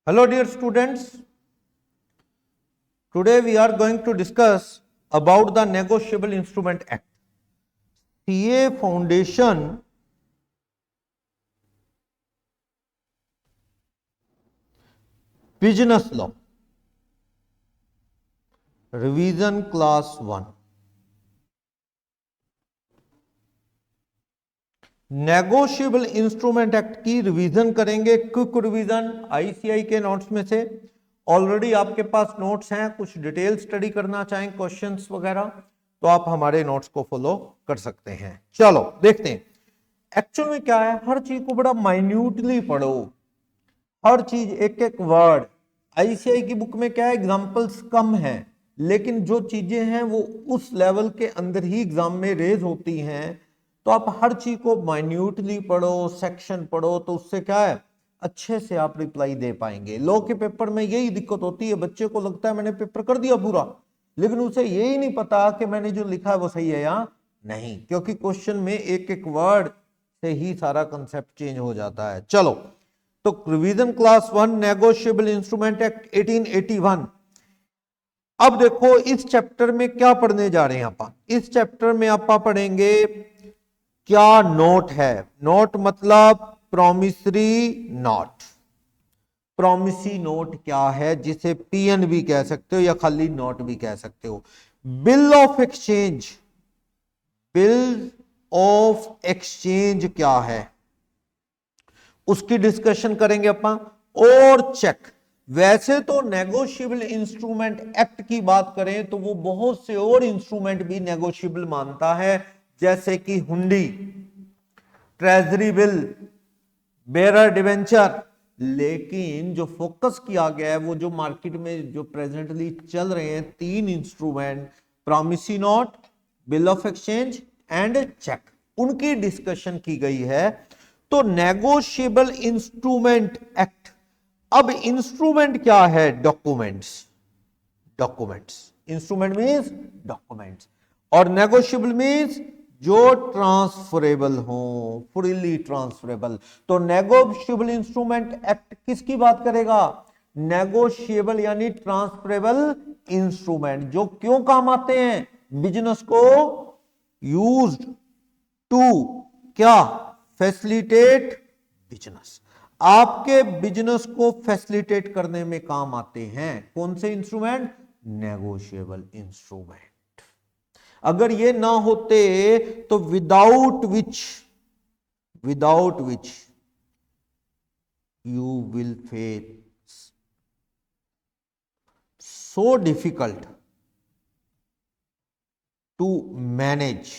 Hello dear students, today we are going to discuss about the Negotiable Instrument Act. CA Foundation Business Law Revision Class 1. Negotiable instrument act की revision करेंगे, quick revision ICI के notes में से। Already आपके पास notes हैं, कुछ detail study करना चाहें क्वेश्चंस वगैरह तो आप हमारे नोट्स को फॉलो कर सकते हैं। चलो देखते हैं एक्चुअल में क्या है। हर चीज को बड़ा माइन्यूटली पढ़ो, हर चीज एक एक वर्ड। आईसीआई की बुक में क्या है, एग्जांपल्स कम हैं, लेकिन जो चीजें हैं वो उस लेवल के अंदर ही एग्जाम में रेज होती हैं। तो आप हर चीज को माइन्यूटली पढ़ो, सेक्शन पढ़ो, तो उससे क्या है अच्छे से आप रिप्लाई दे पाएंगे। लॉ के पेपर में यही दिक्कत होती है, बच्चे को लगता है मैंने पेपर कर दिया पूरा, लेकिन उसे यही नहीं पता कि मैंने जो लिखा है वो सही है या नहीं, क्योंकि क्वेश्चन में एक एक वर्ड से ही सारा कंसेप्ट चेंज हो जाता है। चलो तो revision class 1 negotiable instrument act 1881। अब देखो इस चैप्टर में क्या पढ़ने जा रहे हैं आप। इस चैप्टर में आप पढ़ेंगे क्या नोट है। नोट मतलब प्रॉमिसरी नोट। प्रॉमिसरी नोट क्या है, जिसे पीएन भी कह सकते हो या खाली नोट भी कह सकते हो। Bill of exchange, bill of exchange क्या है उसकी डिस्कशन करेंगे अपन। और चेक, वैसे तो नेगोशिएबल इंस्ट्रूमेंट एक्ट की बात करें तो वो बहुत से और इंस्ट्रूमेंट भी नेगोशिएबल मानता है, जैसे कि हुंडी, ट्रेजरी बिल, बेरर डिवेंचर। लेकिन जो फोकस किया गया है वो जो मार्केट में जो प्रेजेंटली चल रहे हैं तीन instrument, promissory note, bill of exchange and cheque, उनकी डिस्कशन की गई है। तो नेगोशिएबल इंस्ट्रूमेंट एक्ट, अब इंस्ट्रूमेंट क्या है, documents. Documents, instrument means documents, और नेगोशिएबल मींस जो ट्रांसफरेबल हो, फ्रीली ट्रांसफरेबल। तो नेगोशिएबल इंस्ट्रूमेंट एक्ट किसकी बात करेगा, नेगोशिएबल यानी ट्रांसफरेबल इंस्ट्रूमेंट, जो क्यों काम आते हैं, बिजनेस को यूज्ड टू क्या, फैसिलिटेट बिजनेस। आपके बिजनेस को फैसिलिटेट करने में काम आते हैं कौन से इंस्ट्रूमेंट, नेगोशिएबल इंस्ट्रूमेंट। अगर ये ना होते तो without which you will face so difficult to manage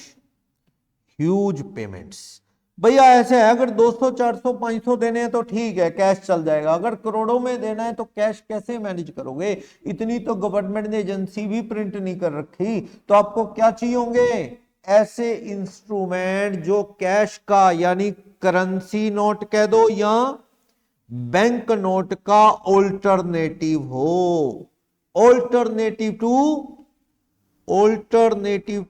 huge payments. भैया ऐसे है, अगर 200 400 500 देने हैं तो ठीक है, कैश चल जाएगा। अगर करोड़ों में देना है तो कैश कैसे मैनेज करोगे, इतनी तो गवर्नमेंट ने एजेंसी भी प्रिंट नहीं कर रखी। तो आपको क्या चाहिए होंगे, ऐसे इंस्ट्रूमेंट जो कैश का यानी करेंसी नोट कह दो या बैंक नोट का ऑल्टरनेटिव हो, ऑल्टरनेटिव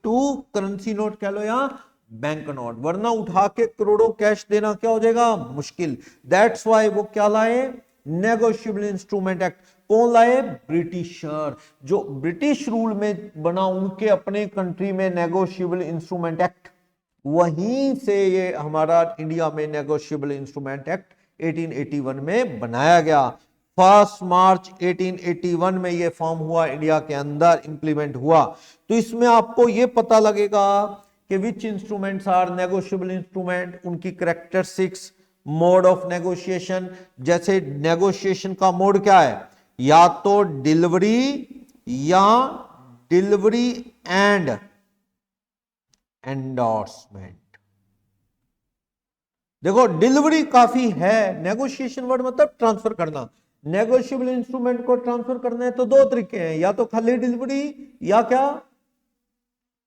टू करेंसी नोट कह लो या बैंक नोट, वरना उठा के करोड़ों कैश देना क्या हो जाएगा, मुश्किल। दैट्स वाई वो क्या लाए, नेगोशिएबल इंस्ट्रूमेंट एक्ट। कौन लाए, ब्रिटिशर, जो ब्रिटिश रूल में बना, उनके अपने कंट्री में नेगोशिएबल इंस्ट्रूमेंट एक्ट, वहीं से ये हमारा इंडिया में नेगोशिएबल इंस्ट्रूमेंट एक्ट 1881 में बनाया गया। 1 मार्च 1881 में ये फॉर्म हुआ, इंडिया के अंदर इंप्लीमेंट हुआ। तो इसमें आपको ये पता लगेगा कि विच इंस्ट्रूमेंट्स आर नेगोशिएबल इंस्ट्रूमेंट, उनकी कैरेक्टरिस्टिक्स, मोड ऑफ नेगोशिएशन। जैसे नेगोशिएशन का मोड क्या है, या तो डिलीवरी या डिलीवरी एंड एंडोर्समेंट। देखो डिलीवरी काफी है, नेगोशिएशन वर्ड मतलब ट्रांसफर करना। नेगोशिएबल इंस्ट्रूमेंट को ट्रांसफर करना है तो दो तरीके हैं, या तो खाली डिलीवरी या क्या,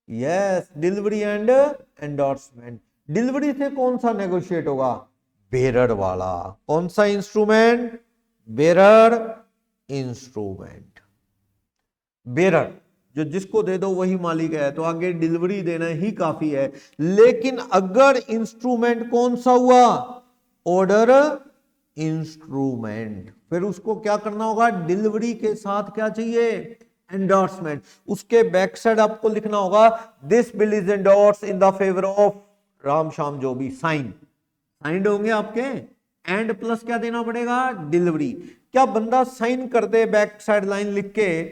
yes, delivery and endorsement. Delivery से कौन सा नेगोशिएट होगा, बेरर वाला। कौन सा इंस्ट्रूमेंट, बेरर इंस्ट्रूमेंट। बेरर जो जिसको दे दो वही मालिक है, तो आगे डिलीवरी देना ही काफी है। लेकिन अगर इंस्ट्रूमेंट कौन सा हुआ, ऑर्डर इंस्ट्रूमेंट। फिर उसको क्या करना होगा, डिलीवरी के साथ क्या चाहिए, एंडोर्समेंट। उसके बैक साइड आपको लिखना होगा this bill is endorse in the favour of Ram Shyam जो भी, साइन साइंड होंगे आपके, एंड प्लस क्या देना पड़ेगा, डिलीवरी। क्या बंदा साइन कर दे बैक साइड लाइन लिख के,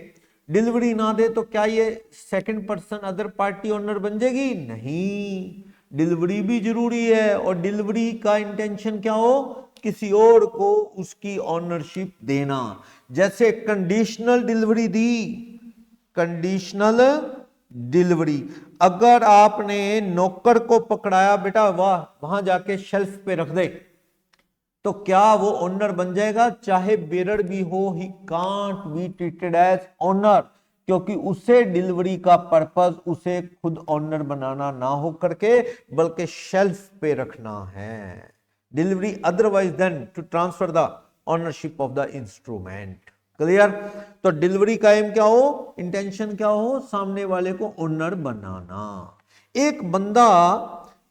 डिलीवरी ना दे, तो क्या ये second person other party owner बन जाएगी, नहीं, डिलीवरी भी जरूरी है। और डिलीवरी का इंटेंशन क्या हो, किसी और को उसकी ओनरशिप देना। जैसे कंडीशनल डिलीवरी दी, कंडीशनल डिलीवरी, अगर आपने नौकर को पकड़ाया, बेटा वाह वहां जाके शेल्फ पे रख दे, तो क्या वो ओनर बन जाएगा, चाहे बेरर भी हो, he can't be treated as owner, क्योंकि उसे डिलीवरी का पर्पस उसे खुद ओनर बनाना ना हो करके, बल्कि शेल्फ पे रखना है। Delivery otherwise then to transfer the ownership of the instrument. Clear. तो डिलीवरी का एम क्या हो, इंटेंशन क्या हो, सामने वाले को ओनर बनाना। एक बंदा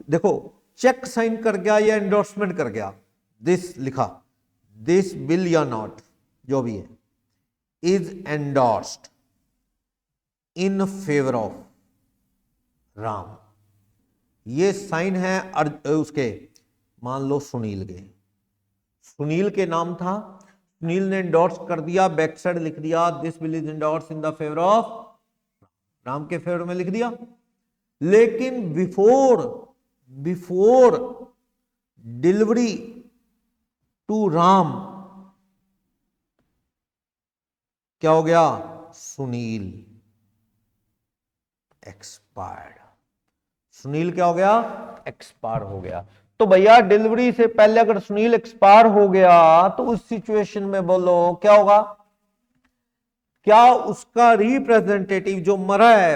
देखो चेक साइन कर गया या एंडोर्समेंट कर गया, दिस लिखा, दिस बिल या नॉट जो भी है, is endorsed in favour of Ram, ये साइन है उसके, मान लो सुनील के, सुनील के नाम था, सुनील ने एंडोर्स कर दिया, बैक साइड लिख दिया this bill is endorse in the favour of Ram, के फेवर में लिख दिया। लेकिन बिफोर डिलीवरी टू राम क्या हो गया, सुनील एक्सपायर्ड, सुनील क्या हो गया, एक्सपायर हो गया। तो भैया डिलीवरी से पहले अगर सुनील एक्सपायर हो गया तो उस सिचुएशन में बोलो क्या होगा, क्या उसका रिप्रेजेंटेटिव जो मरा है,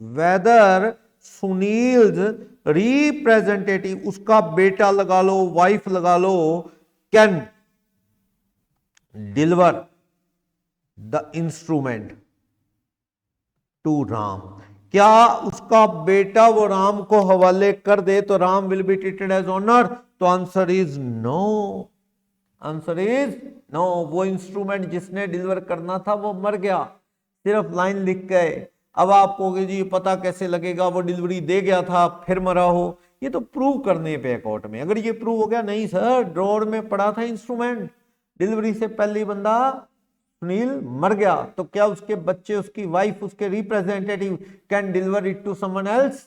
वेदर सुनील रिप्रेजेंटेटिव, उसका बेटा लगा लो, वाइफ लगा लो, can deliver the instrument to Ram, क्या उसका बेटा वो राम को हवाले कर दे तो Ram will be treated as honour, तो answer is no, answer is no. वो इंस्ट्रूमेंट जिसने डिलीवर करना था वो मर गया, सिर्फ लाइन लिख गए। अब आपको जी पता कैसे लगेगा वो डिलीवरी दे गया था फिर मरा हो, ये तो प्रूव करने पे कोर्ट में। अगर ये प्रूव हो गया नहीं सर ड्रॉर में पड़ा था इंस्ट्रूमेंट, डिलीवरी से पहले बंदा सुनील मर गया, तो क्या उसके बच्चे, उसकी वाइफ, उसके representative can deliver it to someone else,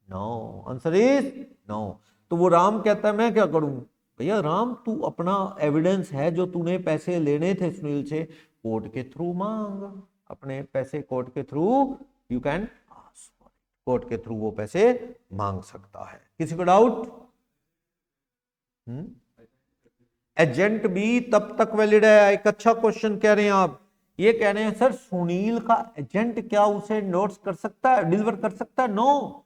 no, answer is no. तो वो राम कहता है मैं क्या करूं, भैया राम तू अपना एविडेंस है जो तूने पैसे लेने थे सुनील से, कोर्ट के थ्रू मांग, अपने पैसे कोर्ट के through you can ask, court के थ्रू वो पैसे मांग सकता है। किसी को डाउट? एजेंट भी तब तक वैलिड है। एक अच्छा क्वेश्चन कह रहे हैं आप, ये कह रहे हैं सर सुनील का एजेंट क्या उसे नोट्स कर सकता है, डिलीवर कर सकता है? नो,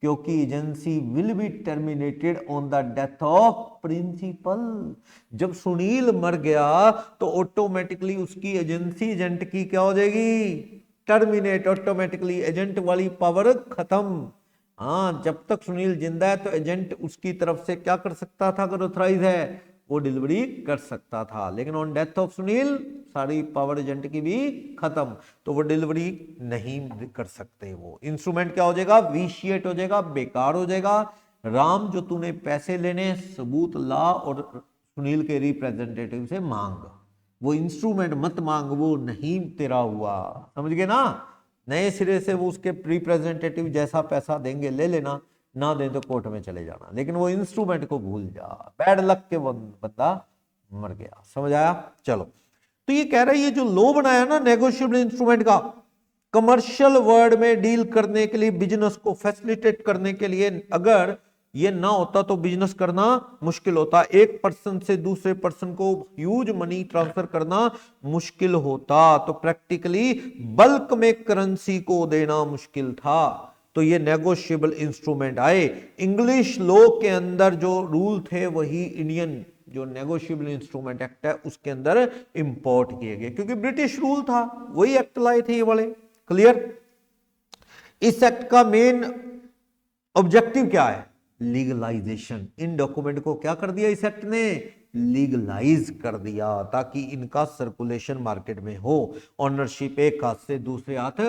क्योंकि agency will be terminated on the death of principal. जब सुनील मर गया तो ऑटोमेटिकली उसकी एजेंसी एजेंट की क्या हो जाएगी, टर्मिनेट, ऑटोमेटिकली एजेंट वाली पावर खत्म। हाँ, जब तक सुनील जिंदा है तो एजेंट उसकी तरफ से क्या कर सकता था, अगर ऑथराइज है वो डिलीवरी कर सकता था, लेकिन ऑन डेथ ऑफ सुनील सारी पावर एजेंट की भी खत्म, तो वो डिलीवरी नहीं कर सकते। वो इंस्ट्रूमेंट क्या हो जाएगा, विशिएट हो जाएगा, बेकार हो जाएगा। राम जो तूने पैसे लेने सबूत ला और सुनील के रिप्रेजेंटेटिव से मांग, वो इंस्ट्रूमेंट मत मांग, वो नहीं तेरा हुआ, समझ गए ना। नए सिरे से वो उसके रिप्रेजेंटेटिव जैसा पैसा देंगे ले लेना, ना दे तो कोर्ट में चले जाना, लेकिन वो इंस्ट्रूमेंट को भूल जा, बैड लक के बंदा मर गया। समझ आया? चलो, तो ये कह रहा है ये जो लॉ बनाया ना नेगोशिएबल इंस्ट्रूमेंट का, कमर्शियल वर्ल्ड में डील करने के लिए, बिजनेस को फैसिलिटेट करने के लिए, अगर ये ना होता तो बिजनेस करना मुश्किल होता, एक पर्सन से दूसरे पर्सन को ह्यूज मनी ट्रांसफर करना मुश्किल होता, तो प्रैक्टिकली बल्क में करेंसी को देना मुश्किल था। तो ये नेगोशिएबल इंस्ट्रूमेंट आए। इंग्लिश लॉ के अंदर जो रूल थे वही इंडियन जो नेगोशिएबल इंस्ट्रूमेंट एक्ट है उसके अंदर इंपोर्ट किए गए, क्योंकि ब्रिटिश रूल था, वही एक्ट लाए थे ये वाले। क्लियर? इस एक्ट का मेन ऑब्जेक्टिव क्या है? लीगलाइजेशन। इन डॉक्यूमेंट को क्या कर दिया इस एक्ट ने, लीगलाइज कर दिया, ताकि इनका सर्कुलेशन मार्केट में हो, ओनरशिप एक हाथ से दूसरे हाथ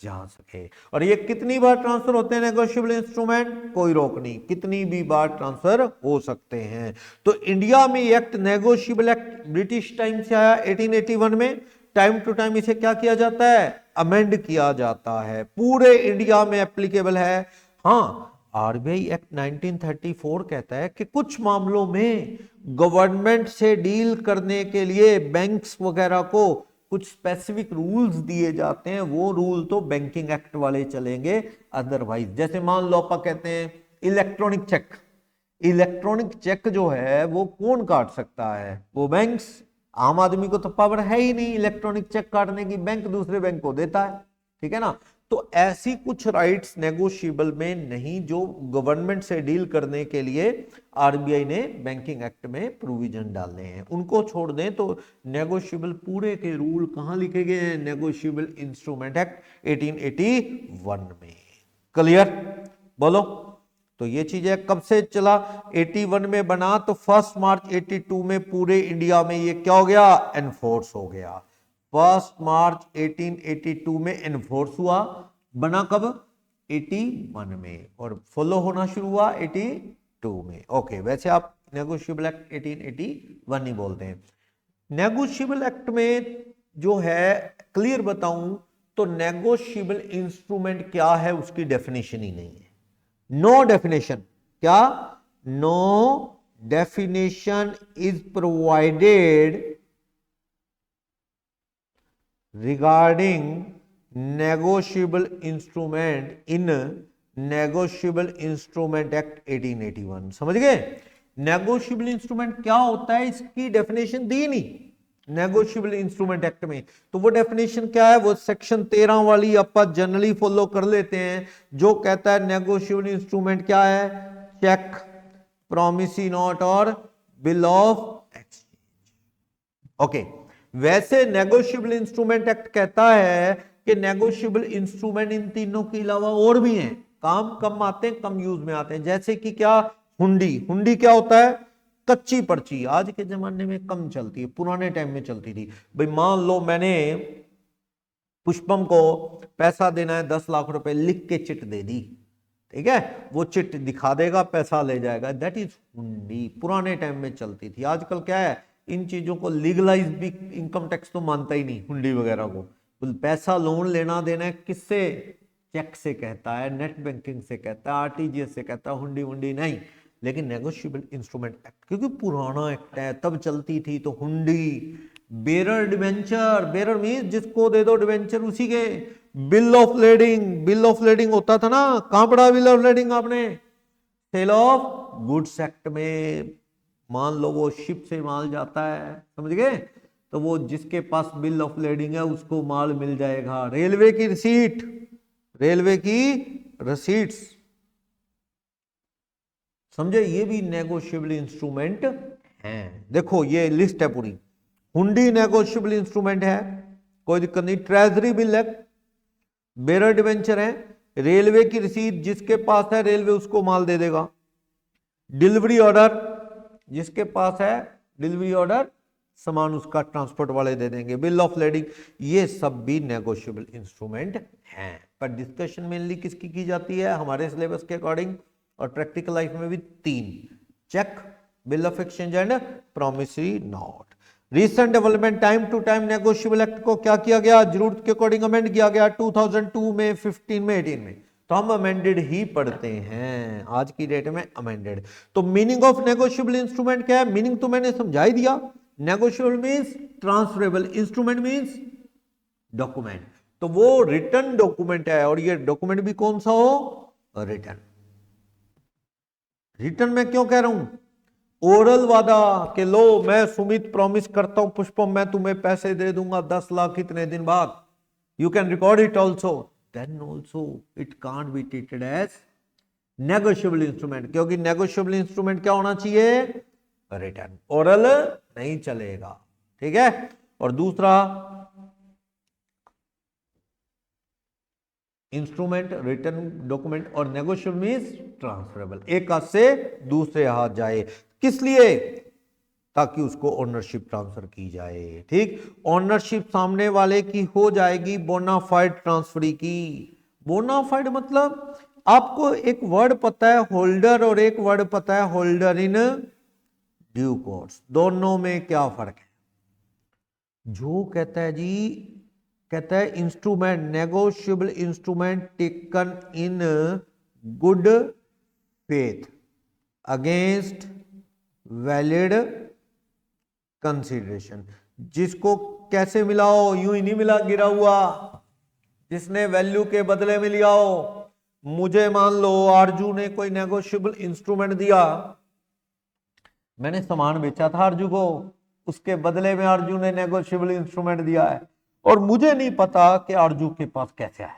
जा सके। और ये कितनी बार ट्रांसफर होते हैं नेगोशिएबल इंस्ट्रूमेंट, कोई रोक नहीं, कितनी भी बार ट्रांसफर हो सकते हैं। तो इंडिया में act negotiable act British time से आया 1881 में, टाइम टू टाइम इसे क्या किया जाता है, अमेंड किया जाता है, पूरे इंडिया में एप्लीकेबल है। हाँ, आरबीआई एक्ट 1934 कहता है कि कुछ मामलों में गवर्नमेंट से डील करने के लिए बैंक्स वगैरह को कुछ स्पेसिफिक रूल्स दिए जाते हैं, वो रूल तो बैंकिंग एक्ट वाले चलेंगे, अदरवाइज जैसे मान लो आप कहते हैं इलेक्ट्रॉनिक चेक, इलेक्ट्रॉनिक चेक जो है वो कौन काट सकता है, वो बैंक्स। आम आदमी को तो पावर है ही नहीं इलेक्ट्रॉनिक चेक काटने की, बैंक दूसरे बैंक को देता है, ठीक है ना। तो ऐसी कुछ राइट्स नेगोशिएबल में नहीं जो गवर्नमेंट से डील करने के लिए आरबीआई ने बैंकिंग एक्ट में प्रोविजन डालने हैं, उनको छोड़ दें तो नेगोशिएबल पूरे के रूल कहां लिखे गए हैं, नेगोशिएबल इंस्ट्रूमेंट एक्ट 1881 में। क्लियर, बोलो। तो ये चीज है, कब से चला, 81 में बना, तो 1 मार्च 82 में पूरे इंडिया में ये क्या हो गया, एनफोर्स हो गया। 1 मार्च 1882 में एनफोर्स हुआ, बना कब, 81 में, और फॉलो होना शुरू हुआ 82 में। ओके, वैसे आप नेगोशिएबल एक्ट 1881 ही बोलते हैं। नेगोशिएबल एक्ट में जो है क्लियर बताऊं तो नेगोशिएबल इंस्ट्रूमेंट क्या है उसकी डेफिनेशन ही नहीं है, नो डेफिनेशन। क्या, no definition is provided regarding negotiable instrument in negotiable instrument act 1881। समझ गए, नेगोशिएबल इंस्ट्रूमेंट क्या होता है इसकी डेफिनेशन दी नहीं नेगोशिएबल इंस्ट्रूमेंट एक्ट में। तो वो डेफिनेशन क्या है, वो सेक्शन 13 वाली अपन जनरली फॉलो कर लेते हैं, जो कहता है नेगोशिएबल इंस्ट्रूमेंट क्या है, चेक, प्रॉमिसरी नोट और बिल ऑफ एक्सचेंज। ओके, वैसे नेगोशिएबल इंस्ट्रूमेंट एक्ट कहता है कि नेगोशिएबल इंस्ट्रूमेंट इन तीनों के अलावा और भी हैं, काम कम आते हैं, कम यूज में आते हैं, जैसे कि क्या, हुंडी। हुंडी क्या होता है, कच्ची पर्ची, आज के जमाने में कम चलती है, पुराने टाइम में चलती थी। भाई मान लो मैंने पुष्पम को पैसा देना है 10 लाख रुपए, लिख के चिट दे दी, ठीक है, वो चिट दिखा देगा, पैसा ले जाएगा, दैट इज हुंडी, पुराने टाइम में चलती थी। आजकल क्या है, इन चीजों को लीगलाइज भी इनकम टैक्स तो मानता ही नहीं, हुंडी वगैरह को। पैसा लोन लेना देना है किससे, चेक से कहता है, नेट बैंकिंग से कहता है, आरटीजीएस से कहता है, हुंडी वुंडी नहीं। लेकिन नेगोशिएबल इंस्ट्रूमेंट एक्ट क्योंकि पुराना एक्ट है, तब चलती थी, तो हुंडी, बेरर डिवेंचर, बेरर मींस जिसको दे दो डिवेंचर उसी के, bill of lading, bill of lading होता था ना, कहां पढ़ा बिल ऑफ लेडिंग आपने, सेल ऑफ गुड्स एक्ट में। मान लो वो शिप से माल जाता है, समझ गए, तो वो जिसके पास बिल ऑफ लेडिंग है उसको माल मिल जाएगा। रेलवे की रिसीट, रेलवे की रसीट्स, समझे, ये भी नेगोशिएबल इंस्ट्रूमेंट हैं। देखो ये लिस्ट है पूरी, हुंडी नेगोशिएबल इंस्ट्रूमेंट है, कोई दिक्कत नहीं। ट्रेजरी बिल है, बेरर डिवेंचर है, रेलवे की रिसीट, जिसके पास है रेलवे उसको माल दे देगा। डिलीवरी ऑर्डर, जिसके पास है डिलीवरी ऑर्डर, सामान उसका ट्रांसपोर्ट वाले दे देंगे। बिल ऑफ लेडिंग, ये सब भी नेगोशिएबल इंस्ट्रूमेंट हैं। पर डिस्कशन मेनली किसकी की जाती है हमारे सिलेबस के अकॉर्डिंग, और प्रैक्टिकल लाइफ में भी 3, cheque, bill of exchange and promissory note. Recent development, time to time negotiable act को क्या किया गया, जरूरत के अकॉर्डिंग अमेंड किया गया, 2002 में, 15 में, 18 में। तो हम अमेंडेड ही पढ़ते हैं, आज की डेट में अमेंडेड। तो मीनिंग ऑफ नेगोशिएबल इंस्ट्रूमेंट क्या है, मीनिंग तो मैंने समझा ही दिया। Negotiable means transferable, instrument means document. तो वो रिटर्न डॉक्यूमेंट है, और ये डॉक्यूमेंट भी कौन सा हो, रिटर्न। रिटर्न में क्यों कह रहा हूं, ओरल वादा के लो मैं सुमित प्रॉमिस करता हूं पुष्पम मैं तुम्हें पैसे दे दूंगा 10 लाख इतने दिन बाद, you can record it also, then also it can't be treated as negotiable instrument, क्योंकि negotiable instrument क्या होना चाहिए, रिटर्न, ओरल नहीं चलेगा, ठीक है। और दूसरा इंस्ट्रूमेंट, रिटर्न डॉक्यूमेंट, और नेगोशिएबल मींस ट्रांसफरेबल, एक हाथ से दूसरे हाथ जाए। किस लिए? ताकि उसको ओनरशिप ट्रांसफर की जाए। ठीक, ओनरशिप सामने वाले की हो जाएगी बोनाफाइड ट्रांसफरी की। बोनाफाइड मतलब आपको एक वर्ड पता है होल्डर और एक वर्ड पता है होल्डर इन ड्यू कोर्स, दोनों में क्या फर्क है? जो कहता है जी, कहता है instrument, negotiable instrument taken in good faith against valid consideration. जिसको कैसे मिला हो, यूं ही नहीं मिला गिरा हुआ, जिसने वैल्यू के बदले में लिया हो। मुझे मान लो आरजू ने कोई नेगोशिएबल इंस्ट्रूमेंट दिया, मैंने सामान बेचा था आरजू को, उसके बदले में आरजू ने नेगोशिएबल इंस्ट्रूमेंट दिया है, और मुझे नहीं पता कि आरजू के पास कैसे है,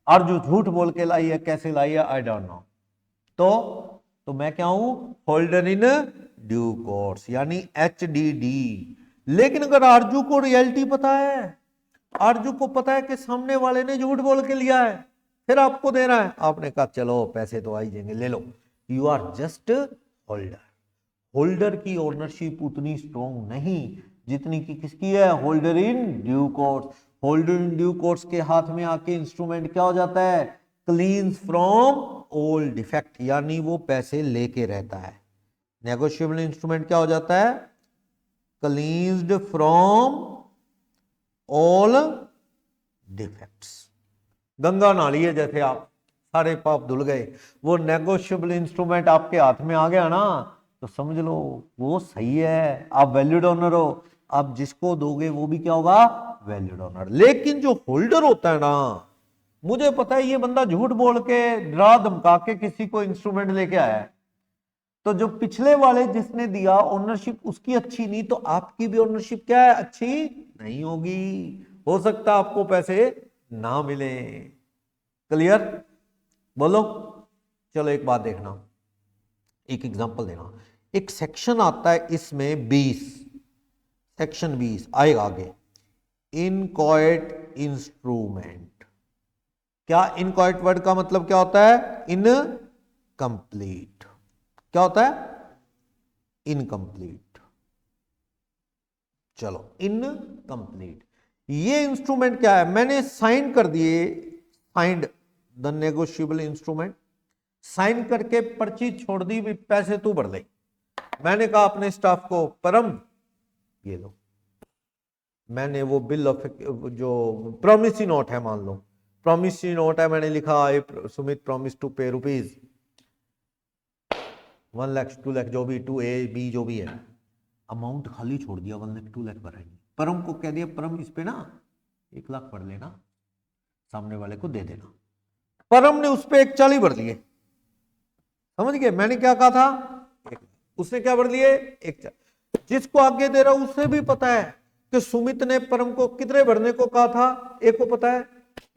आरजू झूठ बोल के लाई है, कैसे लाई है आई डोंट नो। तो मैं क्या हूं? होल्डर इन ड्यू कोर्स, यानी HDD। लेकिन अगर आरजू को रियलिटी पता है, आरजू को पता है कि सामने वाले ने झूठ बोल के लिया है, फिर आपको दे रहा है, आपने कहा चलो पैसे तो आ ही जाएंगे, ले लो, you are just holder. Holder की ओनरशिप उतनी स्ट्रॉन्ग नहीं जितनी कि किसकी है? Holder in due course. Holder in due course के हाथ में आके इंस्ट्रूमेंट क्या हो जाता है? क्लीन्स फ्रॉम ऑल डिफेक्ट, यानी वो पैसे लेके रहता है। नेगोशिएबल इंस्ट्रूमेंट क्या हो जाता है? क्लीन्स्ड फ्रॉम ऑल डिफेक्ट्स। गंगा नाली है, जैसे आप सारे पाप धुल गए, वो नेगोशिएबल इंस्ट्रूमेंट आपके हाथ में आ गया ना, तो समझ लो वो सही है, आप वैलिड ओनर हो। आप जिसको दोगे वो भी क्या होगा? Valid owner. लेकिन जो होल्डर होता है ना, मुझे पता है ये बंदा झूठ बोल के डरा धमका के किसी को इंस्ट्रूमेंट लेके आया है, तो जो पिछले वाले जिसने दिया ओनरशिप उसकी अच्छी नहीं, तो आपकी भी ओनरशिप क्या है? अच्छी नहीं होगी। हो सकता है आपको पैसे ना मिले। क्लियर? बोलो। चलो एक बात देखना, एक एग्जांपल देना। एक सेक्शन आता है इसमें 20, सेक्शन 20 आएगा आगे, इनकॉएट इंस्ट्रूमेंट। क्या इनकॉएट वर्ड का मतलब क्या होता है? इनकंप्लीट। क्या होता है? इनकंप्लीट। चलो, इनकंप्लीट। ये इंस्ट्रूमेंट क्या है? मैंने साइन कर दिए, signed the negotiable instrument, sign करके पर्ची छोड़ दी, भी पैसे तू भर ले। मैंने कहा अपने स्टाफ को, परम ये लो, मैंने वो बिल ऑफ जो प्रॉमिसरी नोट है, मान लो प्रॉमिसरी नोट है, मैंने लिखा Sumit promise to pay rupees 1 lakh 2 lakh जो भी 2A B जो भी है, अमाउंट खाली छोड़ दिया, 1 लाख 2 लाख भराएंगे। परम को कह दिया, परम इस पे ना 1 लाख भर लेना, सामने वाले को दे देना। परम ने उस पे 140 भर लिए। समझ गए मैंने क्या कहा था? उसने क्या भर लिए? 140। जिसको आगे दे रहा हूं उससे भी पता है कि सुमित ने परम को कितने भरने को कहा था, एक को पता है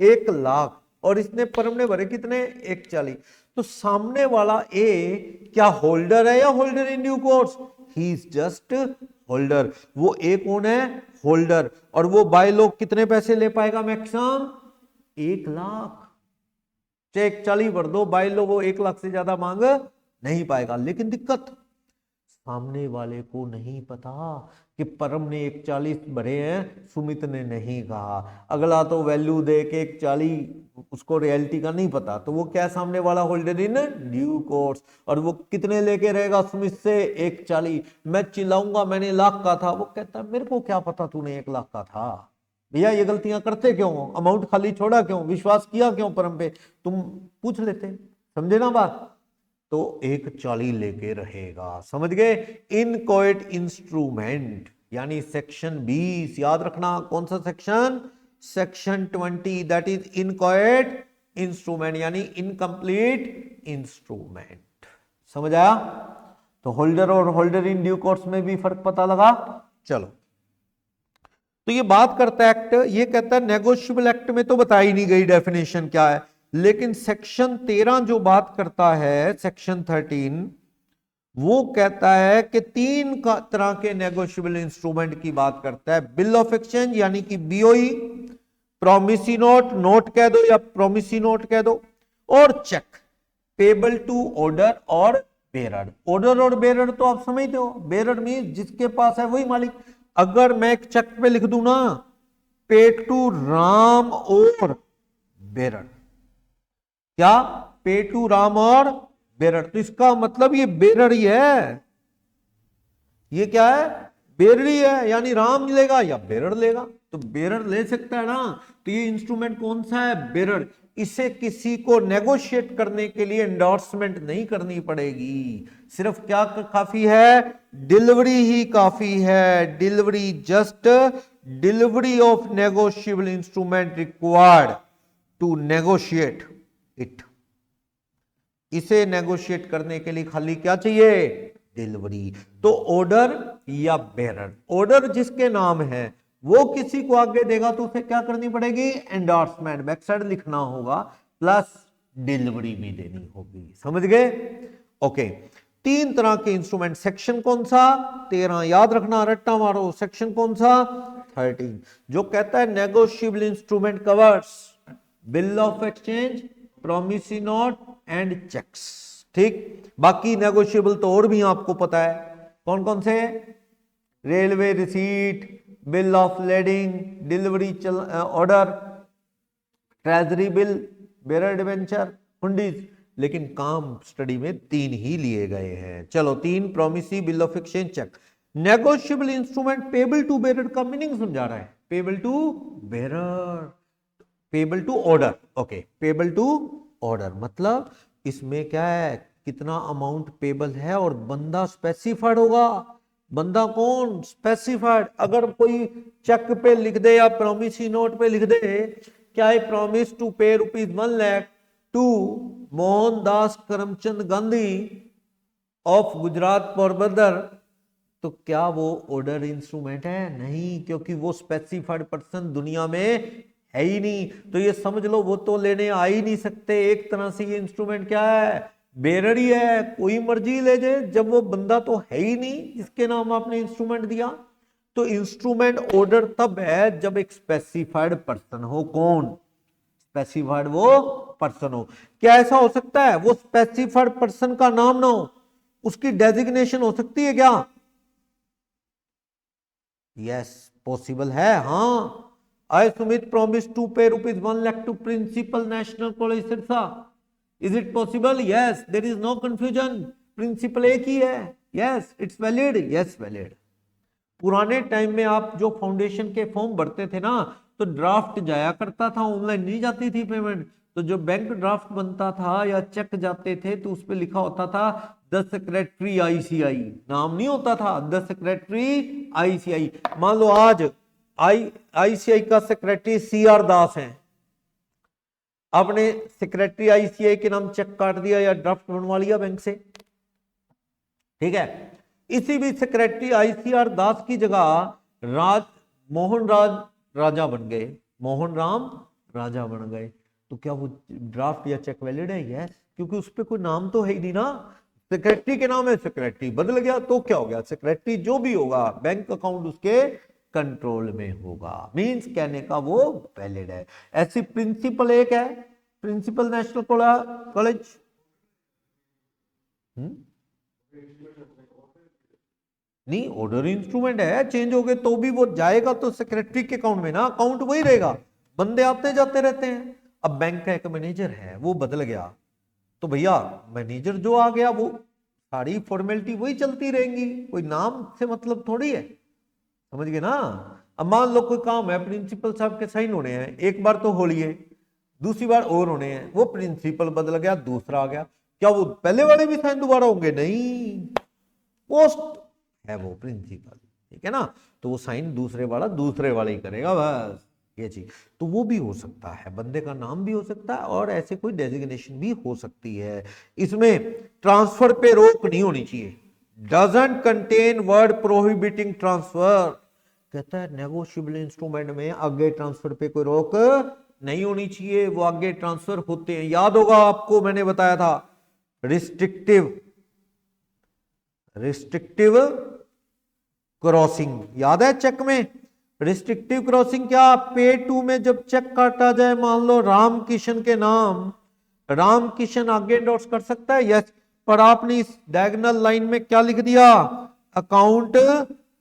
1 लाख, और इसने परम ने भरे कितने? 140। तो सामने वाला ए क्या होल्डर है या holder in due course? He is just holder. वो ए कौन है? होल्डर। और वो बाय लॉ कितने पैसे ले पाएगा? मैक्सिमम 1 लाख। चेक 140 भर दो, बाय लॉ वो 1 लाख से ज्यादा मांग नहीं पाएगा। लेकिन दिक्कत, सामने वाले को नहीं पता कि परम ने 140 भरे हैं, सुमित ने नहीं कहा। अगला तो वैल्यू दे के 140, उसको रियलिटी का नहीं पता, तो वो क्या, सामने वाला होल्डर इन ड्यू कोर्स। और वो कितने लेके रहेगा सुमित से? 140। मैं चिल्लाऊंगा मैंने लाख का था, वो कहता मेरे को क्या पता तूने 1 लाख का था। भैया ये गलतियां करते क्यों? अमाउंट खाली छोड़ा क्यों? विश्वास किया क्यों परम पे? तुम पूछ लेते। समझे ना बात? तो 140 लेके रहेगा। समझ गए? इनकॉएट इंस्ट्रूमेंट यानी सेक्शन 20, याद रखना। कौन सा section? Section 20, that is inchoate instrument यानी इनकंप्लीट इंस्ट्रूमेंट। समझ आया? तो होल्डर और होल्डर इन ड्यू कोर्स में भी फर्क पता लगा। चलो, तो ये बात करता है एक्ट, ये कहता है नेगोशिएबल एक्ट में तो बताई नहीं गई डेफिनेशन क्या है, लेकिन सेक्शन 13 जो बात करता है, सेक्शन 13, वो कहता है कि 3 तरह के नेगोशिएबल इंस्ट्रूमेंट की बात करता है। बिल ऑफ एक्सचेंज यानी कि बीओई, प्रोमिसी नोट, नोट कह दो या प्रोमिसी नोट कह दो, और चेक पेबल टू ऑर्डर और बेरर। ऑर्डर और बेरर तो आप समझते हो, बेरर मीन जिसके पास है वही मालिक। अगर मैं एक चेक पे लिख दूं ना पेड टू राम और बेरर, क्या पे टू राम और बेरर, तो इसका मतलब ये बेरर ही है, ये क्या है बेरर ही है, यानी राम लेगा या बेरर लेगा, तो बेरर ले सकता है ना। तो ये इंस्ट्रूमेंट कौन सा है, बेरर। इसे किसी को नेगोशिएट करने के लिए एंडोर्समेंट नहीं करनी पड़ेगी, सिर्फ क्या काफी है, डिलीवरी ही काफी है, delivery, just delivery of negotiable instrument required to negotiate it. इसे नेगोशिएट करने के लिए खाली क्या चाहिए, डिलीवरी। तो ऑर्डर या बेरर, ऑर्डर जिसके नाम है वो किसी को आगे देगा तो उसे क्या करनी पड़ेगी, एंडोर्समेंट बैक साइड लिखना होगा, प्लस डिलीवरी भी देनी होगी। समझ गए? ओके, तीन तरह के इंस्ट्रूमेंट, सेक्शन कौन सा, 13, याद रखना, रट्टा मारो, सेक्शन कौन सा, 13, जो कहता है negotiable instrument covers bill of exchange, promissory note and cheques. ठीक, बाकी नेगोशिएबल तो और भी आपको पता है, कौन कौन से, railway receipt, bill of lading, delivery order, treasury bill, bearer debenture, hundis. लेकिन काम स्टडी में तीन ही लिए गए हैं। चलो, तीन, promissory, bill of exchange, cheque. Negotiable instrument payable to bearer का मीनिंग समझा रहा है, payable to bearer, payable to order. Okay, payable to order मतलब इसमें क्या है, कितना अमाउंट पेबल है और बंदा स्पेसिफाइड होगा। बंदा कौन, स्पेसिफाइड। अगर कोई चेक पे लिख दे या प्रोमिसी नोट पे लिख दे, क्या आई promise to pay ₹1 lakh to Mohandas Karamchand Gandhi of Gujarat Porbandar, तो क्या वो ऑर्डर इंस्ट्रूमेंट है, नहीं, क्योंकि वो स्पेसिफाइड पर्सन दुनिया में है ही नहीं। तो ये समझ लो वो तो लेने आ ही नहीं सकते। एक तरह से ये इंस्ट्रूमेंट क्या है, बेरर ही है, कोई मर्जी ले जाए, जब वो बंदा तो है ही नहीं जिसके नाम आपने इंस्ट्रूमेंट दिया। तो इंस्ट्रूमेंट ऑर्डर तब है जब एक स्पेसिफाइड पर्सन हो। कौन, स्पेसिफाइड वो पर्सन हो। क्या ऐसा हो सकता है वो स्पेसिफाइड पर्सन का नाम ना हो, उसकी डेजिग्नेशन हो सकती है क्या, यस पॉसिबल है। हाँ, I Sumit promised to pay ₹1 lakh to Principal National College Sirsa. Is it possible? Yes, there is no confusion. Principal एक ही है। Yes, it's valid. Yes, valid. पुराने टाइम में आप जो फाउंडेशन के फॉर्म भरते थे ना, तो ड्राफ्ट जाया करता था, ऑनलाइन नहीं जाती थी पेमेंट। तो जो बैंक ड्राफ्ट बनता था या चेक जाते थे तो उस पर लिखा होता था द सेक्रेटरी ICI, नाम नहीं होता था, द सेक्रेटरी ICI। मान लो आज ICI का सेक्रेटरी CR दास है, आपने सेक्रेटरी ICI के नाम चेक काट दिया या ड्राफ्ट बनवा लिया बैंक से, ठीक है। इसी भी सेक्रेटरी ICR दास की जगह मोहन राजा बन गए, मोहन राम राजा बन गए, तो क्या वो ड्राफ्ट या चेक वैलिड है? यस, क्योंकि उस पर कोई नाम तो है ही नहीं ना, सेक्रेटरी के नाम है, सेक्रेटरी बदल गया तो क्या हो गया, सेक्रेटरी जो भी होगा बैंक अकाउंट उसके कंट्रोल में होगा, मींस कहने का वो वैलिड है। ऐसी प्रिंसिपल एक है, प्रिंसिपल नेशनल कॉलेज, नहीं ऑर्डर इंस्ट्रूमेंट है, चेंज हो गए तो भी वो जाएगा तो सेक्रेटरी के अकाउंट में ना, अकाउंट वही रहेगा, बंदे आते जाते रहते हैं। अब बैंक का एक मैनेजर है वो बदल गया तो भैया मैनेजर जो आ गया वो सारी फॉर्मेलिटी वही चलती रहेंगी, कोई नाम से मतलब थोड़ी है, समझ गए ना। अब मान लो कोई काम है, प्रिंसिपल साहब के साइन होने हैं, एक बार तो हो लिए, दूसरी बार और होने हैं, वो प्रिंसिपल बदल गया दूसरा आ गया, क्या वो पहले वाले भी साइन दोबारा होंगे? नहीं, पोस्ट है वो प्रिंसिपल, ठीक है ना, तो वो साइन दूसरे वाला ही करेगा, बस ये चीज। तो वो भी हो सकता है, बंदे का नाम भी हो सकता है और ऐसे कोई डेजिग्नेशन भी हो सकती है। इसमें ट्रांसफर पे रोक नहीं होनी चाहिए, doesn't contain word prohibiting transfer, कहता है नेगोशिएबल इंस्ट्रूमेंट में आगे ट्रांसफर पे कोई रोक नहीं होनी चाहिए, वो आगे ट्रांसफर होते हैं। याद होगा आपको मैंने बताया था रिस्ट्रिक्टिव क्रॉसिंग, याद है चेक में रिस्ट्रिक्टिव क्रॉसिंग क्या, पे टू में जब चेक काटा जाए, मान लो राम किशन के नाम, राम किशन आगे एंडोर्स कर सकता है, यस, पर आपने इस डायगोनल लाइन में क्या लिख दिया, अकाउंट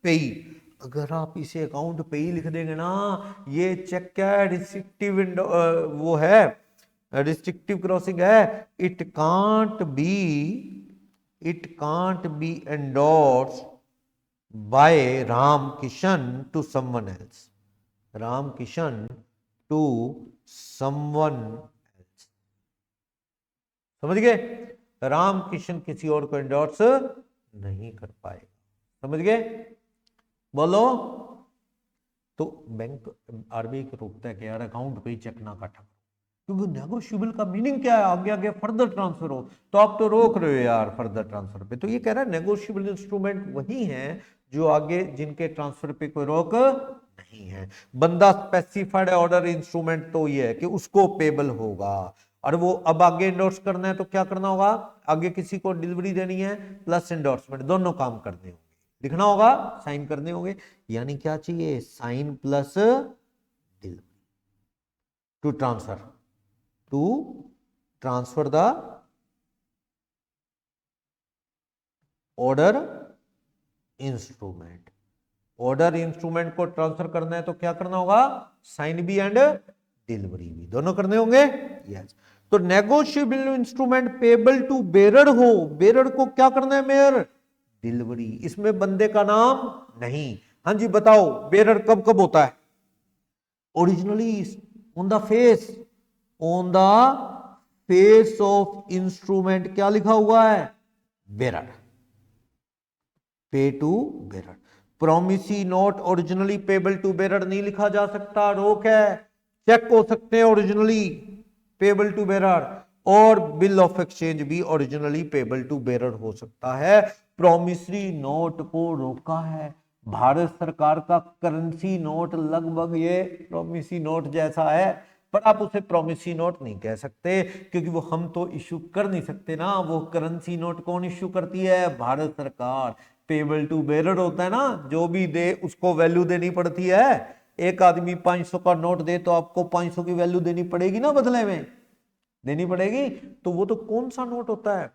पेई। अगर आप इसे अकाउंट पेई लिख देंगे ना, ये चेक क्या है, रिस्ट्रिक्टिव वो है, रिस्ट्रिक्टिव क्रॉसिंग है, it can't be endorsed by Ram Kishan to someone else. Ram Kishan to someone else. समझ गए, राम किशन किसी और को एंडोर्स नहीं कर पाएगा, समझ गए, बोलो। तो बैंक आरबीआई को रोकता है कि यार अकाउंट पे ही चेक ना काटा, क्योंकि नेगोशिएबल का मीनिंग क्या है, आगे आगे फर्दर ट्रांसफर हो, तो आप तो रोक रहे हो यार फर्दर ट्रांसफर पे। तो ये कह रहा है नेगोशिएबल इंस्ट्रूमेंट वही है जो आगे जिनके ट्रांसफर पे कोई रोक नहीं है। बंदा स्पेसिफाइड ऑर्डर इंस्ट्रूमेंट तो ये है कि उसको पेबल होगा, और वो अब आगे एंडोर्स करना है तो क्या करना होगा, आगे किसी को डिलीवरी देनी है प्लस एंडोर्समेंट, दोनों काम करने होंगे, लिखना होगा, साइन करने होंगे। यानी क्या चाहिए, sign plus delivery to transfer the order instrument. Order instrument को ट्रांसफर करना है तो क्या करना होगा, साइन भी एंड डिलीवरी भी, दोनों करने होंगे, यस। तो negotiable instrument payable to bearer हो, बेरर को क्या करना है मेयर, डिलीवरी, इसमें बंदे का नाम नहीं। हाँ जी बताओ, बेरर कब कब होता है, originally on the face of instrument क्या लिखा हुआ है, bearer, pay to bearer. Promissory note originally payable to bearer नहीं लिखा जा सकता, रोक है, चेक हो सकते हैं ओरिजिनली पेबल टू बेरर, और बिल ऑफ एक्सचेंज भी ओरिजिनली पेबल टू बेरर हो सकता है। प्रोमिसरी नोट को रोका है, भारत सरकार का करेंसी नोट लगभग ये प्रोमिसरी नोट जैसा है, पर आप उसे प्रोमिसरी नोट नहीं कह सकते, क्योंकि वो हम तो इश्यू कर नहीं सकते ना, वो करेंसी नोट कौन इश्यू करती है, भारत सरकार। पेबल टू बेरर होता है ना, जो भी दे उसको वैल्यू देनी पड़ती है। एक आदमी 500 का नोट दे तो आपको 500 की वैल्यू देनी पड़ेगी ना, बदले में देनी पड़ेगी, तो वो तो कौन सा नोट होता है,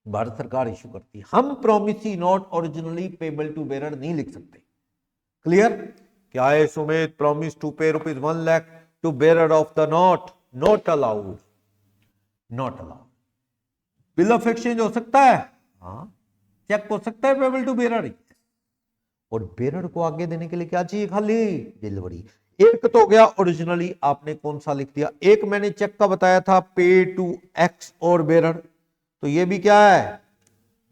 भारत सरकार इश्यू करती है। हम promissory note originally payable to bearer नहीं लिख सकते, क्लियर। क्या है Sumit, promise to pay ₹1 lakh to bearer of the note, not allowed, not allowed. Bill of exchange हो सकता है, हाँ, चेक हो सकता है पेबल टू बेरर, और बेरर को आगे देने के लिए क्या चाहिए, खाली डिलीवरी। एक तो गया ओरिजिनली, आपने कौन सा लिख दिया, एक मैंने चेक का बताया था पे टू एक्स और बेरर, तो ये भी क्या है,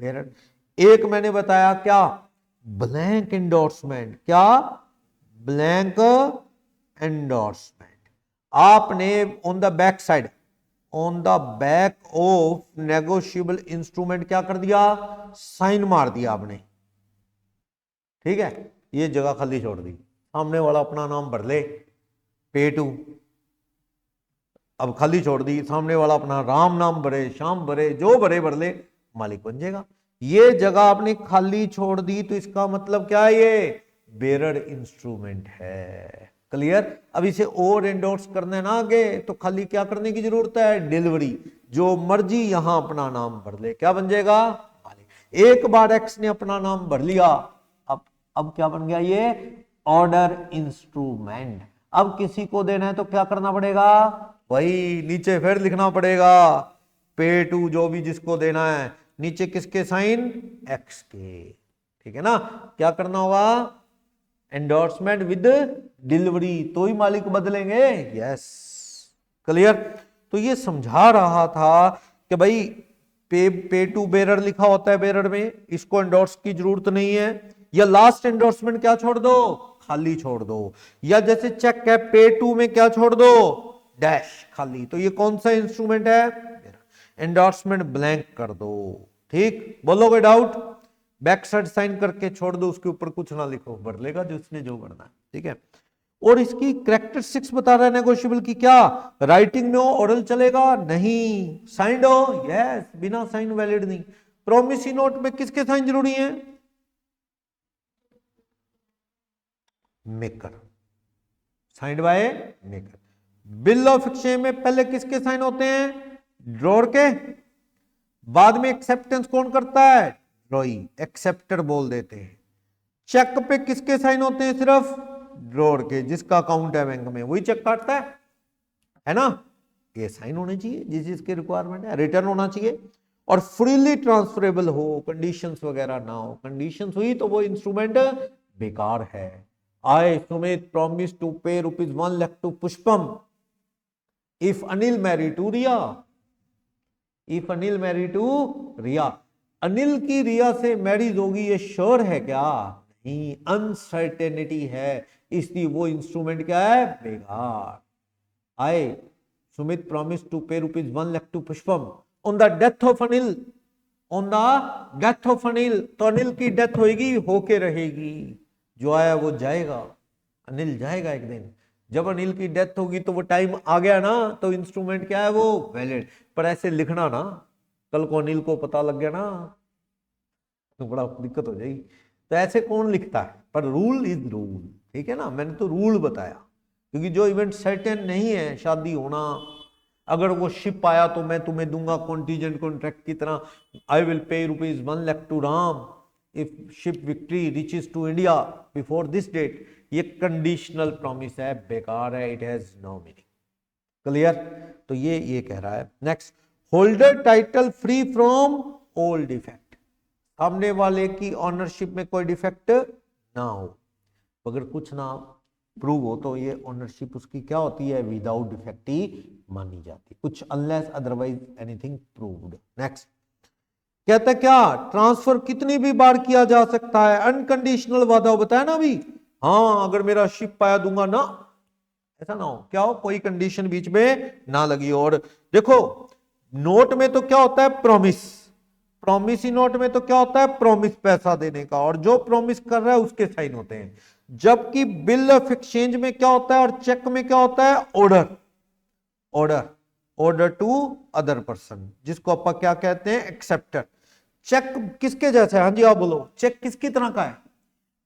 बेरर। एक मैंने बताया क्या, ब्लैंक एंडोर्समेंट, क्या, ब्लैंक एंडोर्समेंट। आपने on the back side, on the back of negotiable instrument क्या कर दिया, साइन मार दिया आपने, ठीक है, ये जगह खाली छोड़ दी, सामने वाला अपना नाम भर ले, पे टू, अब खाली छोड़ दी, सामने वाला अपना राम नाम भरे, श्याम भरे, जो भरे भर ले, मालिक बन जाएगा। ये जगह आपने खाली छोड़ दी, तो इसका मतलब क्या है, ये बेरर इंस्ट्रूमेंट है, क्लियर। अब इसे और एंडोर्स करना है ना आगे, तो खाली क्या करने की जरूरत है, डिलीवरी, जो मर्जी यहां अपना नाम भर ले, क्या बन जाएगा, मालिक। एक बार एक्स ने अपना नाम भर लिया, अब क्या बन गया, ये ऑर्डर इंस्ट्रूमेंट। अब किसी को देना है तो क्या करना पड़ेगा, वही नीचे फिर लिखना पड़ेगा, पे टू, जो भी जिसको देना है, नीचे किसके साइन, एक्स के, ठीक है ना। क्या करना होगा, एंडोर्समेंट विद डिलीवरी, तो ही मालिक बदलेंगे, यस, क्लियर। तो ये समझा रहा था कि भाई पे टू बेरर लिखा होता है, बेरर में इसको एंडोर्स की जरूरत नहीं है, या लास्ट एंडोर्समेंट क्या छोड़ दो, खाली छोड़ दो, या जैसे चेक है पे टू में क्या छोड़ दो, डैश खाली, तो ये कौन सा इंस्ट्रूमेंट है, एंडोर्समेंट ब्लैंक कर दो, ठीक। बोलो कोई डाउट, बैक साइड साइन करके छोड़ दो, उसके ऊपर कुछ ना लिखो, भर लेगा जिसने जो भरना है, ठीक है। और इसकी कैरेक्टरिस्टिक्स बता रहा है नेगोशिएबल की, क्या, राइटिंग में हो, ओरल चलेगा नहीं, साइंड हो, यस, बिना साइन वैलिड नहीं। प्रोमिसरी नोट में किसके साइन जरूरी है, maker, signed by maker. Bill of exchange में पहले किसके साइन होते हैं? ड्रॉर के। बाद में एक्सेप्टेंस कौन करता है? ड्रॉई, एक्सेप्टर बोल देते हैं। चेक पे किसके साइन होते हैं? सिर्फ ड्रॉर के, जिसका अकाउंट है बैंक में वही चेक काटता है ना। ये साइन होने चाहिए जिस चीज रिक्वायरमेंट है, रिटर्न होना चाहिए और फ्रीली ट्रांसफरेबल हो, कंडीशंस वगैरह ना हो। कंडीशंस हुई तो वो इंस्ट्रूमेंट बेकार है। I, Sumit, promise to pay ₹1 lakh to Pushpam if Anil marry to Riya. If Anil marry to Riya. Anil की रिया से मैरिज होगी, ये श्योर है क्या? नहीं, अनसर्टेनिटी है, इसलिए वो इंस्ट्रूमेंट क्या है? बेकार। I, Sumit promised to pay ₹1 lakh to Pushpam on the death of Anil. On the death of Anil, तो अनिल की डेथ होगी, होके रहेगी। जो आया वो जाएगा, अनिल जाएगा एक दिन। जब अनिल की डेथ होगी तो वो टाइम आ गया ना, तो इंस्ट्रूमेंट क्या है? वो वैलिड। पर ऐसे लिखना ना, कल को अनिल को पता लग गया ना तो बड़ा दिक्कत हो जाएगी। तो ऐसे कौन लिखता है? पर रूल इज रूल, ठीक है ना। मैंने तो रूल बताया, क्योंकि जो इवेंट सर्टेन नहीं है, शादी होना, अगर वो शिप आया तो मैं तुम्हें दूंगा कॉन्टीजेंट कॉन्ट्रैक्ट की तरह, आई will pay ₹1 lakh to Ram if ship victory reaches to India before this date, ये कंडीशनल प्रॉमिस है, बेकार है, it has no meaning. Clear? तो ये कह रहा है। Next, holder title free from all defect, सामने वाले की ऑनरशिप में कोई डिफेक्ट ना हो। अगर कुछ ना प्रूव हो तो ये ऑनरशिप उसकी क्या होती है? विदाउट डिफेक्ट ही मानी जाती, कुछ unless otherwise anything proved. Next कहता है क्या? ट्रांसफर कितनी भी बार किया जा सकता है, अनकंडीशनल वादा बताया ना अभी। हाँ, अगर मेरा शिप पाया दूंगा ना, ऐसा ना हो, क्या हो, कोई कंडीशन बीच में ना लगी। और देखो नोट में तो क्या होता है? प्रॉमिस। प्रॉमिसी नोट में तो क्या होता है? प्रॉमिस पैसा देने का, और जो प्रॉमिस कर रहा है उसके साइन होते हैं। जबकि बिल ऑफ एक्सचेंज में क्या होता है और चेक में क्या होता है? Order. Order, order to other person, जिसको अपन क्या कहते हैं? एक्सेप्टर। चेक किसके जैसा है? हाँ जी आप बोलो, चेक किसकी तरह का है?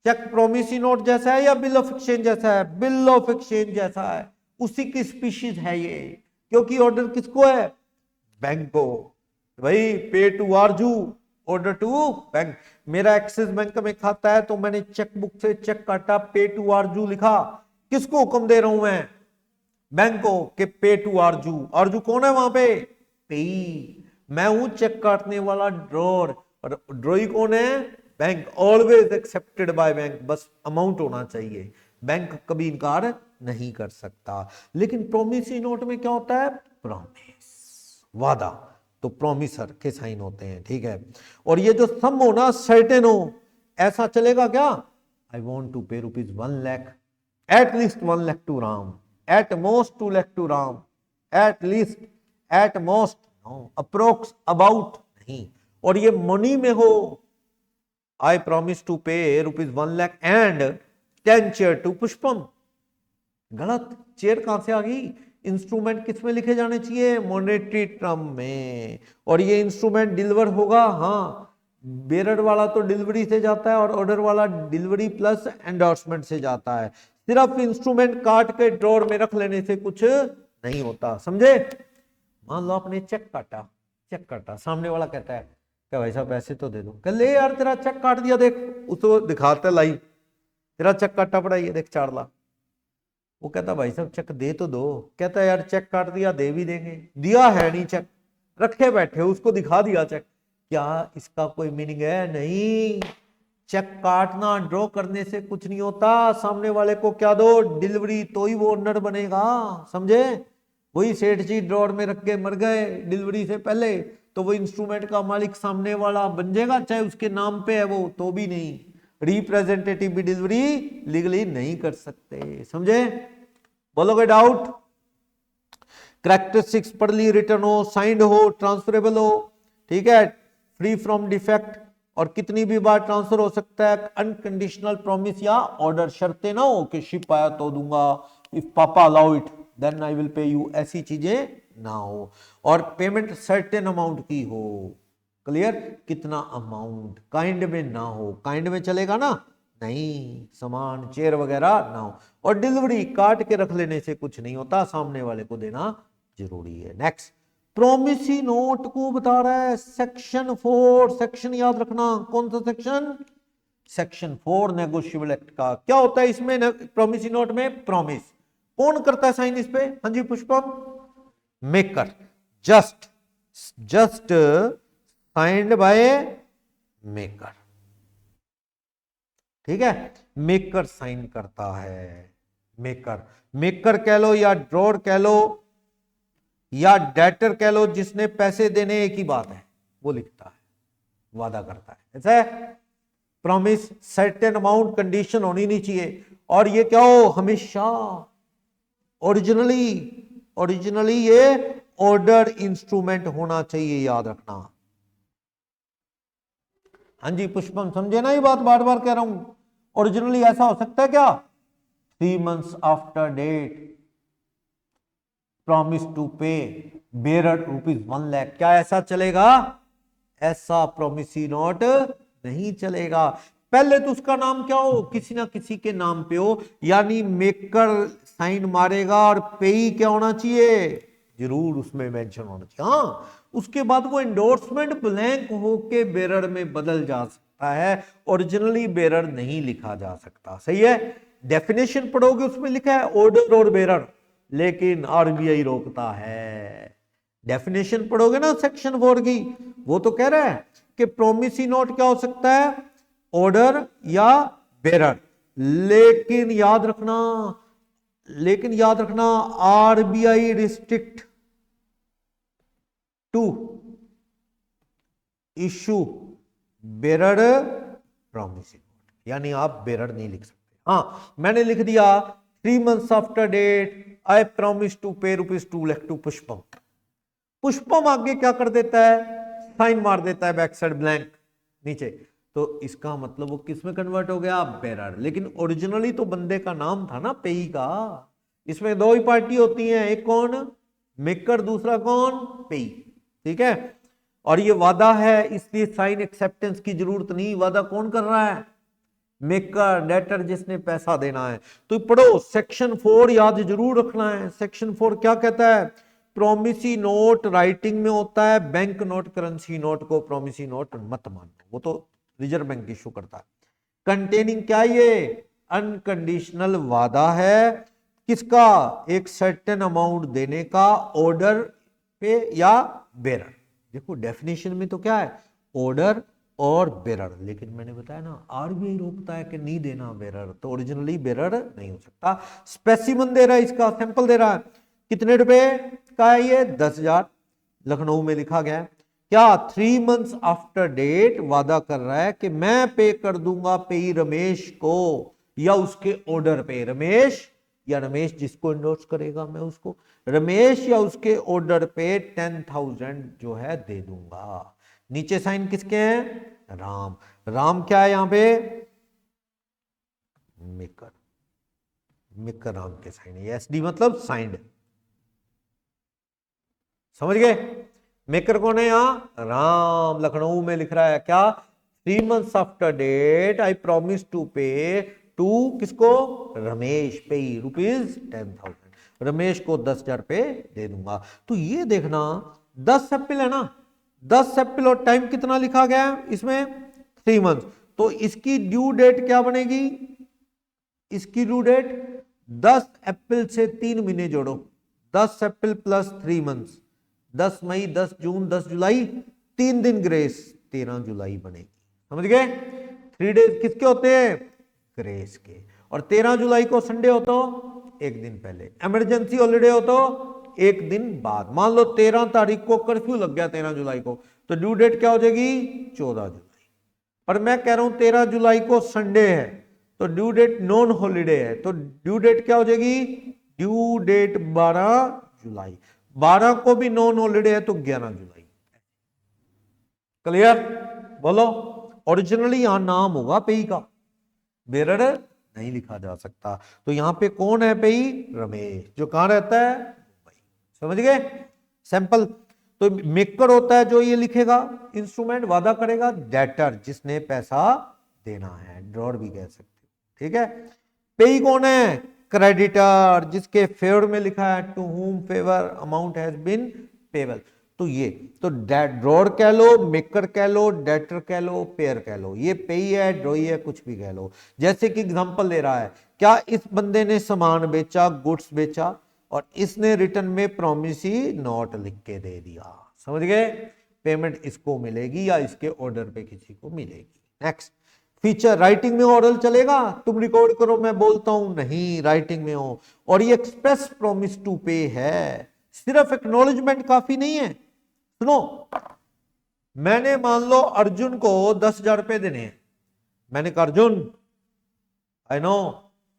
चेक प्रोमिसी नोट जैसा है या बिल ऑफ एक्सचेंज जैसा है? बिल ऑफ एक्सचेंज जैसा है, उसी की स्पीशीज है ये। क्योंकि ऑर्डर किसको है? बैंक को। भाई पे to Aarzoo, order to bank. मेरा एक्सिस बैंक में खाता है तो मैंने चेक बुक से चेक काटा, पे टू आरजू लिखा। किसको हुक्म दे रहा हूं मैं? बैंक को, कि पे टू आरजू। आरजू कौन है वहां पे? पेई। मैं हूं चेक काटने वाला ड्रॉर, और ड्रॉई कौन है? Bank. Always accepted by bank, बस अमाउंट होना चाहिए, बैंक कभी इनकार नहीं कर सकता। लेकिन प्रोमिसी नोट में क्या होता है? प्रॉमिस, वादा, तो प्रोमिसर के साइन होते हैं, ठीक है। और ये जो सम हो ना, सर्टेन हो, ऐसा चलेगा क्या? I want to pay ₹1 lakh, at least 1 lakh to Ram, at most 2 lakh to Ram, at least, at most no, approx, about नहीं। और ये मनी में हो, आई promise to pay ₹1 lakh and 10 chair to पुष्पम। गलत, चेयर कहां से आ गई? इंस्ट्रूमेंट किस में लिखे जाने चाहिए? मॉनेटरी टर्म में। और ये इंस्ट्रूमेंट डिलीवर होगा, हाँ, बेरर वाला तो डिलीवरी से जाता है और ऑर्डर वाला डिलीवरी प्लस एंडोर्समेंट से जाता है। सिर्फ इंस्ट्रूमेंट काट के ड्रॉर में रख लेने से कुछ नहीं होता, समझे? मान लो आपने चेक काटा, चेक काटा, सामने वाला कहता है क्या भाई साहब पैसे तो दे दो। कह ले यार तेरा चेक काट दिया, देख, उसको दिखाते लाइव, तेरा चेक काटा पड़ा, ये देख 4 लाख। वो कहता भाई साहब चेक दे तो दो। कहता यार चेक काट दिया, दे भी देंगे, दिया है नहीं चेक, रखे बैठे, उसको दिखा दिया चेक। क्या इसका कोई मीनिंग है? नहीं, चेक काटना, ड्रॉ करने से कुछ नहीं होता। सामने वाले को क्या दो? डिलीवरी, तो ही वो ओनर बनेगा, समझे? वही सेठ जी ड्रॉर में रख के मर गए डिलीवरी से पहले, तो वो इंस्ट्रूमेंट का मालिक सामने वाला बन जाएगा, चाहे उसके नाम पे है वो, तो भी नहीं। रिप्रेजेंटेटिव भी डिलीवरी लीगली नहीं कर सकते, समझे? बोलोगे डाउट? कैरेक्टरिस्टिक्स पढ़ ली, रिटर्न हो, साइंड हो, ट्रांसफरेबल हो, ठीक है, फ्री फ्रॉम डिफेक्ट, और कितनी भी बार ट्रांसफर हो सकता है, अनकंडीशनल प्रॉमिस या ऑर्डर, शर्तें ना हो कि शिप आया तो दूंगा, if papa allow it then I will pay you, ऐसी चीजें ना हो। और पेमेंट सर्टेन अमाउंट की हो। क्लियर? कितना अमाउंट, काइंड में ना हो। काइंड में चलेगा ना? नहीं, सामान चेयर वगैरह ना हो। और डिलीवरी काट के रख लेने से कुछ नहीं होता, सामने वाले को देना जरूरी है। नेक्स्ट, प्रोमिसी नोट को बता रहा है सेक्शन 4, सेक्शन याद रखना, कौन सा सेक्शन? सेक्शन 4 नेगोशिएबल एक्ट का। क्या होता है इसमें प्रोमिसी नोट में? प्रॉमिस कौन करता है साइन इस पे? हाँ जी Pushpam, maker, just signed by maker, ठीक है, मेकर साइन करता है। मेकर कह लो या ड्रॉर कह लो या डेटर कह लो, जिसने पैसे देने एक ही बात है, वो लिखता है, वादा करता है। ऐसा है प्रॉमिस, सर्टेन अमाउंट, कंडीशन होनी नहीं चाहिए। और ये क्या हो? हमेशा ओरिजिनली ये ऑर्डर इंस्ट्रूमेंट होना चाहिए, याद रखना। हाँ जी पुष्पम, समझे ना ये बात? बार बार कह रहा हूं, ओरिजिनली ऐसा हो सकता है क्या? 3 months after date, promise to pay bearer ₹1 lakh, क्या ऐसा चलेगा? ऐसा प्रोमिसी नोट नहीं चलेगा। पहले तो उसका नाम क्या हो? किसी ना किसी के नाम पे हो, यानी मेकर साइन मारेगा और पेई क्या होना चाहिए? जरूर उसमें मेंशन होना चाहिए। हाँ, उसके बाद वो एंडोर्समेंट ब्लैंक होके बेरर में बदल जा सकता है, ओरिजिनली बेरर नहीं लिखा जा सकता। सही है? डेफिनेशन पढ़ोगे उसमें लिखा है ऑर्डर और बेरर, लेकिन आरबीआई रोकता है। डेफिनेशन पढ़ोगे ना सेक्शन 4 की, वो तो कह रहा है कि प्रोमिसी नोट क्या हो सकता है? ऑर्डर या बेरर। लेकिन याद रखना RBI restrict to issue bearer promissory note, यानी आप बेरर नहीं लिख सकते। हाँ, मैंने लिख दिया 3 months after date I promise to pay ₹2 lakh to पुष्पम। पुष्पम आगे क्या कर देता है? साइन मार देता है बैक साइड ब्लैंक नीचे, तो इसका मतलब वो किस में कन्वर्ट हो गया? बेरर। लेकिन ओरिजिनली तो बंदे का नाम था ना पेई का। इसमें दो ही पार्टी होती हैं, एक कौन? मेकर, दूसरा कौन? पेई, ठीक है। और ये वादा है, इसलिए साइन एक्सेप्टेंस की जरूरत नहीं। वादा कौन कर रहा है? मेकर, डेटर, जिसने पैसा देना है। तो पढ़ो सेक्शन 4, याद जरूर रखना है। सेक्शन 4 क्या कहता है? प्रोमिसी नोट राइटिंग में होता है, बैंक नोट, करेंसी नोट को प्रोमिसी नोट मत मानो, वो तो रिजर्व बैंक इशू करता है। कंटेनिंग क्या? ये अनकंडीशनल वादा है, किसका? एक सर्टेन अमाउंट देने का, ऑर्डर पे या बेरर। देखो डेफिनेशन में तो क्या है? ऑर्डर और बेरर, लेकिन मैंने बताया ना आरबीआई रोकता है कि नहीं देना बेरर, तो ओरिजिनली बेरर नहीं हो सकता। स्पेसिमन दे रहा है, इसका सैंपल दे रहा है, कितने रुपए का है ये? 10,000, लखनऊ में लिखा गया है। क्या 3 months आफ्टर डेट वादा कर रहा है कि मैं पे कर दूंगा पेई रमेश को, या उसके ऑर्डर पे। रमेश या रमेश जिसको इंडोर्स करेगा मैं उसको, रमेश या उसके ऑर्डर पे 10,000 जो है दे दूंगा। नीचे साइन किसके हैं? राम। राम क्या है यहां पे? मेकर राम के साइन है। एसडी मतलब साइंड, समझ गए? मेकर कौन है यहां? राम। लखनऊ में लिख रहा है क्या? 3 months after date I promise to pay to किसको? रमेश, पे ₹10,000, रमेश को 10,000 पे दे दूंगा। तो ये देखना 10 अप्रैल है ना, 10 अप्रैल, और टाइम कितना लिखा गया है इसमें? 3 months। तो इसकी ड्यू डेट क्या बनेगी? इसकी ड्यू डेट 10 अप्रैल से 3 महीने जोड़ो, 10 अप्रैल प्लस 3 months, 10 मई, 10 जून, 10 जुलाई, 3 दिन ग्रेस, 13 जुलाई बनेगी। समझ गए? 3 डेज किसके होते हैं? ग्रेस के। और 13 जुलाई को संडे हो तो एक दिन पहले, इमरजेंसी हॉलीडे हो तो एक दिन बाद। मान लो 13 तारीख को कर्फ्यू लग गया 13 जुलाई को, तो ड्यू डेट क्या हो जाएगी? 14 जुलाई। पर मैं कह रहा हूं 13 जुलाई को संडे है, तो ड्यू डेट नॉन हॉलीडे है, तो ड्यू डेट क्या हो जाएगी? ड्यू डेट 12 जुलाई। 12 को भी नॉन हॉलीडे है तो 11 जुलाई। क्लियर? बोलो। ओरिजिनली यहां नाम होगा पेई का, बेरर नहीं लिखा जा सकता। तो यहां पे कौन है पेई? रमेश, जो कहां रहता है? मुंबई। समझ गए? सैंपल। तो मेकर होता है जो ये लिखेगा इंस्ट्रूमेंट, वादा करेगा। डेटर जिसने पैसा देना है, ड्रॉर भी कह सकते हो, ठीक है। पेई कौन है? क्रेडिटर, जिसके फेवर में लिखा है to whom favour amount has been payable. तो ये तो ड्रॉर कह लो, मेकर कह लो, डेटर कह लो, पेयर कह लो, ये पेई है, ड्रॉई है, कुछ भी कह लो। जैसे कि एग्जांपल ले रहा है, क्या इस बंदे ने सामान बेचा, गुड्स बेचा, और इसने रिटर्न में प्रॉमिसी नोट लिख के दे दिया, समझ गए? पेमेंट इसको मिलेगी या इसके ऑर्डर पे किसी को मिलेगी। नेक्स्ट फीचर, राइटिंग में ऑर्डर चलेगा? तुम रिकॉर्ड करो, मैं बोलता हूं, नहीं, राइटिंग में हो। और ये एक्सप्रेस प्रॉमिस टू पे है, सिर्फ एक्नॉलेजमेंट काफी नहीं है। सुनो, मैंने मान लो अर्जुन को 10,000 रुपए देने हैं। मैंने कहा Arjun, I know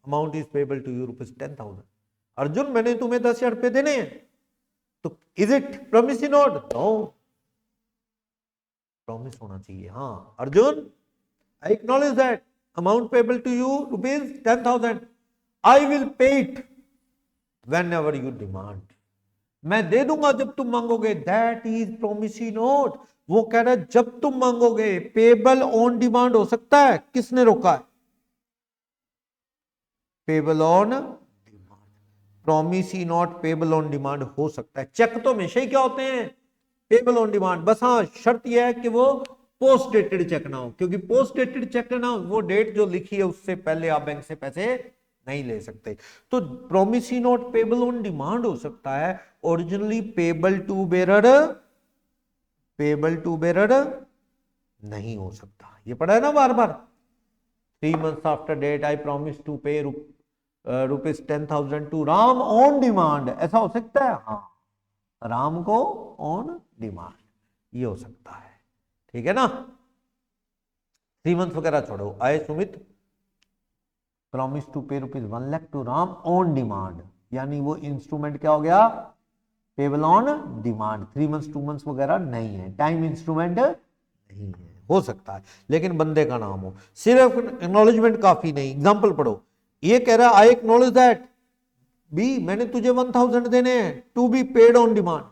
amount is payable to you ₹10,000। Arjun, मैंने तुम्हें 10,000 रुपए देने हैं, तो is it promissory note? No, promise होना चाहिए। हाँ Arjun, I acknowledge that amount payable to you ₹10,000. I will pay it whenever you demand. मैं दे दूंगा जब तुम मांगोगे। That is promissory note. वो कह रहा है जब तुम मांगोगे। पेबल ऑन डिमांड हो सकता है, किसने रोका है? Payable on demand. Promissory note payable on demand हो सकता है। चेक तो हमेशा ही क्या होते हैं? Payable on demand. बस हाँ, शर्त यह है कि वो पोस्ट डेटेड चेक ना हो, क्योंकि पोस्ट डेटेड चेक ना हो, वो डेट जो लिखी है उससे पहले आप बैंक से पैसे नहीं ले सकते। तो promissory note payable on demand हो सकता है, ओरिजिनली पेबल टू बेरर नहीं हो सकता। ये पढ़ा है ना बार बार। 3 months after date I promise to pay ₹10,000 to Ram on demand, ऐसा हो सकता है? हाँ, राम को ऑन डिमांड, ये हो सकता है, ठीक है ना। 3 months वगैरह छोड़ो। आए Sumit promise to pay ₹1 lakh to Ram on demand, यानी वो इंस्ट्रूमेंट क्या हो गया? Payable on demand. 3 months 2 months वगैरह नहीं है, टाइम इंस्ट्रूमेंट नहीं है। हो सकता है लेकिन बंदे का नाम हो। सिर्फ एक्नॉलेजमेंट काफी नहीं। एग्जांपल पढ़ो, ये कह रहा है आई एक्नॉलेज दैट बी, मैंने तुझे 1,000 देने हैं to be paid on demand.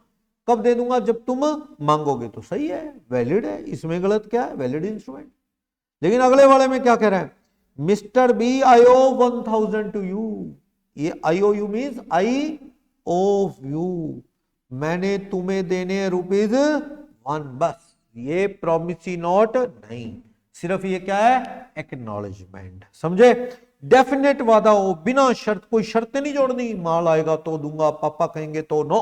कब दे दूंगा? जब तुम मांगोगे। तो सही है, वैलिड है, इसमें गलत क्या है? Valid instrument. लेकिन अगले वाले में क्या कह रहा है? Mister B I O 1,000 to you. ये I O U means I of you, मैंने तुम्हें देने ₹1। बस ये प्रॉमिसरी नोट नहीं, सिर्फ ये क्या है? एक्नॉलेजमेंट। समझे? डेफिनेट वादा हो, बिना शर्त, कोई शर्तें नहीं जोड़नी, माल आएगा तो दूंगा, पापा कहेंगे तो नो,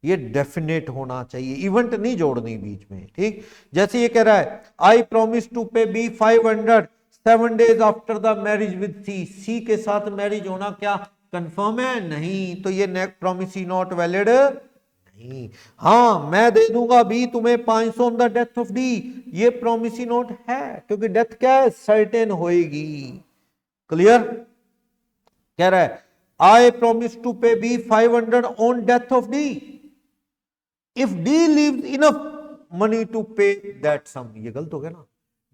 ये डेफिनेट होना चाहिए, इवेंट नहीं जोड़नी बीच में, ठीक। जैसे ये कह रहा है I promise to pay B 500 7 days after the marriage with C. C के साथ मैरिज होना क्या कंफर्म है? नहीं, तो ये प्रॉमिसरी नोट वैलिड नहीं। हाँ, मैं दे दूंगा बी तुम्हें 500 on the death of D, ये प्रॉमिसरी नोट है, क्योंकि डेथ क्या है? सर्टेन होएगी। क्लियर? कह रहा है I promise to pay B 500 on death of D if D leaves enough money to pay that sum. ये गलत हो गया ना,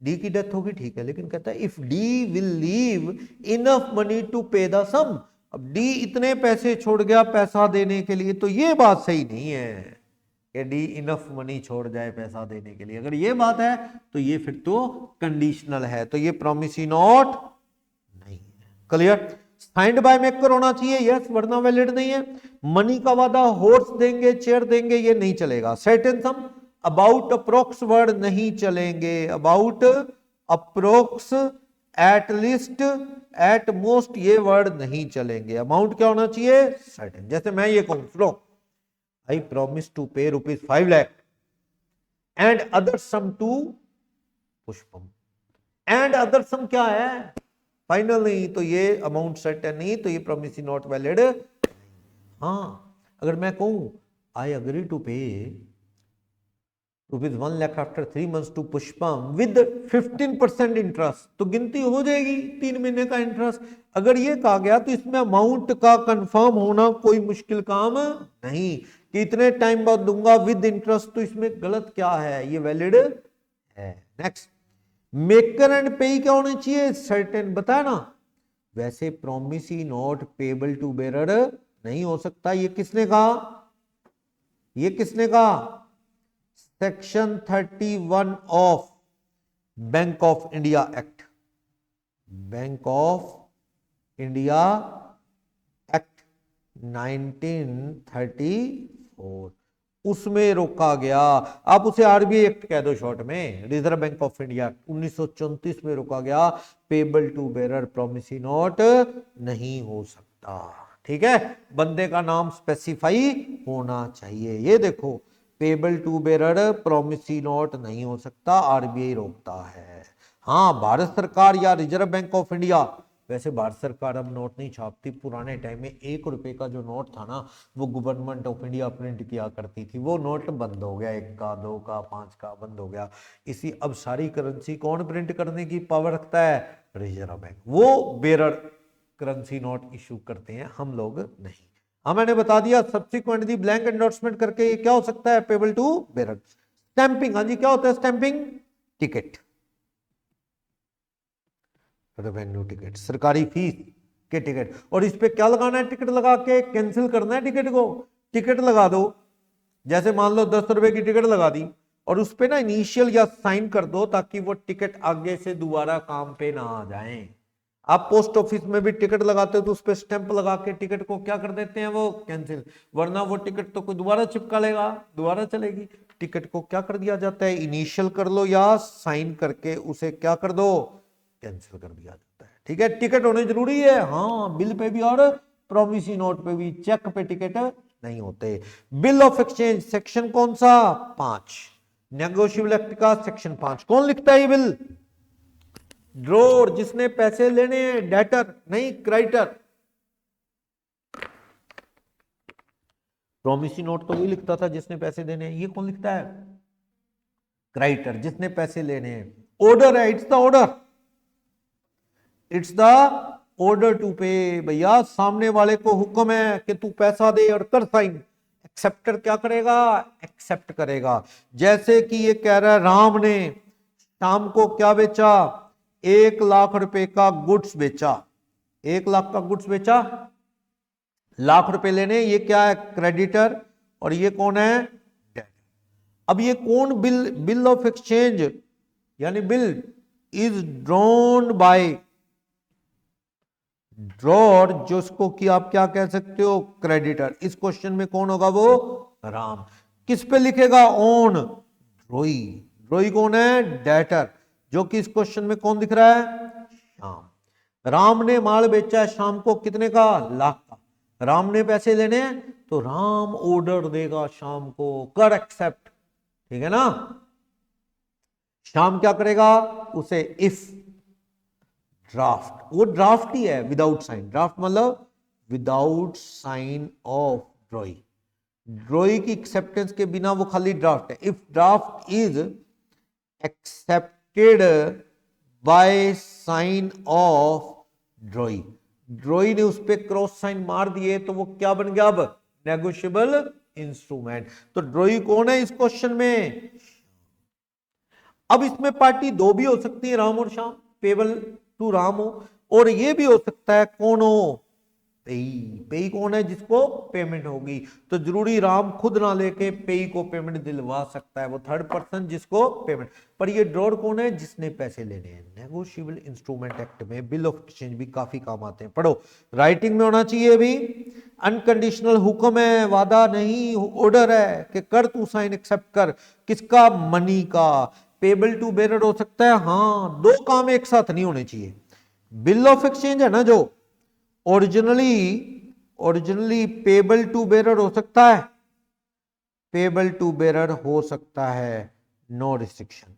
डी की डेथ होगी ठीक है, लेकिन कहता है if D will leave enough money to pay the sum. अब डी इतने पैसे छोड़ गया पैसा देने के लिए, तो ये बात सही नहीं है कि डी इनफ मनी छोड़ जाए पैसा देने के लिए। अगर ये बात है तो ये फिर तो कंडीशनल है, तो ये प्रॉमिसरी नोट नहीं है। क्लियर? साइंड बाय मेकर होना चाहिए, यस, वरना वैलिड नहीं है। मनी का वादा, हॉर्स देंगे, चेयर देंगे, ये नहीं चलेगा। Certain some, about approx word नहीं चलेंगे, about approx, eight least, at most, ये वर्ड नहीं चलेंगे। अमाउंट क्या होना चाहिए? सर्टेन। जैसे मैं ये कहूं, सुनो, आई promise to pay ₹5 lakh and other sum to Pushpam. And other sum क्या है? फाइनल नहीं, तो ये अमाउंट सर्टेन नहीं, तो ये प्रॉमिसरी नोट वैलिड। हाँ, अगर मैं कहूं I agree to pay ₹1 lakh after 3 months to Pushpam with 15% interest, तो गिनती हो जाएगी 3 महीने का इंटरेस्ट। अगर ये कहा गया तो इसमें अमाउंट का कंफर्म होना कोई मुश्किल काम नहीं, कि इतने टाइम बाद दूंगा विद इंटरेस्ट, तो इसमें गलत क्या है? ये वैलिड है। नेक्स्ट, मेकर एंड पे क्या होने चाहिए? सर्टेन, बताया ना। वैसे promissory note payable to bearer नहीं हो सकता। ये किसने कहा? ये किसने कहा? Section 31 of Bank of India act. Bank of India act 1934, उसमें रोका गया। आप उसे आरबीआई एक्ट कह दो शॉर्ट में, रिजर्व बैंक ऑफ इंडिया 1934 में रोका गया। Payable to bearer promissory note नहीं हो सकता, ठीक है, बंदे का नाम स्पेसिफाई होना चाहिए। ये देखो, payable to bearer promissory note नहीं हो सकता, आरबीआई रोकता है। हाँ, भारत सरकार या रिजर्व बैंक ऑफ इंडिया, वैसे भारत सरकार अब नोट नहीं छापती, पुराने टाइम में 1 रुपए का जो नोट था ना, वो गवर्नमेंट ऑफ इंडिया प्रिंट किया करती थी, वो नोट बंद हो गया, 1 का 2 का 5 का बंद हो गया। इसी अब सारी करेंसी कौन प्रिंट करने की पावर रखता है? रिजर्व बैंक, वो बेरर करेंसी नोट इशू करते हैं, हम लोग नहीं। हाँ, मैंने बता दिया सब्सिक्वेंटली ब्लैंक एंडोर्समेंट करके ये क्या हो सकता है? Payable to bearer. स्टैंपिंग, हाँ जी, क्या होता है स्टैंपिंग? टिकट, रेवेन्यू टिकट, सरकारी फीस के टिकट। और इस पे क्या लगाना है? टिकट लगा के कैंसिल करना है टिकट को। टिकट लगा दो, जैसे मान लो 10 रुपए की टिकट लगा दी, और उस पे ना इनिशियल या साइन कर दो, ताकि वो टिकट आगे से दोबारा काम पे ना आ जाए। आप पोस्ट ऑफिस में भी टिकट लगाते हो तो उस पर स्टैंप लगा के टिकट को क्या कर देते हैं? वो कैंसिल, वरना वो टिकट तो कोई दोबारा चिपका लेगा, दोबारा चलेगी। टिकट को क्या कर दिया जाता है? इनिशियल कर लो या साइन करके उसे क्या कर दो? कैंसिल कर दिया जाता है, ठीक है। टिकट होने जरूरी है, हाँ, बिल पे भी और प्रॉमिसरी नोट पे भी, चेक पे टिकट नहीं होते। बिल ऑफ एक्सचेंज सेक्शन कौन सा? 5, नेगोशिएबल एक्ट का सेक्शन 5। कौन लिखता है ये बिल? ड्रॉर, जिसने पैसे लेने हैं, डेटर नहीं क्रेडिटर। प्रॉमिसरी नोट तो वही लिखता था जिसने पैसे देने हैं, ये कौन लिखता है? क्रेडिटर, जिसने पैसे लेने हैं। ऑर्डर है, it's the order, it's the order to pay. भैया सामने वाले को हुक्म है कि तू पैसा दे और कर साइन, एक्सेप्टर क्या करेगा? एक्सेप्ट करेगा। जैसे कि ये कह रहा है, राम ने शाम को क्या बेचा? 1 लाख रुपए का गुड्स बेचा, 1 लाख का गुड्स बेचा, लाख रुपए लेने, ये क्या है? क्रेडिटर, और ये कौन है? डेटर। अब ये कौन बिल? बिल ऑफ एक्सचेंज यानी bill is drawn by drawer, जिसको कि आप क्या कह सकते हो? क्रेडिटर। इस क्वेश्चन में कौन होगा? वो राम। किस पे लिखेगा? ऑन ड्रॉई। ड्रॉई कौन है? डेटर, जो कि इस क्वेश्चन में कौन दिख रहा है? श्याम। राम ने माल बेचा है शाम को, कितने का? लाख का। राम ने पैसे लेने हैं तो राम ऑर्डर देगा शाम को, कर एक्सेप्ट, ठीक है ना। शाम क्या करेगा? उसे इफ ड्राफ्ट, वो ड्राफ्ट ही है विदाउट साइन। ड्राफ्ट मतलब without sign of drawee, drawee की एक्सेप्टेंस के बिना वो खाली ड्राफ्ट है। If draft is accepted by sign of drawee, drawee ने उस पर क्रॉस साइन मार दिए तो वो क्या बन गया? अब नेगोशिएबल इंस्ट्रूमेंट। तो ड्रॉई कौन है इस क्वेश्चन में? अब इसमें पार्टी दो भी हो सकती है, राम और श्याम, पेबल टू राम हो, और ये भी हो सकता है कौन हो? पेई। पेई कौन है? जिसको पेमेंट होगी। तो जरूरी राम खुद ना लेके पेई को पेमेंट दिलवा सकता है, वो थर्ड पर्सन जिसको पेमेंट। पर ये ड्रॉर कौन है? जिसने पैसे लेने हैं। नेगोशिएबल इंस्ट्रूमेंट एक्ट में बिल ऑफ एक्सचेंज भी काफी काम आते हैं, पढ़ो, राइटिंग में होना चाहिए। अभी अनकंडीशनल हुक्म है, वादा नहीं, ऑर्डर है कि कर तू साइन, एक्सेप्ट कर। किसका? मनी का। पेबल टू बेरर हो सकता है, हाँ, दो काम एक साथ नहीं होने चाहिए। बिल ऑफ एक्सचेंज है ना जो ओरिजिनली पेबल टू बेरर हो सकता है, पेबल टू बेरर हो सकता है, नो रिस्ट्रिक्शन,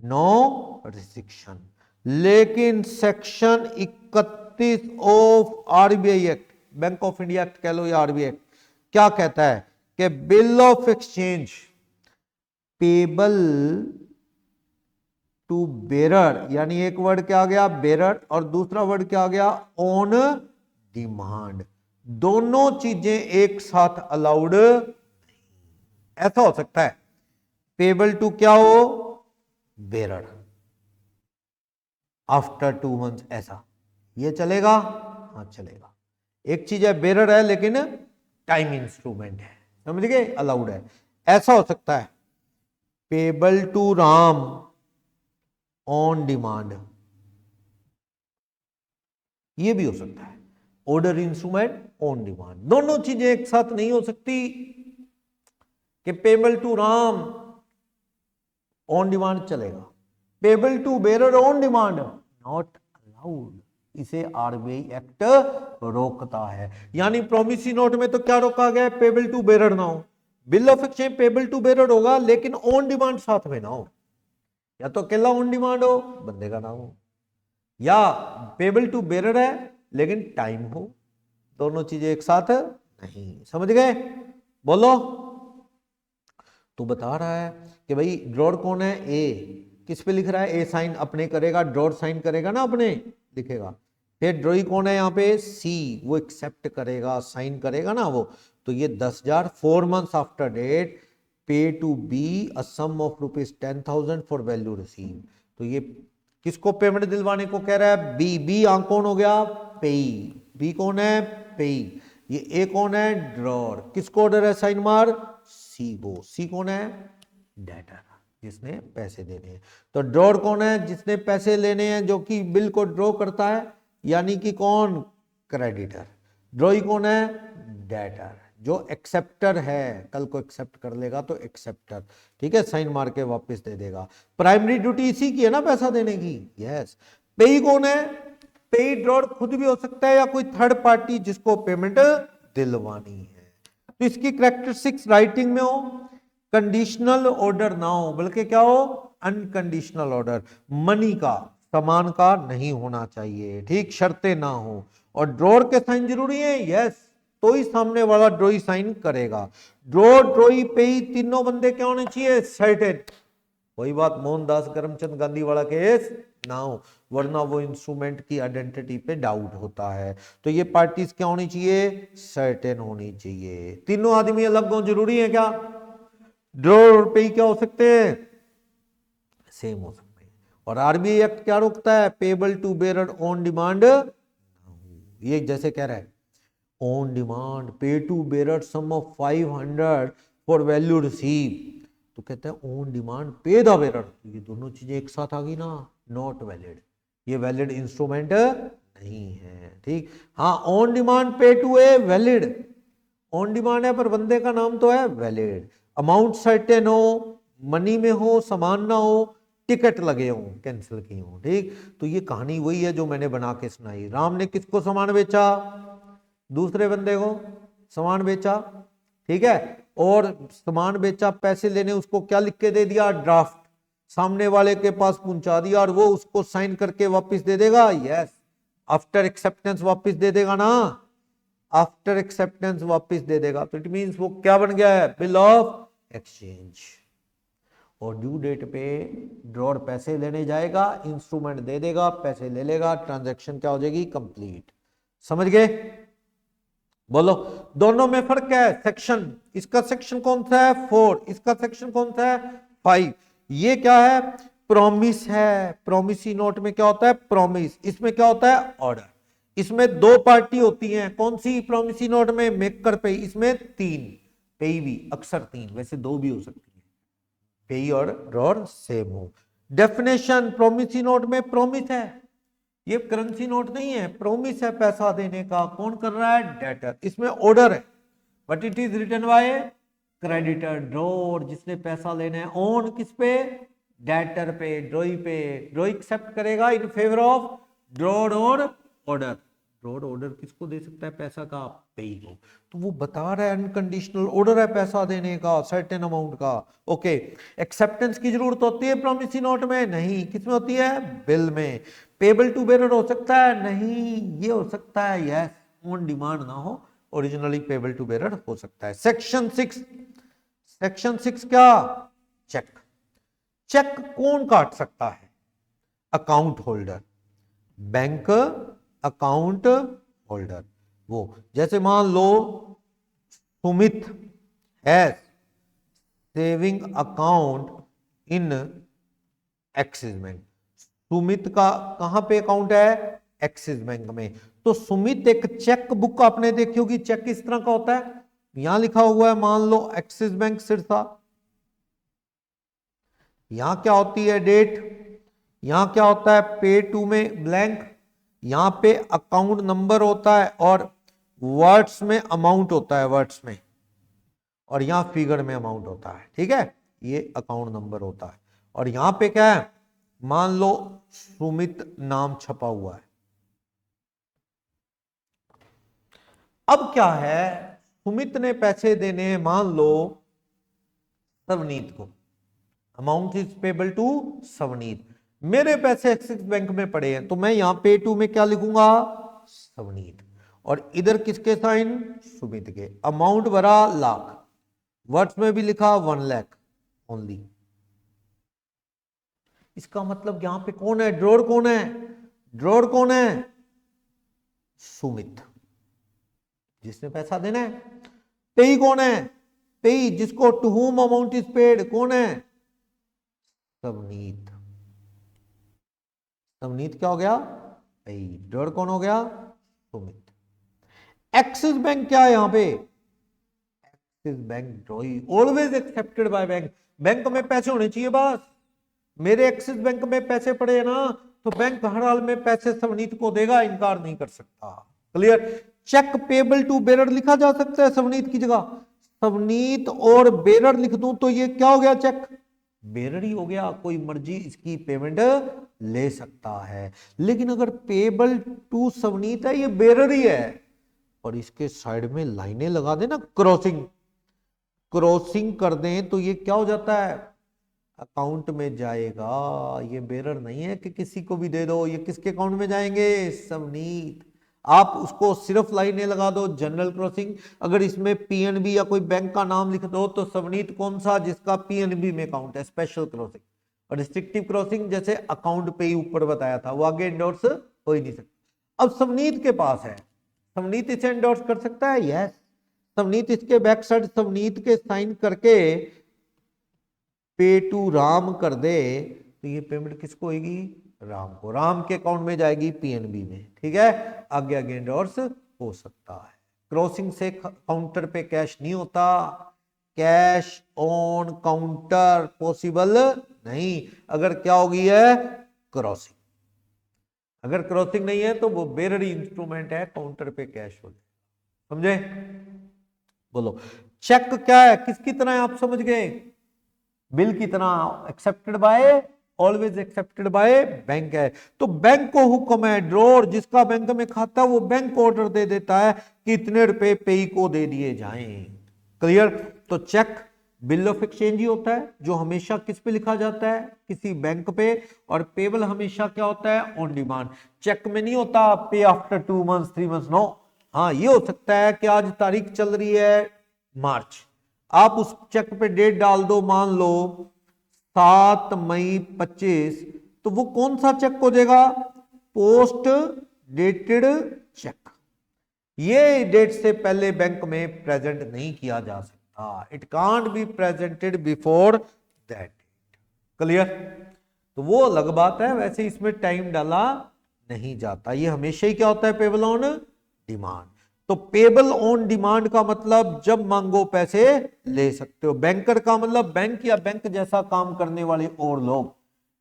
नो रिस्ट्रिक्शन। लेकिन section 31 of RBI act, Bank of India act कह लो या आरबीआई एक्ट, क्या कहता है कि bill of exchange payable to bearer, यानी एक वर्ड क्या आ गया? बेरर, और दूसरा वर्ड क्या आ गया? On demand. दोनों चीजें एक साथ अलाउड, ऐसा हो सकता है पेबल टू क्या हो? बेरर आफ्टर 2 मंथ्स, ऐसा ये चलेगा? हाँ चलेगा। एक चीज है बेरर है लेकिन टाइम इंस्ट्रूमेंट है, समझ गए, अलाउड है। ऐसा हो सकता है payable to Ram on demand, ये भी हो सकता है ऑर्डर इंस्ट्रूमेंट ऑन डिमांड। दोनों चीजें एक साथ नहीं हो सकती कि payable to Ram on demand चलेगा, payable to bearer on demand not allowed. इसे आरबीआई एक्ट रोकता है। यानी प्रोमिसरी नोट में तो क्या रोका गया है, पेबल टू बेरर ना हो। Bill of exchange payable to bearer होगा लेकिन ऑन डिमांड साथ में ना हो, या तो अकेला ऑन डिमांड हो बंदे का नाम हो, या पेबल टू बेरर है लेकिन टाइम हो, दोनों चीजें एक साथ नहीं। समझ गए? बोलो। तो बता रहा है कि भाई ड्रॉर कौन है, ए किस पे लिख रहा है, ए साइन अपने करेगा, ड्रॉर साइन करेगा ना अपने लिखेगा। फिर ड्रॉई कौन है यहाँ पे, सी, वो एक्सेप्ट करेगा साइन करेगा ना वो। तो ये 10,000 4 months after date pay to be a sum of ₹10,000 for value receive. तो ये किसको पेमेंट दिलवाने को कह रहा है, बी। बी कौन हो गया, पेई। बी कौन है, पेई। ये ए कौन है, ड्रॉर। किसको ऑर्डर है साइन मार, सी को। सी कौन है, डेटर, जिसने पैसे देने हैं। तो ड्रॉर कौन है, जिसने पैसे लेने हैं, जो कि बिल को ड्रॉ करता है, यानी कि कौन, क्रेडिटर। ड्रॉई कौन है, डेटर, जो एक्सेप्टर है, कल को एक्सेप्ट कर लेगा तो एक्सेप्टर, ठीक है, साइन मार के वापस दे देगा। प्राइमरी ड्यूटी इसी की है ना, पैसा देने की। यस। पेई कौन है, पेई ड्रॉर खुद भी हो सकता है या कोई थर्ड पार्टी जिसको पेमेंट दिलवानी है। तो इसकी कैरेक्टरिस्टिक्स राइटिंग में हो, कंडीशनल ऑर्डर ना हो, बल्कि क्या हो, अनकंडीशनल ऑर्डर। मनी का, सामान का नहीं होना चाहिए, ठीक, शर्तें ना हो। और ड्रॉर के साइन जरूरी है, यस, तो ही सामने वाला ड्रॉई साइन करेगा। ड्रॉर, ड्रॉई, पेई तीनों बंदे क्या होने चाहिए, सर्टेन। वही बात मोहनदास करमचंद गांधी वाला केस ना हो, वरना वो इंस्ट्रूमेंट की आइडेंटिटी पे डाउट होता है। तो ये पार्टीज क्या होनी चाहिए, सर्टेन होनी चाहिए। तीनों आदमी अलग हो जरूरी है क्या, ड्रॉर और पेई क्या हो सकते हैं, सेम हो सकते हैं। और आरबीआई एक्ट क्या रोकता है, payable to bearer on demand. ये जैसे कह रहा है on demand pay to bearer sum of 500 for value receive, तो कहता है on demand pay the bearer. ये दोनों चीजें एक साथ आ गई ना, नॉट वैलिड, ये वैलिड इंस्ट्रूमेंट नहीं है, ठीक। हाँ, on demand pay to a valid, on demand है पर बंदे का नाम तो है वैलिड। अमाउंट सर्टेन हो, मनी में हो, सामान ना हो, टिकट लगे हो, कैंसिल किए हो, ठीक। तो ये कहानी वही है जो मैंने बना के सुनाई। राम ने किसको सामान बेचा, दूसरे बंदे को सामान बेचा, ठीक है, और सामान बेचा, पैसे लेने उसको क्या लिख के दे दिया, ड्राफ्ट, सामने वाले के पास पहुंचा दिया, और वो उसको साइन करके वापस दे देगा। यस, आफ्टर एक्सेप्टेंस वापस दे देगा ना, आफ्टर एक्सेप्टेंस वापस दे देगा। तो इट मींस वो क्या बन गया है, बिल ऑफ एक्सचेंज। और ड्यू डेट पे ड्रॉर पैसे लेने जाएगा, इंस्ट्रूमेंट दे देगा, पैसे ले लेगा, ट्रांजैक्शन क्या हो जाएगी, कंप्लीट। समझ गए? बोलो। दोनों में फर्क क्या है, सेक्शन, इसका सेक्शन कौन सा है, 4, इसका सेक्शन कौन सा है, 5। ये क्या है, प्रॉमिस है। प्रॉमिसी नोट में क्या होता है, प्रॉमिस, इसमें क्या होता है, ऑर्डर। इसमें 2 पार्टी होती हैं, कौन सी, प्रॉमिसी नोट में मेकर पे, इसमें 3, पेई भी अक्सर 3, वैसे 2 भी हो सकती है, पेई और ड्रॉर सेम हो। डेफिनेशन, प्रॉमिसी नोट में प्रॉमिस है, ये करेंसी नोट नहीं है, प्रॉमिस है पैसा देने का, कौन कर रहा है, डेटर। इसमें ऑर्डर है but it is written by creditor, drawer, जिसने पैसा लेना है, ऑन किस पे, डेटर पे, ड्रॉई पे। ड्रॉई एक्सेप्ट करेगा इन फेवर ऑफ ड्रॉर और ऑर्डर। ड्रॉर ऑर्डर किसको दे सकता है पैसा का, पेई को। तो वो बता रहा है अनकंडीशनल ऑर्डर है पैसा देने का, सर्टेन अमाउंट का। ओके, एक्सेप्टेंस की जरूरत होती है प्रॉमिसी नोट में, नहीं, किसमें होती है, बिल में। पेबल टू बेरर हो सकता है, नहीं, ये हो सकता है, यस, ऑन डिमांड ना हो, ओरिजिनली पेबल टू बेरर हो सकता है। सेक्शन 6, सेक्शन 6 क्या, चेक। चेक कौन काट सकता है, account holder, bank account holder. वो जैसे मान लो Sumit has saving account in Axis bank. Sumit का कहां पे अकाउंट है, एक्सिस बैंक में। तो सुमित एक चेक बुक आपने देखी होगी, चेक किस तरह का होता है, यहां लिखा हुआ है, मान लो एक्सिस बैंक सिरसा, यहां क्या होती है, डेट, यहां क्या होता है, पे टू में ब्लैंक, यहां पे अकाउंट नंबर होता है और वर्ड्स में अमाउंट होता है, वर्ड्स में, और यहां फिगर में अमाउंट होता है। ठीक है, ये अकाउंट नंबर होता है। और यहां पे क्या है, मान लो सुमित नाम छपा हुआ है। अब क्या है, सुमित ने पैसे देने हैं मान लो सवनीत को, अमाउंट इज पेबल टू सवनीत। मेरे पैसे एक्सिस बैंक में पड़े हैं, तो मैं यहां पे टू में क्या लिखूंगा, सवनीत, और इधर किसके साइन, सुमित के। अमाउंट भरा लाख, वर्ड्स में भी लिखा 1 लाख ओनली। इसका मतलब यहां पे कौन है, ड्रॉर कौन है, ड्रॉर कौन है, सुमित जिसने पैसा देना है। पेई कौन है, पेई जिसको to whom amount is paid कौन है, सवनीत। सवनीत क्या हो गया, पेई। ड्रॉर कौन हो गया, सुमित। एक्सिस बैंक क्या है यहां पे, axis bank ड्रॉई always accepted by bank. Bank में पैसे होने चाहिए बस। मेरे एक्सिस बैंक में पैसे पड़े हैं ना, तो बैंक हर हाल में पैसे सवनीत को देगा, इनकार नहीं कर सकता। Clear. Cheque payable to bearer लिखा जा सकता है सवनीत की जगह, सवनीत और बेरर लिख दूं तो ये क्या हो गया, चेक बेरर ही हो गया। कोई मर्जी इसकी पेमेंट ले सकता है। लेकिन अगर पेबल टू सवनीत है, ये बेरर ही है, और इसके साइड में लाइनें लगा देना, क्रॉसिंग, क्रॉसिंग कर दें तो ये क्या हो जाता है, अकाउंट में जाएगा। ये बेरर नहीं है कि किसी को भी दे दो, ये किसके अकाउंट में जाएंगे, सवनीत। आप उसको सिर्फ लाइनें लगा दो, जनरल क्रॉसिंग। अगर इसमें पीएनबी या कोई बैंक का नाम लिख दो तो सवनीत कौन सा, जिसका पीएनबी में अकाउंट है, स्पेशल क्रॉसिंग। और रिस्ट्रिक्टिव क्रॉसिंग जैसे अकाउंट पे ही ऊपर बताया था, वो आगे एंडोर्स हो ही नहीं सकता। अब सवनीत के पास है, सवनीत इसे एंडोर्स कर सकता है, यस। सवनीत इसके बैक साइड सवनीत के साइन करके पे टू राम कर दे, तो ये पेमेंट किसको होगी, राम को। राम के अकाउंट में जाएगी पीएनबी में। ठीक है, आगे आगे एंडोर्स हो सकता है। क्रॉसिंग से काउंटर पे कैश नहीं होता, कैश ऑन काउंटर पॉसिबल नहीं। अगर क्या होगी है, क्रॉसिंग। अगर क्रॉसिंग नहीं है तो वो बेररी इंस्ट्रूमेंट है, काउंटर पे कैश हो जाए। समझे, बोलो। चेक क्या है, किसकी तरह है, आप समझ गए, बिल की तरह, accepted by, always accepted by bank है। तो बैंक को हुक्म है, ड्रॉर जिसका बैंक में खाता है वो बैंक को ऑर्डर दे देता है कि इतने रुपए पेई को दे दिए जाएं। क्लियर। तो चेक बिल ऑफ एक्सचेंज ही होता है, जो हमेशा किस पे लिखा जाता है, किसी बैंक पे। और पेबल हमेशा क्या होता है, ऑन डिमांड। चेक में नहीं होता पे आफ्टर 2 मंथ्स 3 मंथ्स, नो। हाँ, ये हो सकता है कि आज तारीख चल रही है मार्च, आप उस चेक पे डेट डाल दो, मान लो 7 मई 25, तो वो कौन सा चेक हो जाएगा, पोस्ट डेटेड चेक। ये डेट से पहले बैंक में प्रेजेंट नहीं किया जा सकता, it can't be presented before that. Clear. तो वो अलग बात है, वैसे इसमें टाइम डाला नहीं जाता। ये हमेशा ही क्या होता है, पेबल ऑन डिमांड। तो पेबल ऑन डिमांड का मतलब जब मांगो पैसे ले सकते हो। बैंकर का मतलब बैंक या बैंक जैसा काम करने वाले और लोग।